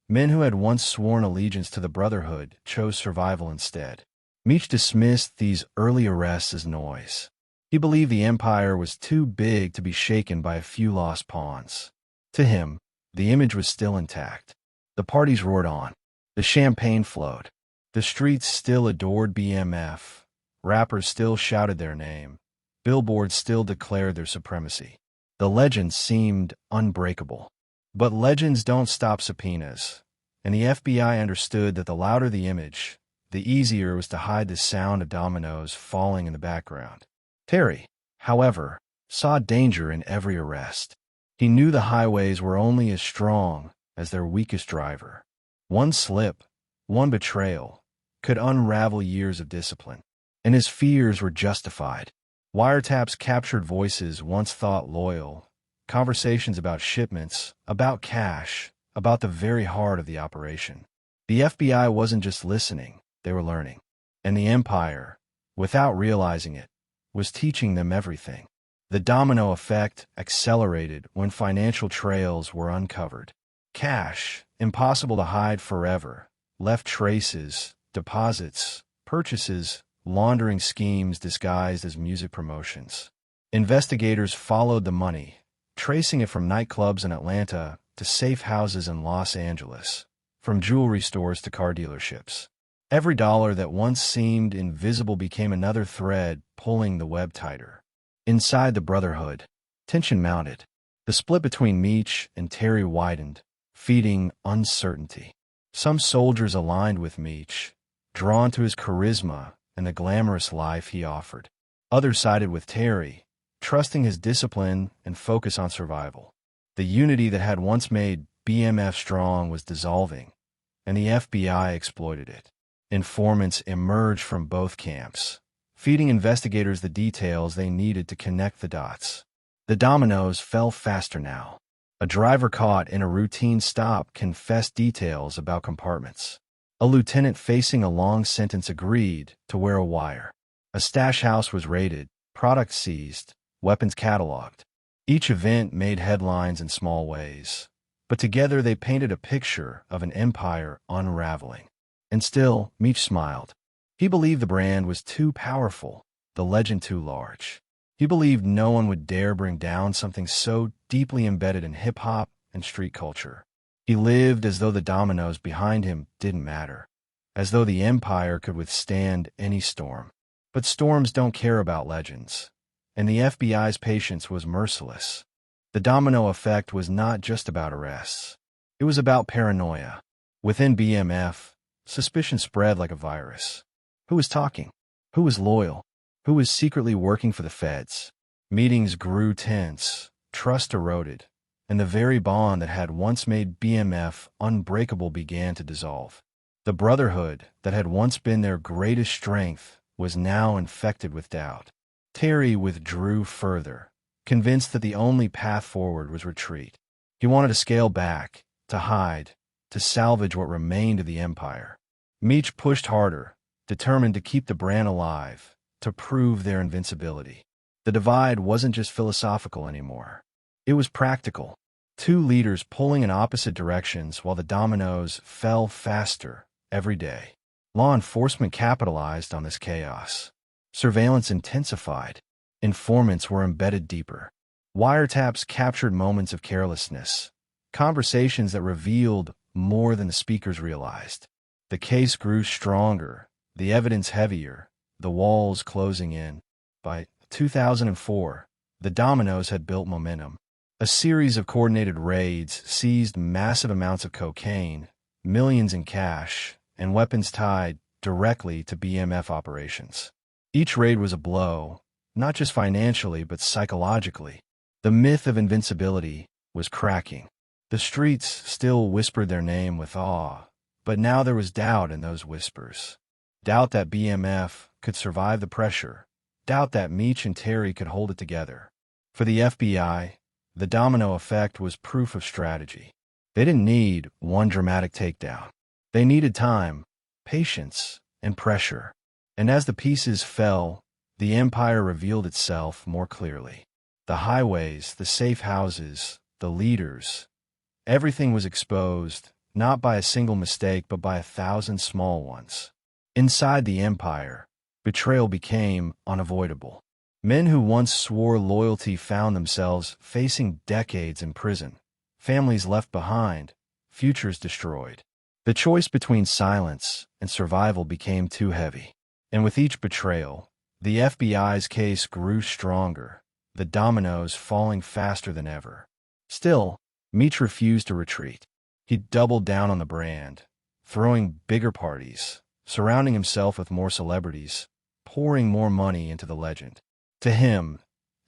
men who had once sworn allegiance to the Brotherhood chose survival instead. Meech dismissed these early arrests as noise. He believed the empire was too big to be shaken by a few lost pawns. To him, the image was still intact. The parties roared on. The champagne flowed. The streets still adored BMF. Rappers still shouted their name. Billboards still declared their supremacy. The legends seemed unbreakable. But legends don't stop subpoenas, and the FBI understood that the louder the image, the easier it was to hide the sound of dominoes falling in the background. Terry, however, saw danger in every arrest. He knew the highways were only as strong as their weakest driver. One slip, one betrayal, could unravel years of discipline, and his fears were justified. Wiretaps captured voices once thought loyal, conversations about shipments, about cash, about the very heart of the operation. The FBI wasn't just listening, they were learning. And the empire, without realizing it, was teaching them everything. The domino effect accelerated when financial trails were uncovered. Cash, impossible to hide forever, left traces, deposits, purchases, laundering schemes disguised as music promotions. Investigators followed the money, tracing it from nightclubs in Atlanta to safe houses in Los Angeles, from jewelry stores to car dealerships. Every dollar that once seemed invisible became another thread pulling the web tighter. Inside the Brotherhood, tension mounted. The split between Meech and Terry widened, feeding uncertainty. Some soldiers aligned with Meech, drawn to his charisma and the glamorous life he offered. Others sided with Terry, trusting his discipline and focus on survival. The unity that had once made BMF strong was dissolving, and the FBI exploited it. Informants emerged from both camps, feeding investigators the details they needed to connect the dots. The dominoes fell faster now. A driver caught in a routine stop confessed details about compartments. A lieutenant facing a long sentence agreed to wear a wire. A stash house was raided, products seized, weapons cataloged. Each event made headlines in small ways, but together they painted a picture of an empire unraveling. And still, Meech smiled. He believed the brand was too powerful, the legend too large. He believed no one would dare bring down something so deeply embedded in hip-hop and street culture. He lived as though the dominoes behind him didn't matter, as though the empire could withstand any storm. But storms don't care about legends. and the FBI's patience was merciless. The domino effect was not just about arrests. It was about paranoia. Within BMF, suspicion spread like a virus. Who was talking? Who was loyal? Who was secretly working for the feds? Meetings grew tense, trust eroded, and the very bond that had once made BMF unbreakable began to dissolve. The brotherhood that had once been their greatest strength was now infected with doubt. Terry withdrew further, convinced that the only path forward was retreat. He wanted to scale back, to hide, to salvage what remained of the empire. Meech pushed harder, determined to keep the brand alive, to prove their invincibility. The divide wasn't just philosophical anymore. It was practical. Two leaders pulling in opposite directions while the dominoes fell faster every day. Law enforcement capitalized on this chaos. Surveillance intensified. Informants were embedded deeper. Wiretaps captured moments of carelessness, conversations that revealed more than the speakers realized. The case grew stronger, the evidence heavier, the walls closing in. By 2004, the dominoes had built momentum. A series of coordinated raids seized massive amounts of cocaine, millions in cash, and weapons tied directly to BMF operations. Each raid was a blow, not just financially but psychologically. The myth of invincibility was cracking. The streets still whispered their name with awe, but now there was doubt in those whispers. Doubt that BMF could survive the pressure. Doubt that Meech and Terry could hold it together. For the FBI, the domino effect was proof of strategy. They didn't need one dramatic takedown. They needed time, patience, and pressure. And as the pieces fell, the empire revealed itself more clearly. The highways, the safe houses, the leaders, everything was exposed, not by a single mistake but by 1,000 small ones. Inside the empire, betrayal became unavoidable. Men who once swore loyalty found themselves facing decades in prison, families left behind, futures destroyed. The choice between silence and survival became too heavy. And with each betrayal, the FBI's case grew stronger, the dominoes falling faster than ever. Still, Meech refused to retreat. He doubled down on the brand, throwing bigger parties, surrounding himself with more celebrities, pouring more money into the legend. To him,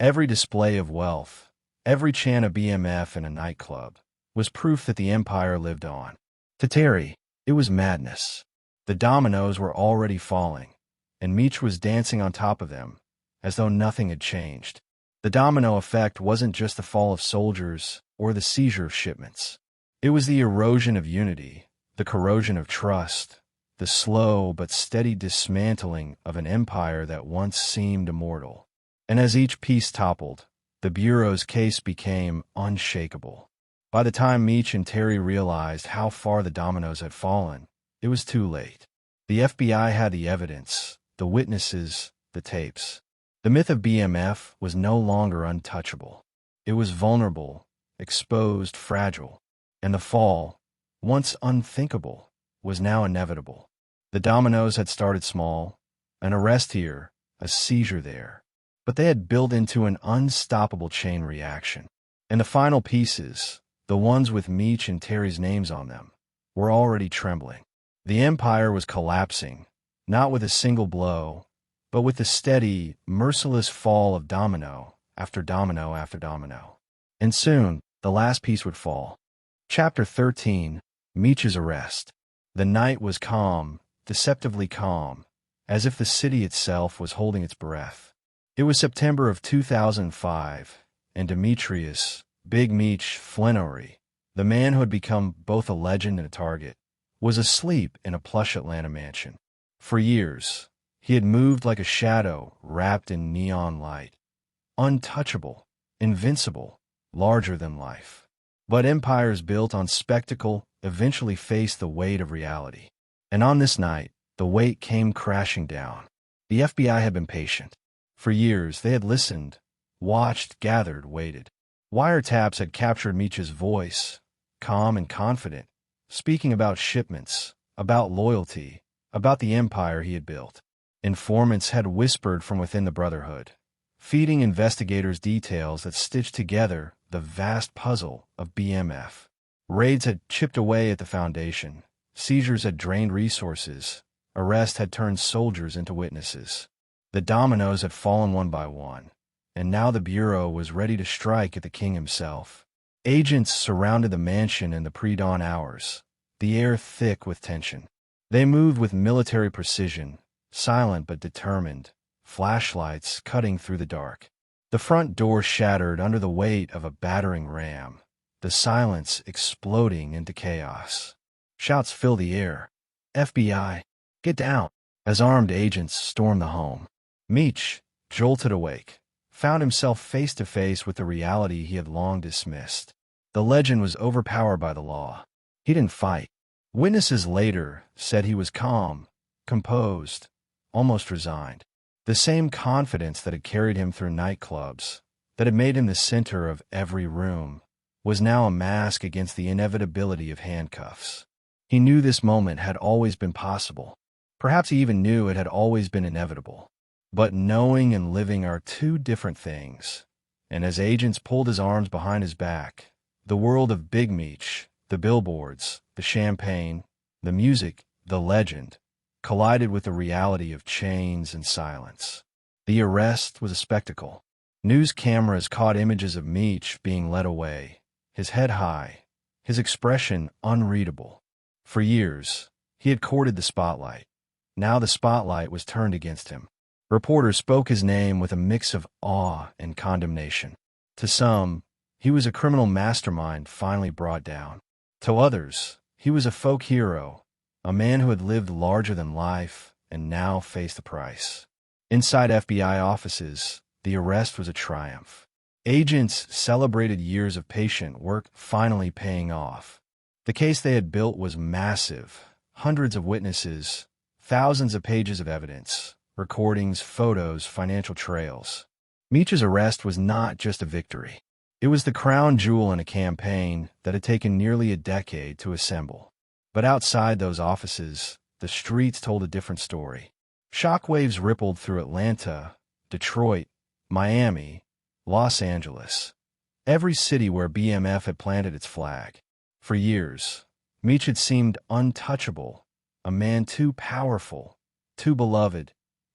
every display of wealth, every chant of BMF in a nightclub, was proof that the empire lived on. To Terry, it was madness. The dominoes were already falling, and Meech was dancing on top of them, as though nothing had changed. The domino effect wasn't just the fall of soldiers or the seizure of shipments. It was the erosion of unity, the corrosion of trust, the slow but steady dismantling of an empire that once seemed immortal. And as each piece toppled, the Bureau's case became unshakable. By the time Meech and Terry realized how far the dominoes had fallen, it was too late. The FBI had the evidence, the witnesses, the tapes. The myth of BMF was no longer untouchable. It was vulnerable, exposed, fragile. And the fall, once unthinkable, was now inevitable. The dominoes had started small, an arrest here, a seizure there. But they had built into an unstoppable chain reaction. And the final pieces, the ones with Meech and Terry's names on them, were already trembling. The empire was collapsing, not with a single blow, but with the steady, merciless fall of domino after domino after domino. And soon, the last piece would fall. Chapter 13, Meech's Arrest. The night was calm, deceptively calm, as if the city itself was holding its breath. It was September of 2005, and Demetrius Big Meech Flenory, the man who had become both a legend and a target, was asleep in a plush Atlanta mansion. For years, he had moved like a shadow wrapped in neon light. Untouchable, invincible, larger than life. But empires built on spectacle eventually faced the weight of reality. And on this night, the weight came crashing down. The FBI had been patient. For years, they had listened, watched, gathered, waited. Wiretaps had captured Meech's voice, calm and confident, speaking about shipments, about loyalty, about the empire he had built. Informants had whispered from within the Brotherhood, feeding investigators details that stitched together the vast puzzle of BMF. Raids had chipped away at the foundation, seizures had drained resources, arrests had turned soldiers into witnesses. The dominoes had fallen one by one, and now the Bureau was ready to strike at the king himself. Agents surrounded the mansion in the pre-dawn hours, the air thick with tension. They moved with military precision, silent but determined, flashlights cutting through the dark. The front door shattered under the weight of a battering ram, the silence exploding into chaos. Shouts filled the air. FBI, get down! As armed agents stormed the home. Meech, jolted awake, found himself face to face with the reality he had long dismissed. The legend was overpowered by the law. He didn't fight. Witnesses later said he was calm, composed, almost resigned. The same confidence that had carried him through nightclubs, that had made him the center of every room, was now a mask against the inevitability of handcuffs. He knew this moment had always been possible. Perhaps he even knew it had always been inevitable. But knowing and living are two different things. And as agents pulled his arms behind his back, the world of Big Meech, the billboards, the champagne, the music, the legend, collided with the reality of chains and silence. The arrest was a spectacle. News cameras caught images of Meech being led away, his head high, his expression unreadable. For years, he had courted the spotlight. Now the spotlight was turned against him. Reporters spoke his name with a mix of awe and condemnation. To some, he was a criminal mastermind finally brought down. To others, he was a folk hero, a man who had lived larger than life and now faced the price. Inside FBI offices, the arrest was a triumph. Agents celebrated years of patient work finally paying off. The case they had built was massive, hundreds of witnesses, thousands of pages of evidence, recordings, photos, financial trails. Meech's arrest was not just a victory. It was the crown jewel in a campaign that had taken nearly a decade to assemble. But outside those offices, the streets told a different story. Shockwaves rippled through Atlanta, Detroit, Miami, Los Angeles, every city where BMF had planted its flag. For years, Meech had seemed untouchable, a man too powerful, too beloved,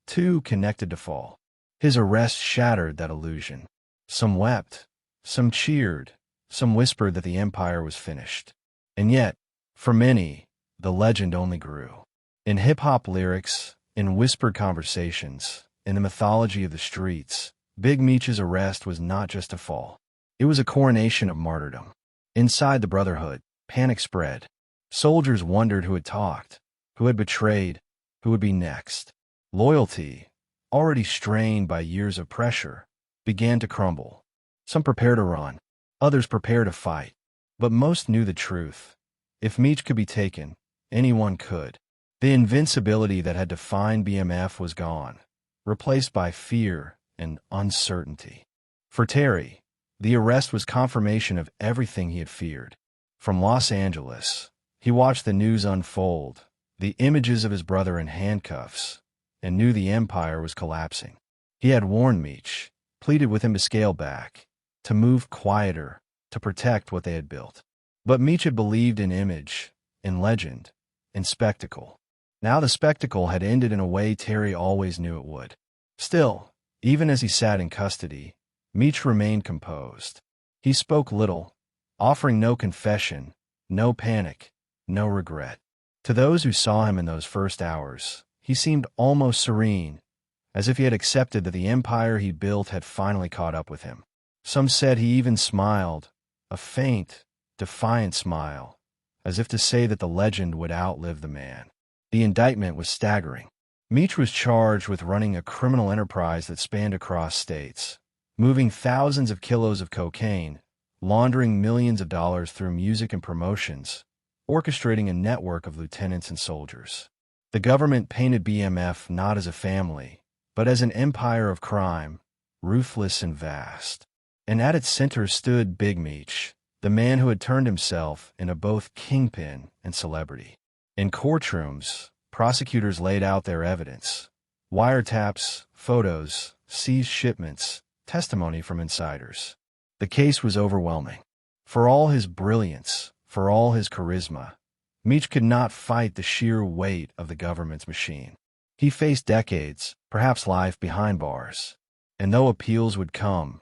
too connected to fall. His arrest shattered that illusion. Some wept, some cheered, some whispered that the empire was finished. And yet, for many, the legend only grew. In hip-hop lyrics, in whispered conversations, in the mythology of the streets, Big Meech's arrest was not just a fall. It was a coronation of martyrdom. Inside the Brotherhood, panic spread. Soldiers wondered who had talked, who had betrayed, who would be next. Loyalty, already strained by years of pressure, began to crumble. Some prepared to run, others prepared to fight. But most knew the truth. If Meech could be taken, anyone could. The invincibility that had defined BMF was gone, replaced by fear and uncertainty. For Terry, the arrest was confirmation of everything he had feared. From Los Angeles, he watched the news unfold, the images of his brother in handcuffs, and knew the empire was collapsing. He had warned Meech, pleaded with him to scale back, to move quieter, to protect what they had built. But Meech had believed in image, in legend, in spectacle. Now the spectacle had ended in a way Terry always knew it would. Still, even as he sat in custody, Meech remained composed. He spoke little, offering no confession, no panic, no regret. To those who saw him in those first hours, he seemed almost serene, as if he had accepted that the empire he built had finally caught up with him. Some said he even smiled, a faint, defiant smile, as if to say that the legend would outlive the man. The indictment was staggering. Meech was charged with running a criminal enterprise that spanned across states, moving thousands of kilos of cocaine, laundering millions of dollars through music and promotions, orchestrating a network of lieutenants and soldiers. The government painted BMF not as a family, but as an empire of crime, ruthless and vast. And at its center stood Big Meech, the man who had turned himself into both kingpin and celebrity. In courtrooms, prosecutors laid out their evidence: wiretaps, photos, seized shipments, testimony from insiders. The case was overwhelming. For all his brilliance, for all his charisma, Meech could not fight the sheer weight of the government's machine. He faced decades, perhaps life behind bars. And though appeals would come,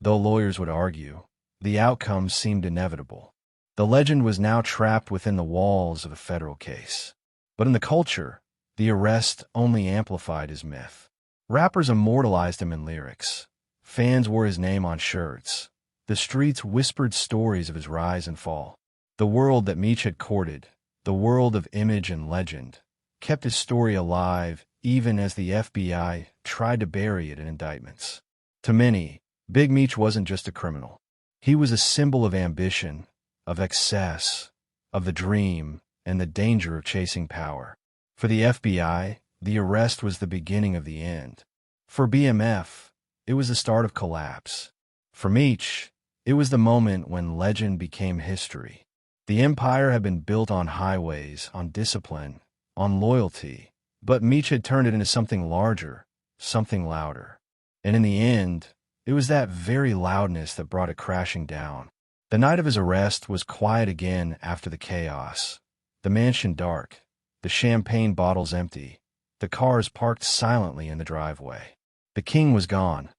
though lawyers would argue, the outcome seemed inevitable. The legend was now trapped within the walls of a federal case. But in the culture, the arrest only amplified his myth. Rappers immortalized him in lyrics. Fans wore his name on shirts. The streets whispered stories of his rise and fall. The world that Meech had courted, the world of image and legend, kept his story alive even as the FBI tried to bury it in indictments. To many, Big Meech wasn't just a criminal. He was a symbol of ambition, of excess, of the dream, and the danger of chasing power. For the FBI, the arrest was the beginning of the end. For BMF, it was the start of collapse. For Meech, it was the moment when legend became history. The empire had been built on highways, on discipline, on loyalty, but Meech had turned it into something larger, something louder. And in the end, it was that very loudness that brought it crashing down. The night of his arrest was quiet again after the chaos. The mansion dark, the champagne bottles empty, the cars parked silently in the driveway. The king was gone,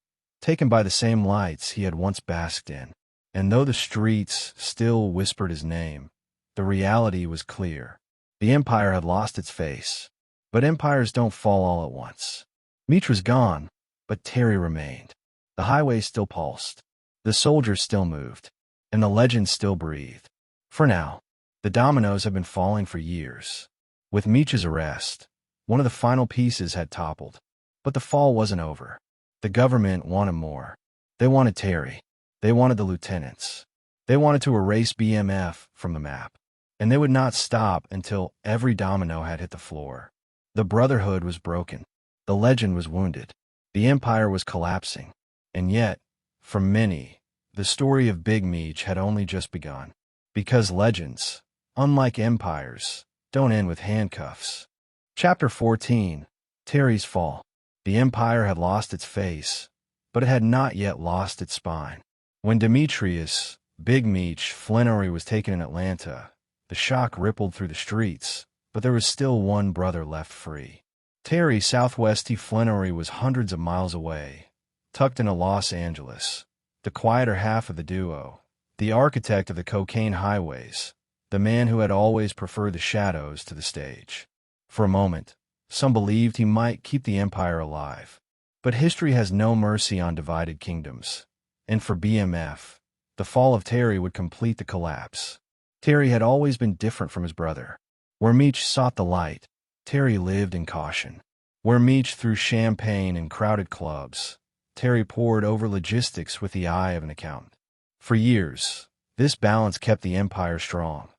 taken by the same lights he had once basked in. And though the streets still whispered his name, the reality was clear. The empire had lost its face. But empires don't fall all at once. Meech was gone, but Terry remained. The highways still pulsed. The soldiers still moved. And the legend still breathed. For now, the dominoes have been falling for years. With Meech's arrest, one of the final pieces had toppled. But the fall wasn't over. The government wanted more. They wanted Terry. They wanted the lieutenants. They wanted to erase BMF from the map. And they would not stop until every domino had hit the floor. The brotherhood was broken. The legend was wounded. The empire was collapsing. And yet, for many, the story of Big Meech had only just begun. Because legends, unlike empires, don't end with handcuffs. Chapter 14, Terry's Fall. The empire had lost its face, but it had not yet lost its spine. When Demetrius Big Meech Flenory was taken in Atlanta, the shock rippled through the streets, but there was still one brother left free. Terry Southwest T. Flenory was hundreds of miles away, tucked into Los Angeles, the quieter half of the duo, the architect of the cocaine highways, the man who had always preferred the shadows to the stage. For a moment, some believed he might keep the empire alive. But history has no mercy on divided kingdoms. And for BMF, the fall of Terry would complete the collapse. Terry had always been different from his brother. Where Meech sought the light, Terry lived in caution. Where Meech threw champagne in crowded clubs, Terry pored over logistics with the eye of an accountant. For years, this balance kept the empire strong.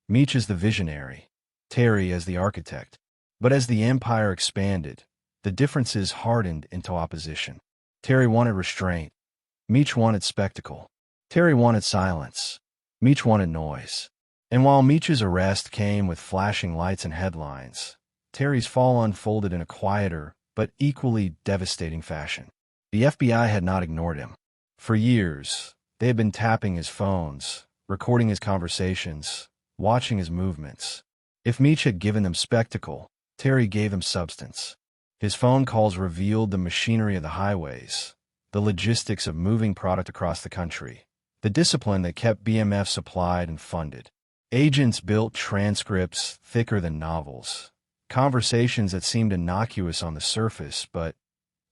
Meech as the visionary, Terry as the architect. But as the empire expanded, the differences hardened into opposition. Terry wanted restraint. Meech wanted spectacle. Terry wanted silence. Meech wanted noise. And while Meech's arrest came with flashing lights and headlines, Terry's fall unfolded in a quieter but equally devastating fashion. The FBI had not ignored him. For years, they had been tapping his phones, recording his conversations, watching his movements. If Meech had given them spectacle, Terry gave them substance. His phone calls revealed the machinery of the highways, the logistics of moving product across the country, the discipline that kept BMF supplied and funded. Agents built transcripts thicker than novels, conversations that seemed innocuous on the surface, but,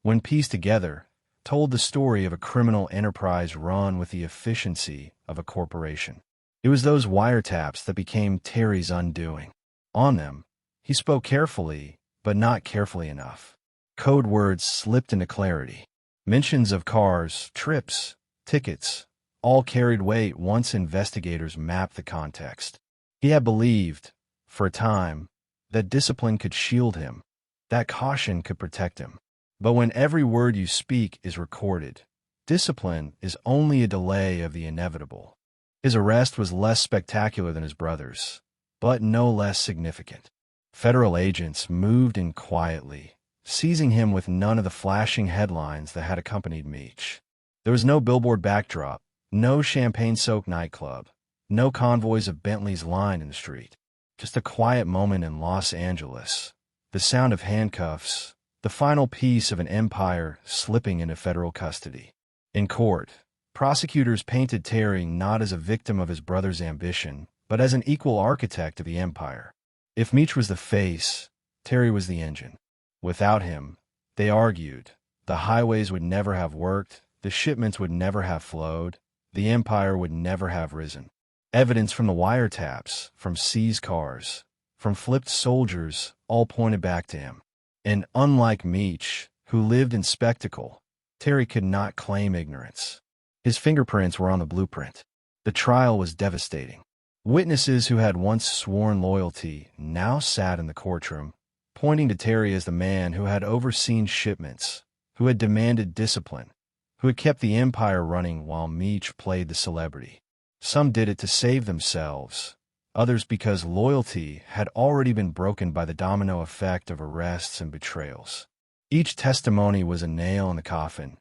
when pieced together, told the story of a criminal enterprise run with the efficiency of a corporation. It was those wiretaps that became Terry's undoing. On them, he spoke carefully, but not carefully enough. Code words slipped into clarity. Mentions of cars, trips, tickets, all carried weight once investigators mapped the context. He had believed, for a time, that discipline could shield him, that caution could protect him. But when every word you speak is recorded, discipline is only a delay of the inevitable. His arrest was less spectacular than his brother's, but no less significant. Federal agents moved in quietly, seizing him with none of the flashing headlines that had accompanied Meech. There was no billboard backdrop, no champagne-soaked nightclub, no convoys of Bentleys lined in the street. Just a quiet moment in Los Angeles. The sound of handcuffs, the final piece of an empire slipping into federal custody. In court, prosecutors painted Terry not as a victim of his brother's ambition, but as an equal architect of the empire. If Meech was the face, Terry was the engine. Without him, they argued, the highways would never have worked, the shipments would never have flowed, the empire would never have risen. Evidence from the wiretaps, from seized cars, from flipped soldiers, all pointed back to him. And unlike Meech, who lived in spectacle, Terry could not claim ignorance. His fingerprints were on the blueprint. The trial was devastating. Witnesses who had once sworn loyalty now sat in the courtroom, pointing to Terry as the man who had overseen shipments, who had demanded discipline, who had kept the empire running while Meech played the celebrity. Some did it to save themselves, others because loyalty had already been broken by the domino effect of arrests and betrayals. Each testimony was a nail in the coffin.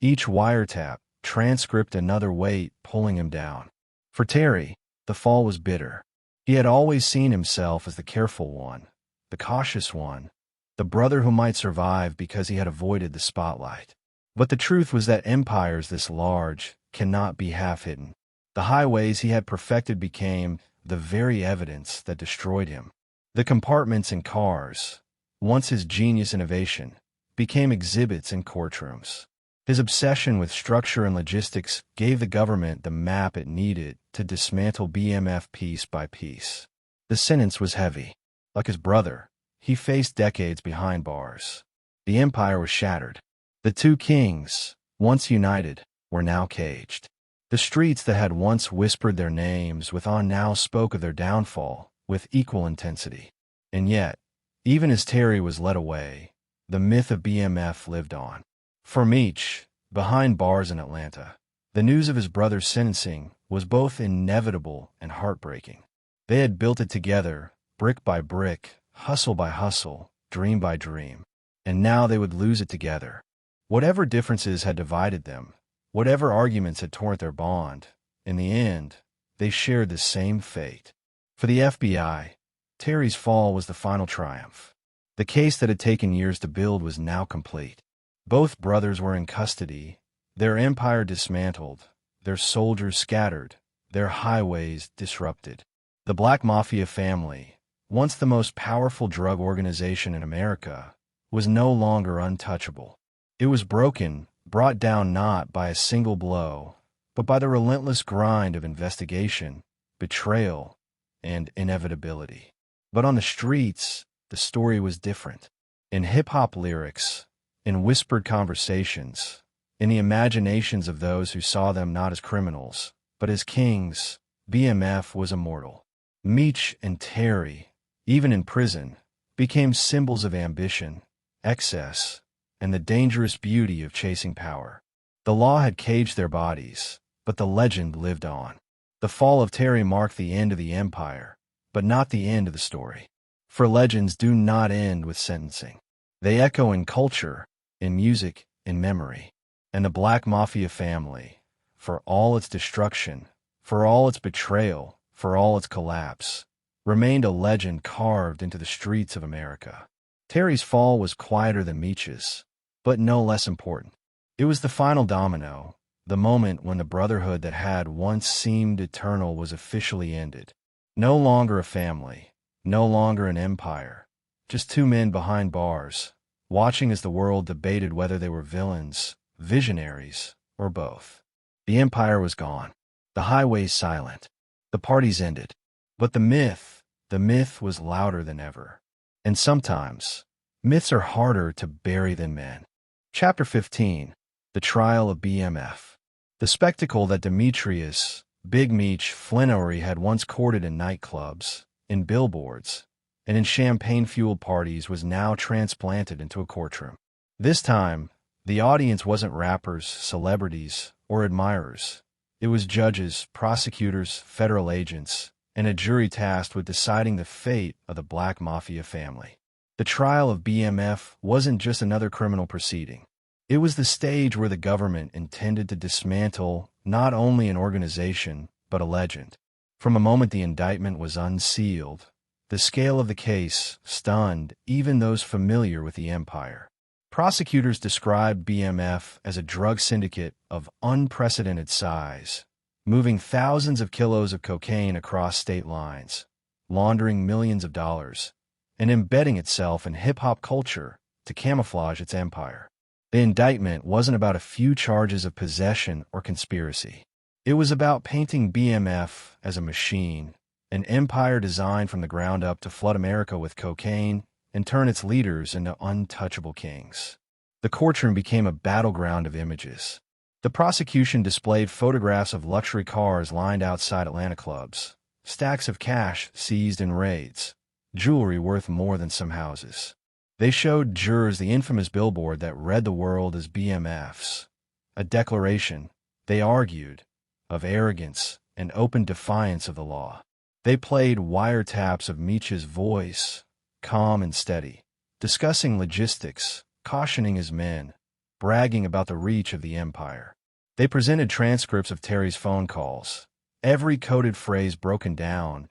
Each wiretap, transcript another weight pulling him down. For Terry, the fall was bitter. He had always seen himself as the careful one, the cautious one, the brother who might survive because he had avoided the spotlight. But the truth was that empires this large cannot be half-hidden. The highways he had perfected became the very evidence that destroyed him. The compartments in cars, once his genius innovation, became exhibits in courtrooms. His obsession with structure and logistics gave the government the map it needed to dismantle BMF piece by piece. The sentence was heavy. Like his brother, he faced decades behind bars. The empire was shattered. The two kings, once united, were now caged. The streets that had once whispered their names within now spoke of their downfall with equal intensity. And yet, even as Terry was led away, the myth of BMF lived on. For Meech, behind bars in Atlanta, the news of his brother's sentencing was both inevitable and heartbreaking. They had built it together, brick by brick, hustle by hustle, dream by dream, and now they would lose it together. Whatever differences had divided them, whatever arguments had torn their bond, in the end, they shared the same fate. For the FBI, Terry's fall was the final triumph. The case that had taken years to build was now complete. Both brothers were in custody, their empire dismantled, their soldiers scattered, their highways disrupted. The Black Mafia Family, once the most powerful drug organization in America, was no longer untouchable. It was broken, brought down not by a single blow, but by the relentless grind of investigation, betrayal, and inevitability. But on the streets, the story was different. In hip-hop lyrics, in whispered conversations, in the imaginations of those who saw them not as criminals, but as kings, BMF was immortal. Meech and Terry, even in prison, became symbols of ambition, excess, and the dangerous beauty of chasing power. The law had caged their bodies, but the legend lived on. The fall of Terry marked the end of the empire, but not the end of the story. For legends do not end with sentencing. They echo in culture, in music, in memory. And the Black Mafia Family, for all its destruction, for all its betrayal, for all its collapse, remained a legend carved into the streets of America. Terry's fall was quieter than Meech's, but no less important. It was the final domino, the moment when the brotherhood that had once seemed eternal was officially ended. No longer a family, no longer an empire, just two men behind bars, watching as the world debated whether they were villains, visionaries, or both. The empire was gone. The highways silent. The parties ended. But the myth was louder than ever. And sometimes, myths are harder to bury than men. Chapter 15. The Trial of BMF. The spectacle that Demetrius Big Meech Flenory had once courted in nightclubs, in billboards, and in champagne-fueled parties was now transplanted into a courtroom. This time, the audience wasn't rappers, celebrities, or admirers. It was judges, prosecutors, federal agents, and a jury tasked with deciding the fate of the Black Mafia family. The trial of BMF wasn't just another criminal proceeding. It was the stage where the government intended to dismantle not only an organization, but a legend. From the moment the indictment was unsealed, the scale of the case stunned even those familiar with the empire. Prosecutors described BMF as a drug syndicate of unprecedented size, moving thousands of kilos of cocaine across state lines, laundering millions of dollars, and embedding itself in hip-hop culture to camouflage its empire. The indictment wasn't about a few charges of possession or conspiracy. It was about painting BMF as a machine, an empire designed from the ground up to flood America with cocaine and turn its leaders into untouchable kings. The courtroom became a battleground of images. The prosecution displayed photographs of luxury cars lined outside Atlanta clubs, stacks of cash seized in raids, jewelry worth more than some houses. They showed jurors the infamous billboard that read the world as BMF's, a declaration, they argued, of arrogance and open defiance of the law. They played wiretaps of Meech's voice, calm and steady, discussing logistics, cautioning his men, bragging about the reach of the empire. They presented transcripts of Terry's phone calls, every coded phrase broken down,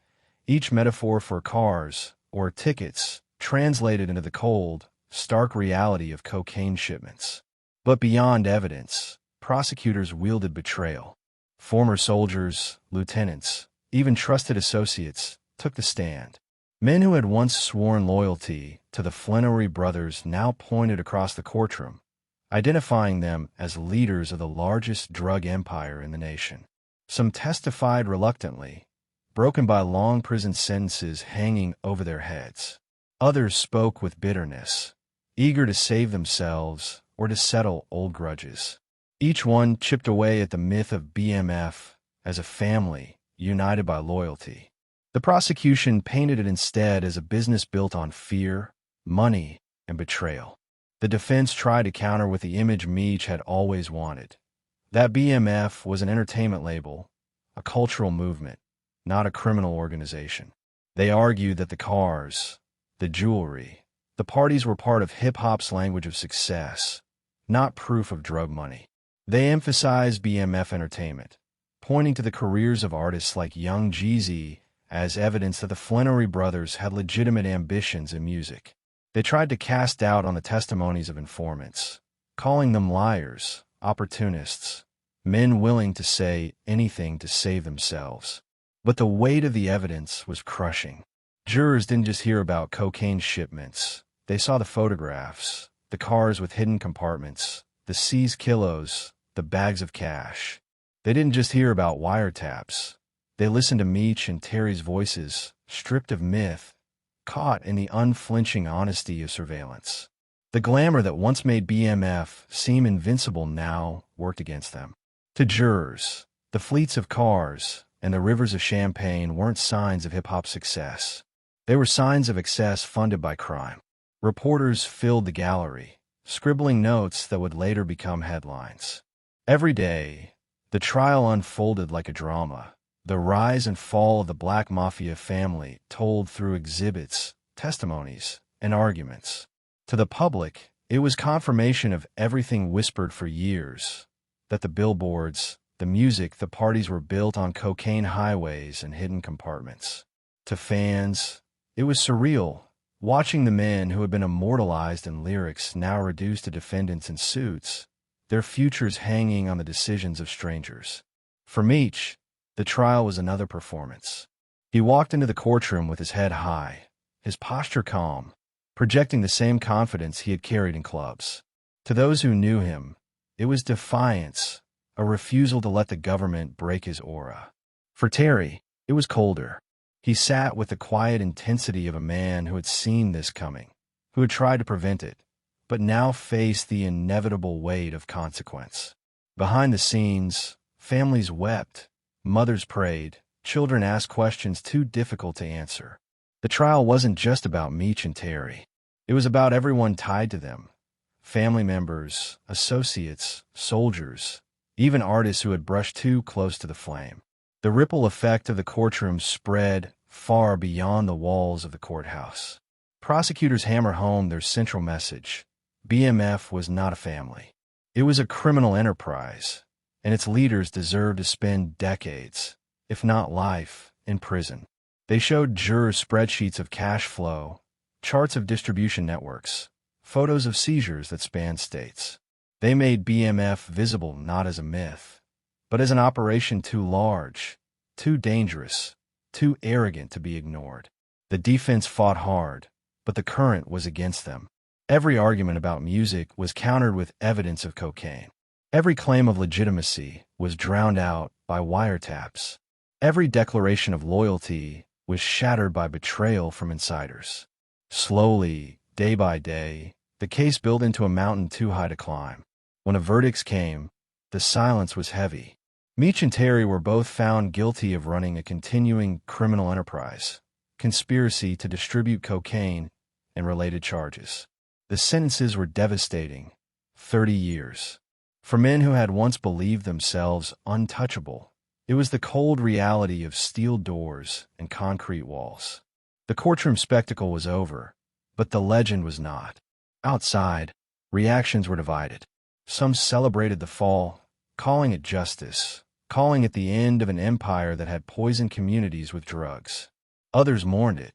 each metaphor for cars or tickets translated into the cold, stark reality of cocaine shipments. But beyond evidence, prosecutors wielded betrayal. Former soldiers, lieutenants, even trusted associates took the stand. Men who had once sworn loyalty to the Flenory brothers now pointed across the courtroom, identifying them as leaders of the largest drug empire in the nation. Some testified reluctantly, broken by long prison sentences hanging over their heads. Others spoke with bitterness, eager to save themselves or to settle old grudges. Each one chipped away at the myth of BMF as a family united by loyalty. The prosecution painted it instead as a business built on fear, money, and betrayal. The defense tried to counter with the image Meech had always wanted. That BMF was an entertainment label, a cultural movement, not a criminal organization. They argued that the cars, the jewelry, the parties were part of hip-hop's language of success, not proof of drug money. They emphasized BMF Entertainment, pointing to the careers of artists like Young Jeezy as evidence that the Flenory brothers had legitimate ambitions in music. They tried to cast doubt on the testimonies of informants, calling them liars, opportunists, men willing to say anything to save themselves. But the weight of the evidence was crushing. Jurors didn't just hear about cocaine shipments. They saw the photographs, the cars with hidden compartments, the seized kilos, the bags of cash. They didn't just hear about wiretaps. They listened to Meech and Terry's voices, stripped of myth, caught in the unflinching honesty of surveillance. The glamour that once made BMF seem invincible now worked against them. To jurors, the fleets of cars and the rivers of champagne weren't signs of hip-hop success. They were signs of excess funded by crime. Reporters filled the gallery, scribbling notes that would later become headlines. Every day, the trial unfolded like a drama. The rise and fall of the Black Mafia family told through exhibits, testimonies, and arguments. To the public, it was confirmation of everything whispered for years, that the billboards, the music, the parties were built on cocaine highways and hidden compartments. To fans, it was surreal, watching the men who had been immortalized in lyrics now reduced to defendants in suits, their futures hanging on the decisions of strangers. For Meech, the trial was another performance. He walked into the courtroom with his head high, his posture calm, projecting the same confidence he had carried in clubs. To those who knew him, it was defiance, a refusal to let the government break his aura. For Terry, it was colder. He sat with the quiet intensity of a man who had seen this coming, who had tried to prevent it, but now faced the inevitable weight of consequence. Behind the scenes, families wept, mothers prayed, children asked questions too difficult to answer. The trial wasn't just about Meech and Terry. It was about everyone tied to them. Family members, associates, soldiers, even artists who had brushed too close to the flame. The ripple effect of the courtroom spread far beyond the walls of the courthouse. Prosecutors hammer home their central message. BMF was not a family. It was a criminal enterprise, and its leaders deserved to spend decades, if not life, in prison. They showed jurors spreadsheets of cash flow, charts of distribution networks, photos of seizures that spanned states. They made BMF visible not as a myth, but as an operation too large, too dangerous, too arrogant to be ignored. The defense fought hard, but the current was against them. Every argument about music was countered with evidence of cocaine. Every claim of legitimacy was drowned out by wiretaps. Every declaration of loyalty was shattered by betrayal from insiders. Slowly, day by day, the case built into a mountain too high to climb. When the verdicts came, the silence was heavy. Meech and Terry were both found guilty of running a continuing criminal enterprise, conspiracy to distribute cocaine, and related charges. The sentences were devastating. 30 years. For men who had once believed themselves untouchable, it was the cold reality of steel doors and concrete walls. The courtroom spectacle was over, but the legend was not. Outside, reactions were divided. Some celebrated the fall, calling it justice, calling it the end of an empire that had poisoned communities with drugs. Others mourned it,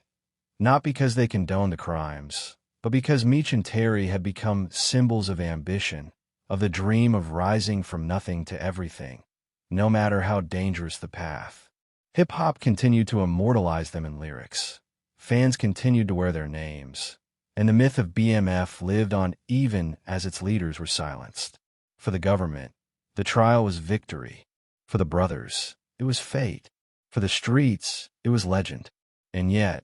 not because they condoned the crimes, but because Meech and Terry had become symbols of ambition, of the dream of rising from nothing to everything, no matter how dangerous the path. Hip-hop continued to immortalize them in lyrics. Fans continued to wear their names, and the myth of BMF lived on even as its leaders were silenced. For the government, the trial was victory. For the brothers, it was fate. For the streets, it was legend. And yet,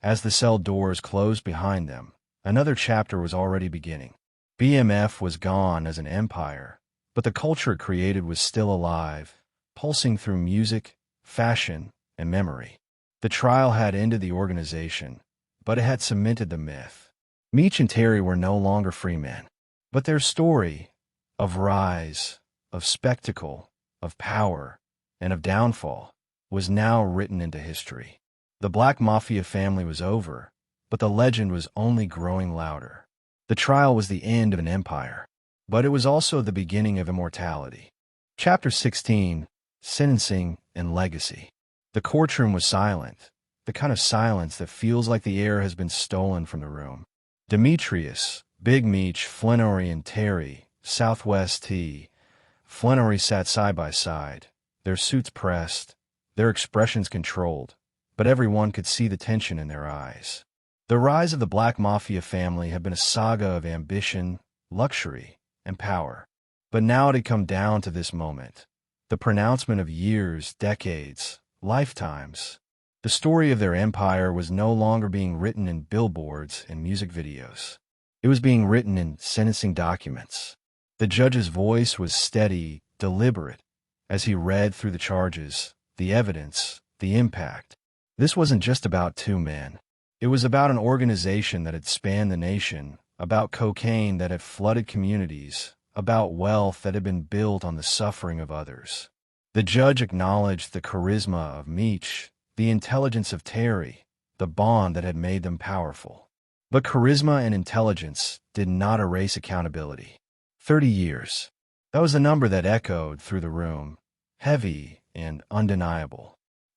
as the cell doors closed behind them, another chapter was already beginning. BMF was gone as an empire, but the culture it created was still alive, pulsing through music, fashion, and memory. The trial had ended the organization, but it had cemented the myth. Meech and Terry were no longer free men, but their story of rise, of spectacle, of power, and of downfall was now written into history. The Black Mafia family was over, but the legend was only growing louder. The trial was the end of an empire, but it was also the beginning of immortality. Chapter 16, Sentencing and Legacy. The courtroom was silent, the kind of silence that feels like the air has been stolen from the room. Demetrius, Big Meech, Flenory, and Terry, Southwest T. Flenory sat side by side, their suits pressed, their expressions controlled, but everyone could see the tension in their eyes. The rise of the Black Mafia family had been a saga of ambition, luxury, and power. But now it had come down to this moment, the pronouncement of years, decades, lifetimes. The story of their empire was no longer being written in billboards and music videos. It was being written in sentencing documents. The judge's voice was steady, deliberate, as he read through the charges, the evidence, the impact. This wasn't just about two men. It was about an organization that had spanned the nation, about cocaine that had flooded communities, about wealth that had been built on the suffering of others. The judge acknowledged the charisma of Meech, the intelligence of Terry, the bond that had made them powerful. But charisma and intelligence did not erase accountability. 30 years. That was a number that echoed through the room, heavy and undeniable.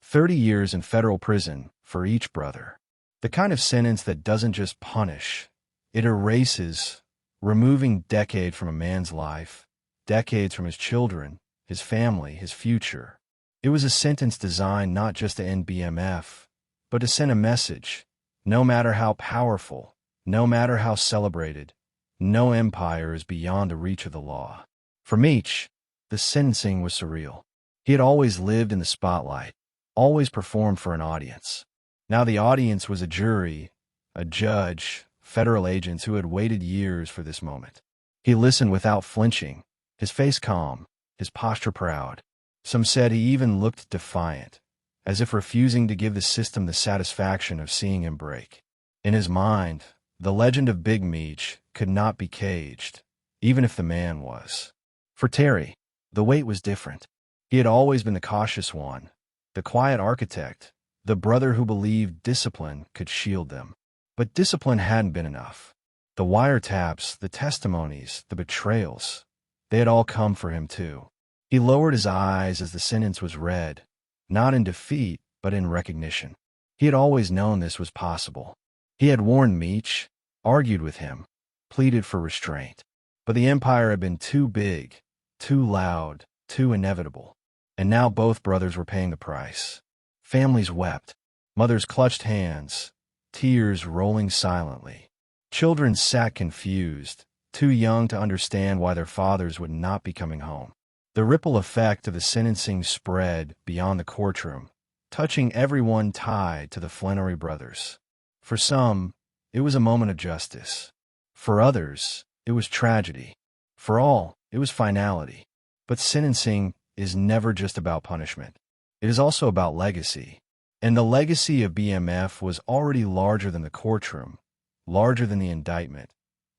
30 years in federal prison for each brother. The kind of sentence that doesn't just punish, it erases, removing decade from a man's life, decades from his children, his family, his future. It was a sentence designed not just to end BMF, but to send a message. No matter how powerful, no matter how celebrated, no empire is beyond the reach of the law. For Meech, the sentencing was surreal. He had always lived in the spotlight, always performed for an audience. Now the audience was a jury, a judge, federal agents who had waited years for this moment. He listened without flinching, his face calm, his posture proud. Some said he even looked defiant, as if refusing to give the system the satisfaction of seeing him break. In his mind, the legend of Big Meech could not be caged, even if the man was. For Terry, the weight was different. He had always been the cautious one, the quiet architect, the brother who believed discipline could shield them. But discipline hadn't been enough. The wiretaps, the testimonies, the betrayals, they had all come for him too. He lowered his eyes as the sentence was read, not in defeat, but in recognition. He had always known this was possible. He had warned Meech, argued with him, pleaded for restraint. But the empire had been too big, too loud, too inevitable. And now both brothers were paying the price. Families wept. Mothers clutched hands, tears rolling silently. Children sat confused, too young to understand why their fathers would not be coming home. The ripple effect of the sentencing spread beyond the courtroom, touching everyone tied to the Flenory brothers. For some, it was a moment of justice. For others, it was tragedy. For all, it was finality. But sentencing is never just about punishment. It is also about legacy. And the legacy of BMF was already larger than the courtroom, larger than the indictment,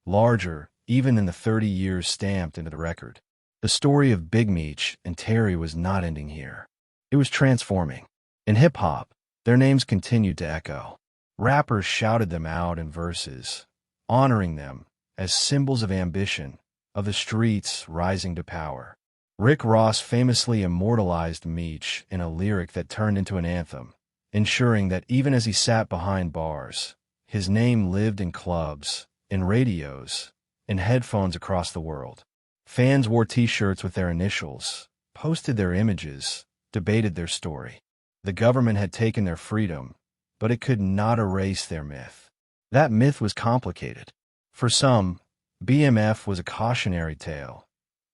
larger even than the 30 years stamped into the record. The story of Big Meech and Terry was not ending here. It was transforming. In hip-hop, their names continued to echo. Rappers shouted them out in verses, honoring them as symbols of ambition, of the streets rising to power. Rick Ross famously immortalized Meech in a lyric that turned into an anthem, ensuring that even as he sat behind bars, his name lived in clubs, in radios, in headphones across the world. Fans wore T-shirts with their initials, posted their images, debated their story. The government had taken their freedom, but it could not erase their myth. That myth was complicated. For some, BMF was a cautionary tale,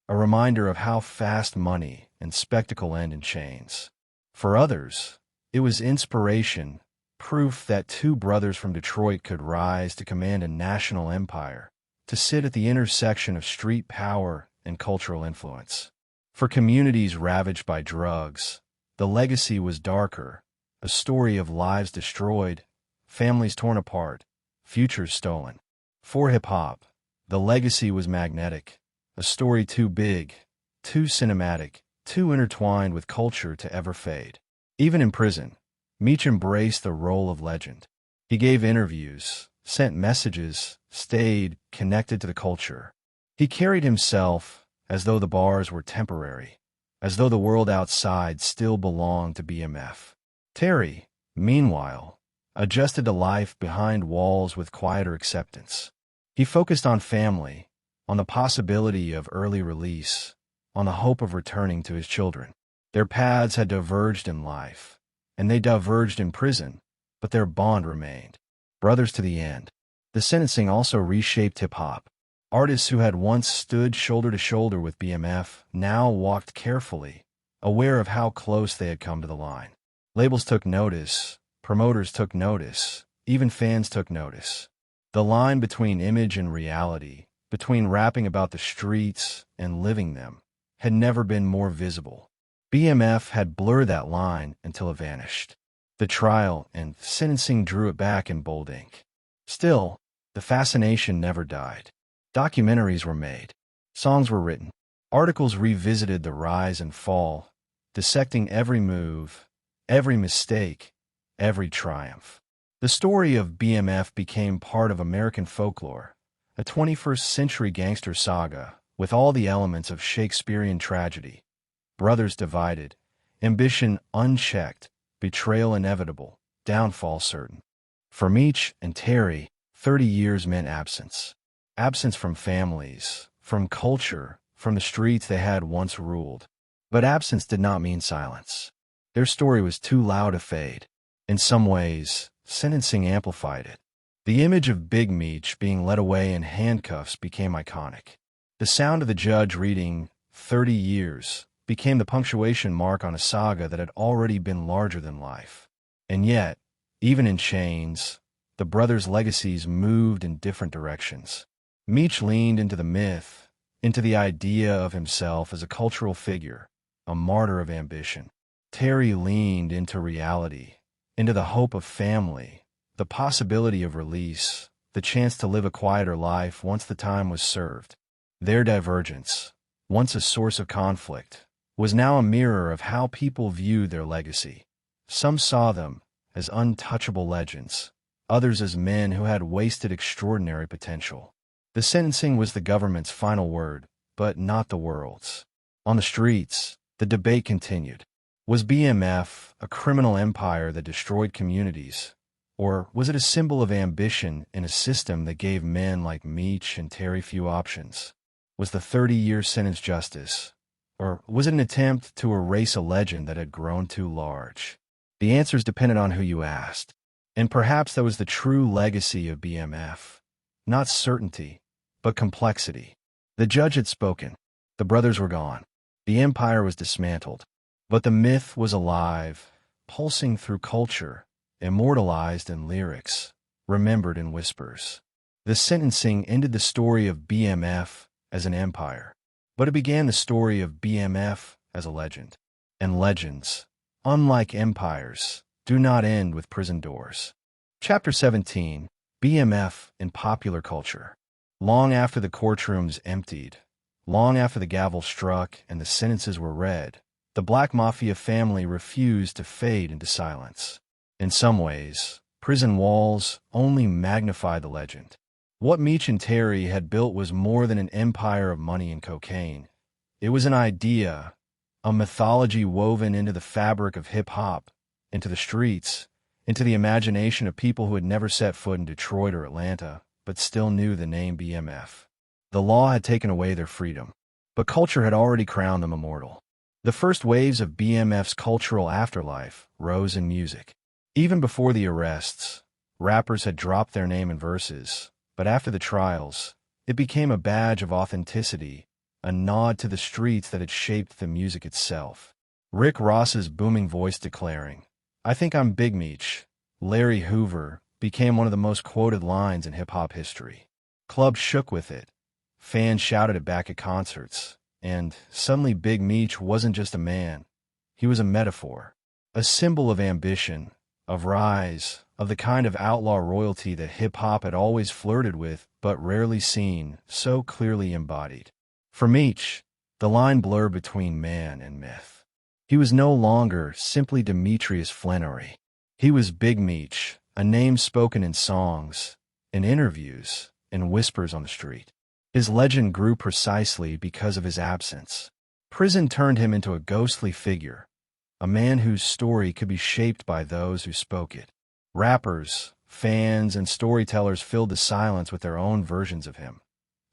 a reminder of how fast money and spectacle end in chains. For others, it was inspiration, proof that two brothers from Detroit could rise to command a national empire, to sit at the intersection of street power and cultural influence. For communities ravaged by drugs, the legacy was darker, a story of lives destroyed, families torn apart, futures stolen. For hip-hop, the legacy was magnetic, a story too big, too cinematic, too intertwined with culture to ever fade. Even in prison, Meech embraced the role of legend. He gave interviews, sent messages, stayed connected to the culture. He carried himself as though the bars were temporary, as though the world outside still belonged to BMF. Terry, meanwhile, adjusted to life behind walls with quieter acceptance. He focused on family, on the possibility of early release, on the hope of returning to his children. Their paths had diverged in life, and they diverged in prison, but their bond remained. Brothers to the end. The sentencing also reshaped hip-hop. Artists who had once stood shoulder to shoulder with BMF now walked carefully, aware of how close they had come to the line. Labels took notice, promoters took notice, even fans took notice. The line between image and reality, between rapping about the streets and living them, had never been more visible. BMF had blurred that line until it vanished. The trial and sentencing drew it back in bold ink. Still, the fascination never died. Documentaries were made. Songs were written. Articles revisited the rise and fall, dissecting every move, every mistake, every triumph. The story of BMF became part of American folklore, a 21st century gangster saga with all the elements of Shakespearean tragedy. Brothers divided, ambition unchecked, betrayal inevitable, downfall certain. For Meech and Terry, 30 years meant absence. Absence from families, from culture, from the streets they had once ruled. But absence did not mean silence. Their story was too loud to fade. In some ways, sentencing amplified it. The image of Big Meech being led away in handcuffs became iconic. The sound of the judge reading 30 years became the punctuation mark on a saga that had already been larger than life. And yet, even in chains, the brothers' legacies moved in different directions. Meech leaned into the myth, into the idea of himself as a cultural figure, a martyr of ambition. Terry leaned into reality, into the hope of family, the possibility of release, the chance to live a quieter life once the time was served. Their divergence, once a source of conflict, was now a mirror of how people viewed their legacy. Some saw them as untouchable legends, others as men who had wasted extraordinary potential. The sentencing was the government's final word, but not the world's. On the streets, the debate continued. Was BMF a criminal empire that destroyed communities, or was it a symbol of ambition in a system that gave men like Meech and Terry few options? Was the 30-year sentence justice, or was it an attempt to erase a legend that had grown too large? The answers depended on who you asked, and perhaps that was the true legacy of BMF. Not certainty, but complexity. The judge had spoken. The brothers were gone. The empire was dismantled. But the myth was alive, pulsing through culture, immortalized in lyrics, remembered in whispers. The sentencing ended the story of BMF as an empire, but it began the story of BMF as a legend. And legends, unlike empires, do not end with prison doors. Chapter 17, BMF in Popular Culture. Long after the courtrooms emptied, long after the gavel struck and the sentences were read, the Black Mafia family refused to fade into silence. In some ways, prison walls only magnified the legend. What Meech and Terry had built was more than an empire of money and cocaine. It was an idea, a mythology woven into the fabric of hip-hop, into the streets, into the imagination of people who had never set foot in Detroit or Atlanta, but still knew the name BMF. The law had taken away their freedom, but culture had already crowned them immortal. The first waves of BMF's cultural afterlife rose in music. Even before the arrests, rappers had dropped their name in verses, but after the trials, it became a badge of authenticity, a nod to the streets that had shaped the music itself. Rick Ross's booming voice declaring, "I think I'm Big Meech, Larry Hoover," became one of the most quoted lines in hip-hop history. Clubs shook with it. Fans shouted it back at concerts. And suddenly Big Meech wasn't just a man. He was a metaphor, a symbol of ambition, of rise, of the kind of outlaw royalty that hip-hop had always flirted with but rarely seen, so clearly embodied. For Meech, the line blurred between man and myth. He was no longer simply Demetrius Flenory. He was Big Meech, a name spoken in songs, in interviews, in whispers on the street. His legend grew precisely because of his absence. Prison turned him into a ghostly figure, a man whose story could be shaped by those who spoke it. Rappers, fans, and storytellers filled the silence with their own versions of him.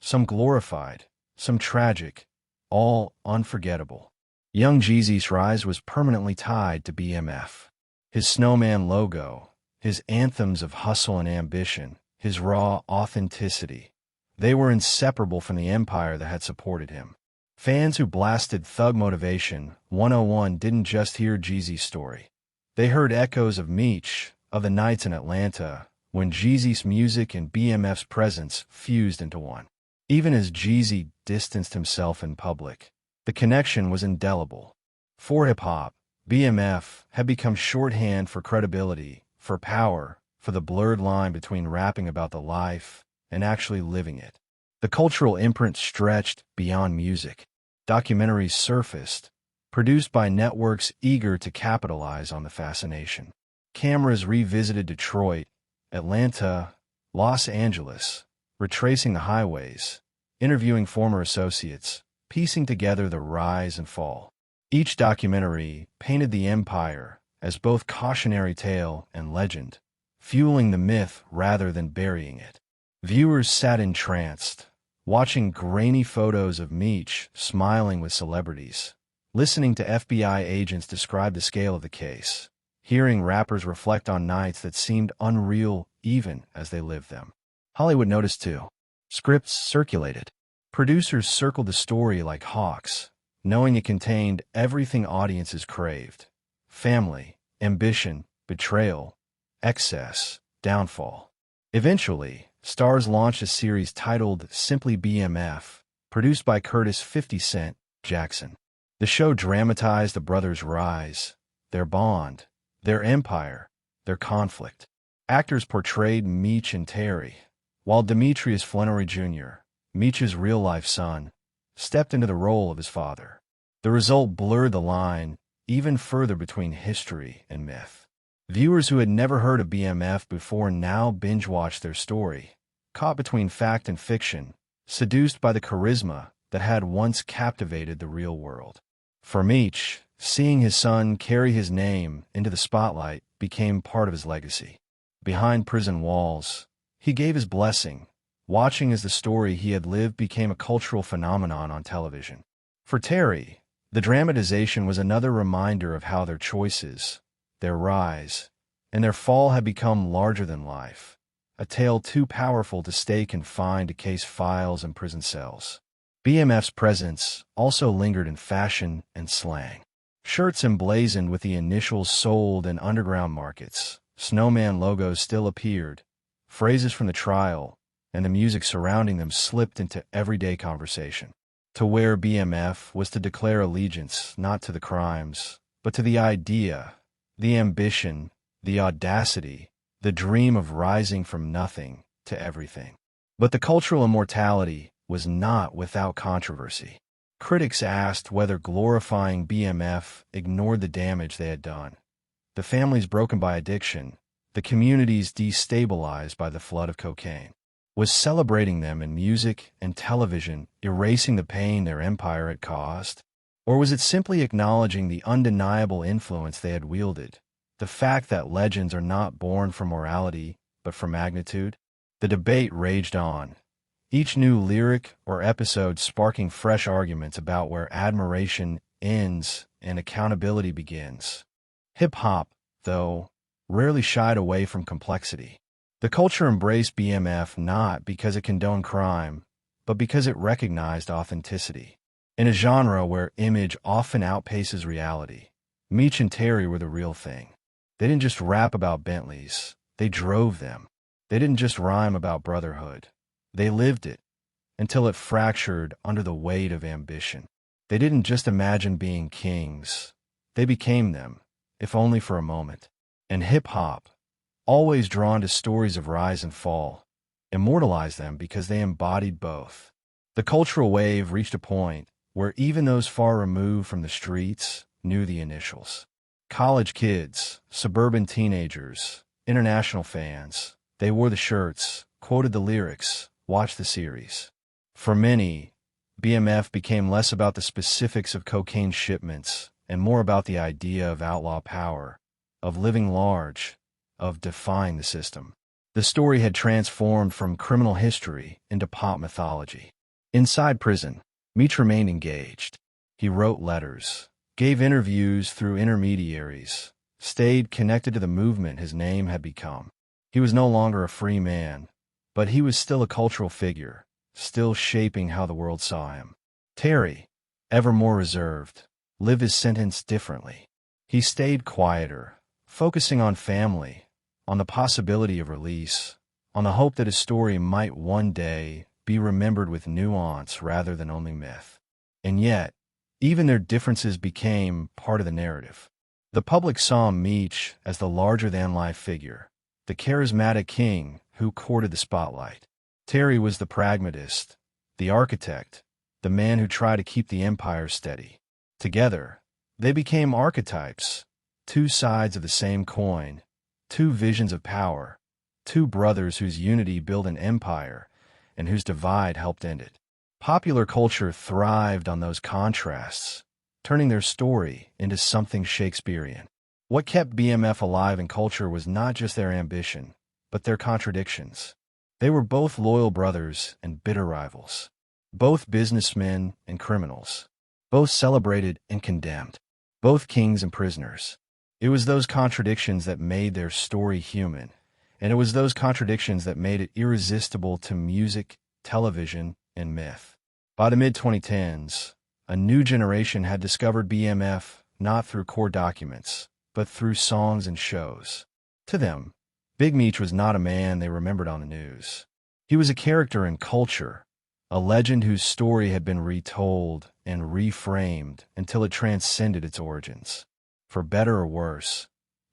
Some glorified, some tragic, all unforgettable. Young Jeezy's rise was permanently tied to BMF. His snowman logo, his anthems of hustle and ambition, his raw authenticity. They were inseparable from the empire that had supported him. Fans who blasted Thug Motivation 101 didn't just hear Jeezy's story. They heard echoes of Meech, of the nights in Atlanta, when Jeezy's music and BMF's presence fused into one. Even as Jeezy distanced himself in public, the connection was indelible. For hip-hop, BMF had become shorthand for credibility, for power, for the blurred line between rapping about the life and actually living it. The cultural imprint stretched beyond music. Documentaries surfaced, produced by networks eager to capitalize on the fascination. Cameras revisited Detroit, Atlanta, Los Angeles, retracing the highways, interviewing former associates, piecing together the rise and fall. Each documentary painted the empire as both cautionary tale and legend, fueling the myth rather than burying it. Viewers sat entranced, watching grainy photos of Meech smiling with celebrities, listening to FBI agents describe the scale of the case, hearing rappers reflect on nights that seemed unreal even as they lived them. Hollywood noticed too. Scripts circulated. Producers circled the story like hawks, knowing it contained everything audiences craved: family, ambition, betrayal, excess, downfall. Eventually, Starz launched a series titled simply BMF, produced by Curtis 50 Cent Jackson. The show dramatized the brothers' rise, their bond, their empire, their conflict. Actors portrayed Meech and Terry, while Demetrius Flenory Jr., Meech's real-life son, stepped into the role of his father. The result blurred the line even further between history and myth. Viewers who had never heard of BMF before now binge-watched their story, caught between fact and fiction, seduced by the charisma that had once captivated the real world. For Meech, seeing his son carry his name into the spotlight became part of his legacy. Behind prison walls, he gave his blessing, watching as the story he had lived became a cultural phenomenon on television. For Terry, the dramatization was another reminder of how their choices, their rise, and their fall had become larger than life, a tale too powerful to stay confined to case files and prison cells. BMF's presence also lingered in fashion and slang. Shirts emblazoned with the initials sold in underground markets, snowman logos still appeared, phrases from the trial, and the music surrounding them slipped into everyday conversation. To wear BMF was to declare allegiance not to the crimes, but to the idea, the ambition, the audacity, the dream of rising from nothing to everything. But the cultural immortality was not without controversy. Critics asked whether glorifying BMF ignored the damage they had done. The families broken by addiction, the communities destabilized by the flood of cocaine. Was celebrating them in music and television erasing the pain their empire had caused? Or was it simply acknowledging the undeniable influence they had wielded, the fact that legends are not born from morality, but from magnitude? The debate raged on, each new lyric or episode sparking fresh arguments about where admiration ends and accountability begins. Hip-hop, though, rarely shied away from complexity. The culture embraced BMF not because it condoned crime, but because it recognized authenticity. In a genre where image often outpaces reality, Meech and Terry were the real thing. They didn't just rap about Bentleys, they drove them. They didn't just rhyme about brotherhood, they lived it, until it fractured under the weight of ambition. They didn't just imagine being kings, they became them, if only for a moment. And hip-hop, always drawn to stories of rise and fall, immortalized them because they embodied both. The cultural wave reached a point where even those far removed from the streets knew the initials. College kids, suburban teenagers, international fans, they wore the shirts, quoted the lyrics, watched the series. For many, BMF became less about the specifics of cocaine shipments and more about the idea of outlaw power, of living large, of defying the system. The story had transformed from criminal history into pop mythology. Inside prison, Meech remained engaged. He wrote letters, gave interviews through intermediaries, stayed connected to the movement his name had become. He was no longer a free man, but he was still a cultural figure, still shaping how the world saw him. Terry, ever more reserved, lived his sentence differently. He stayed quieter, focusing on family, on the possibility of release, on the hope that his story might one day be remembered with nuance rather than only myth. And yet, even their differences became part of the narrative. The public saw Meech as the larger-than-life figure, the charismatic king who courted the spotlight. Terry was the pragmatist, the architect, the man who tried to keep the empire steady. Together, they became archetypes, two sides of the same coin, two visions of power, two brothers whose unity built an empire and whose divide helped end it. Popular culture thrived on those contrasts, turning their story into something Shakespearean. What kept BMF alive in culture was not just their ambition, but their contradictions. They were both loyal brothers and bitter rivals, both businessmen and criminals, both celebrated and condemned, both kings and prisoners. It was those contradictions that made their story human, and it was those contradictions that made it irresistible to music, television, and myth. By the mid-2010s, a new generation had discovered BMF not through core documents, but through songs and shows. To them, Big Meech was not a man they remembered on the news. He was a character in culture, a legend whose story had been retold and reframed until it transcended its origins. For better or worse,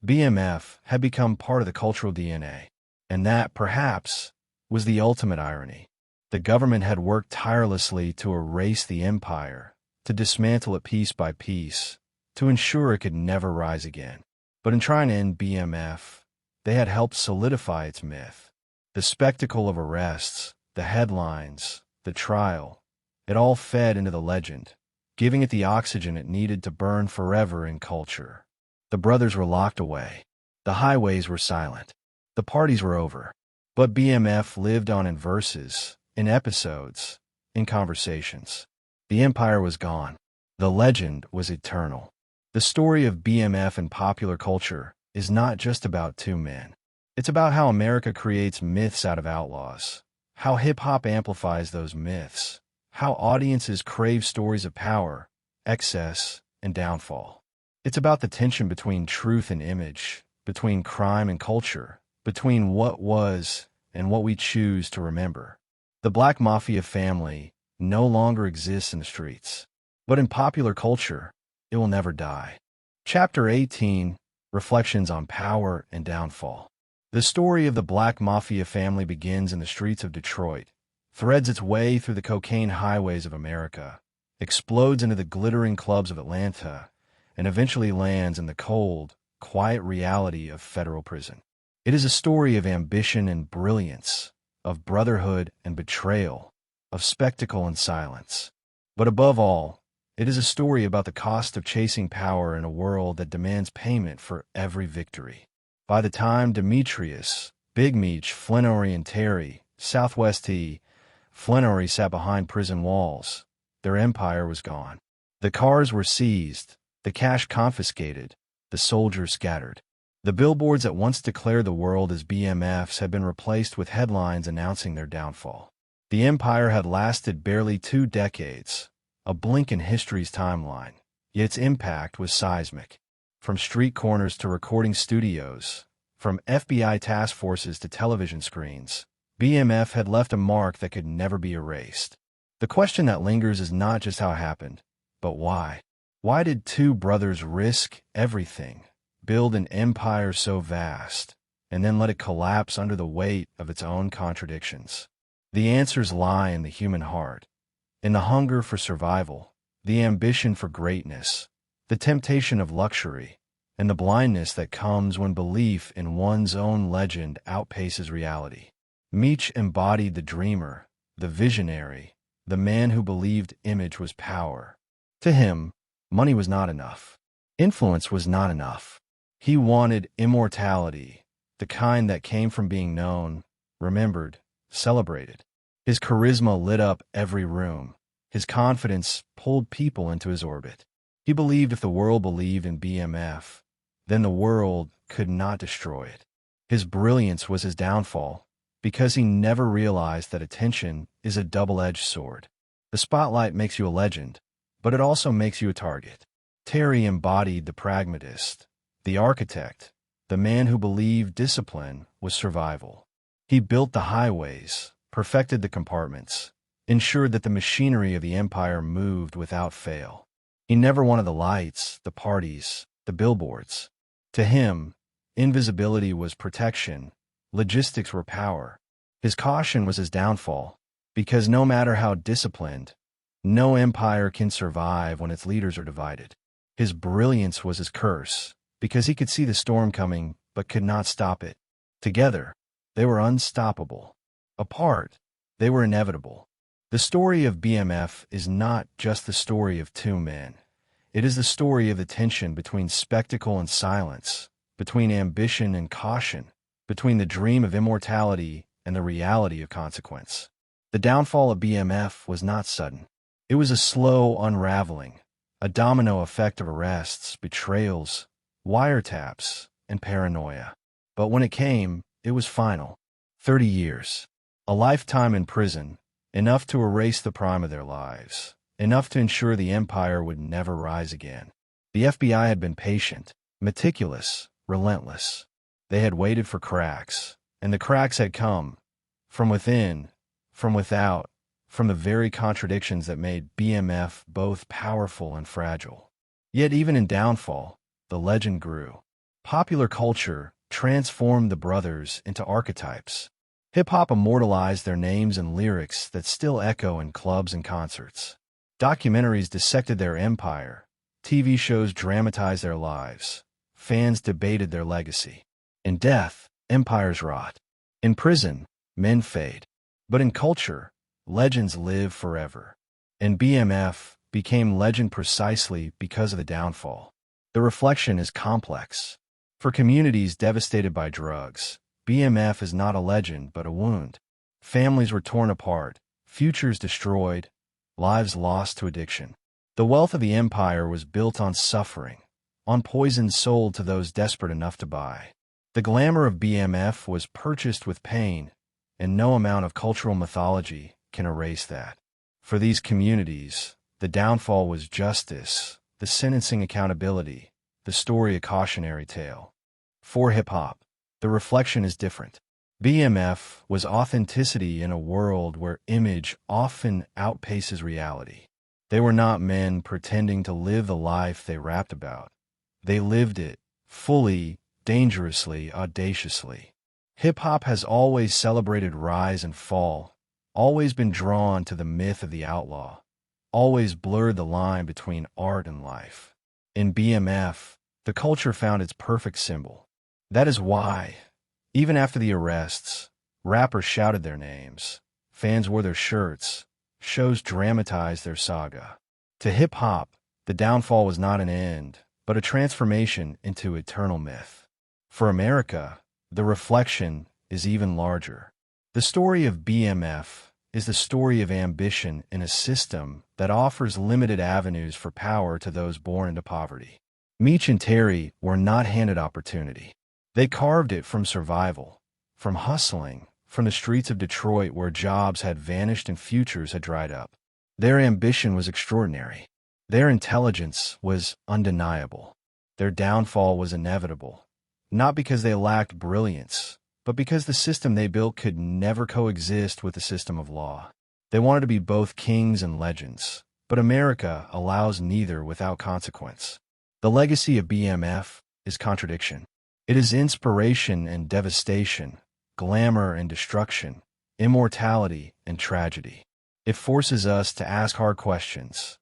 BMF had become part of the cultural DNA, and that, perhaps, was the ultimate irony. The government had worked tirelessly to erase the empire, to dismantle it piece by piece, to ensure it could never rise again. But in trying to end BMF, they had helped solidify its myth. The spectacle of arrests, the headlines, the trial, it all fed into the legend, giving it the oxygen it needed to burn forever in culture. The brothers were locked away. The highways were silent. The parties were over. But BMF lived on in verses, in episodes, in conversations. The empire was gone. The legend was eternal. The story of BMF in popular culture is not just about two men. It's about how America creates myths out of outlaws, how hip-hop amplifies those myths, how audiences crave stories of power, excess, and downfall. It's about the tension between truth and image, between crime and culture, between what was and what we choose to remember. The Black Mafia family no longer exists in the streets, but in popular culture, it will never die. Chapter 18, Reflections on Power and Downfall. The story of the Black Mafia family begins in the streets of Detroit, threads its way through the cocaine highways of America, explodes into the glittering clubs of Atlanta, and eventually lands in the cold, quiet reality of federal prison. It is a story of ambition and brilliance, of brotherhood and betrayal, of spectacle and silence. But above all, it is a story about the cost of chasing power in a world that demands payment for every victory. By the time Demetrius, Big Meech, Flenory, and Terry, Southwest T, Flenory sat behind prison walls, their empire was gone. The cars were seized, the cash confiscated, the soldiers scattered. The billboards that once declared the world as BMFs had been replaced with headlines announcing their downfall. The empire had lasted barely 2 decades, a blink in history's timeline, yet its impact was seismic. From street corners to recording studios, from FBI task forces to television screens, BMF had left a mark that could never be erased. The question that lingers is not just how it happened, but why. Why did two brothers risk everything, build an empire so vast, and then let it collapse under the weight of its own contradictions? The answers lie in the human heart, in the hunger for survival, the ambition for greatness, the temptation of luxury, and the blindness that comes when belief in one's own legend outpaces reality. Meech embodied the dreamer, the visionary, the man who believed image was power. To him, money was not enough. Influence was not enough. He wanted immortality, the kind that came from being known, remembered, celebrated. His charisma lit up every room. His confidence pulled people into his orbit. He believed if the world believed in BMF, then the world could not destroy it. His brilliance was his downfall, because he never realized that attention is a double-edged sword. The spotlight makes you a legend, but it also makes you a target. Terry embodied the pragmatist, the architect, the man who believed discipline was survival. He built the highways, perfected the compartments, ensured that the machinery of the empire moved without fail. He never wanted the lights, the parties, the billboards. To him, invisibility was protection, logistics were power. His caution was his downfall, because no matter how disciplined, no empire can survive when its leaders are divided. His brilliance was his curse, because he could see the storm coming but could not stop it. Together, they were unstoppable. Apart, they were inevitable. The story of BMF is not just the story of two men. It is the story of the tension between spectacle and silence, between ambition and caution, between the dream of immortality and the reality of consequence. The downfall of BMF was not sudden. It was a slow unraveling, a domino effect of arrests, betrayals, wiretaps, and paranoia. But when it came, it was final. 30 years. A lifetime in prison, enough to erase the prime of their lives, enough to ensure the empire would never rise again. The FBI had been patient, meticulous, relentless. They had waited for cracks, and the cracks had come. From within, from without, from the very contradictions that made BMF both powerful and fragile. Yet even in downfall, the legend grew. Popular culture transformed the brothers into archetypes. Hip-hop immortalized their names in lyrics that still echo in clubs and concerts. Documentaries dissected their empire. TV shows dramatized their lives. fans debated their legacy. In death, empires rot. In prison, men fade. But in culture, legends live forever. And BMF became legend precisely because of the downfall. The reflection is complex. For communities devastated by drugs, BMF is not a legend but a wound. Families were torn apart, futures destroyed, lives lost to addiction. The wealth of the empire was built on suffering, on poison sold to those desperate enough to buy. The glamour of BMF was purchased with pain, and no amount of cultural mythology can erase that. For these communities, the downfall was justice, the sentencing accountability, the story a cautionary tale. For hip-hop, the reflection is different. BMF was authenticity in a world where image often outpaces reality. They were not men pretending to live the life they rapped about. They lived it, fully, dangerously, audaciously. Hip-hop has always celebrated rise and fall, always been drawn to the myth of the outlaw, always blurred the line between art and life. In BMF, the culture found its perfect symbol. That is why, even after the arrests, rappers shouted their names, fans wore their shirts, shows dramatized their saga. To hip-hop, the downfall was not an end, but a transformation into eternal myth. For America, the reflection is even larger. The story of BMF is the story of ambition in a system that offers limited avenues for power to those born into poverty. Meech and Terry were not handed opportunity. They carved it from survival, from hustling, from the streets of Detroit where jobs had vanished and futures had dried up. Their ambition was extraordinary. Their intelligence was undeniable. Their downfall was inevitable, not because they lacked brilliance, but because the system they built could never coexist with the system of law. They wanted to be both kings and legends, but America allows neither without consequence. The legacy of BMF is contradiction. It is inspiration and devastation, glamour and destruction, immortality and tragedy. It forces us to ask hard questions.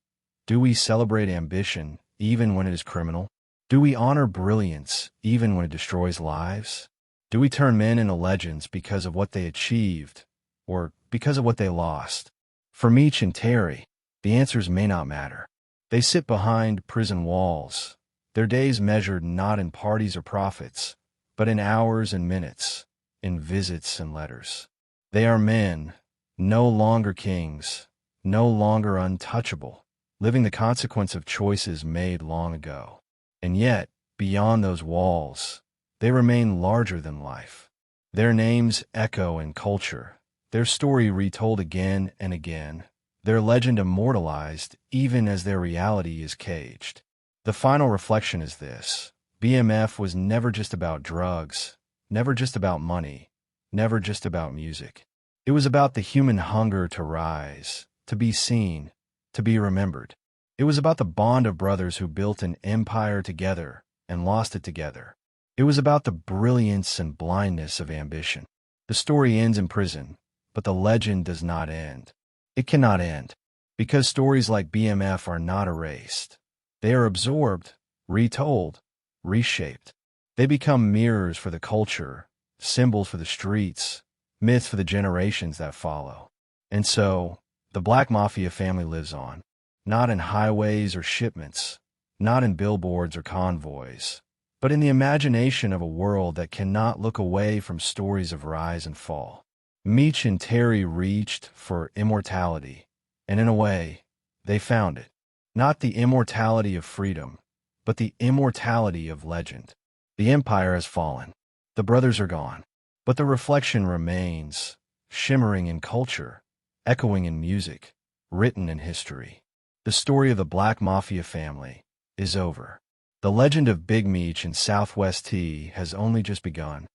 Do we celebrate ambition even when it is criminal? Do we honor brilliance even when it destroys lives? Do we turn men into legends because of what they achieved or because of what they lost? For Meech and Terry, the answers may not matter. They sit behind prison walls, their days measured not in parties or profits, but in hours and minutes, in visits and letters. They are men, no longer kings, no longer untouchable, living the consequence of choices made long ago. And yet, beyond those walls, they remain larger than life. Their names echo in culture, their story retold again and again, their legend immortalized even as their reality is caged. The final reflection is this: BMF was never just about drugs, never just about money, never just about music. It was about the human hunger to rise, to be seen, to be remembered. It was about the bond of brothers who built an empire together and lost it together. It was about the brilliance and blindness of ambition. The story ends in prison, but the legend does not end. It cannot end, because stories like BMF are not erased. They are absorbed, retold, reshaped. They become mirrors for the culture, symbols for the streets, myths for the generations that follow. And so, the Black Mafia family lives on, not in highways or shipments, not in billboards or convoys, but in the imagination of a world that cannot look away from stories of rise and fall. Meech and Terry reached for immortality, and in a way, they found it. Not the immortality of freedom, but the immortality of legend. The empire has fallen. The brothers are gone. But the reflection remains, shimmering in culture, echoing in music, written in history. The story of the Black Mafia family is over. The legend of Big Meech and Southwest T has only just begun.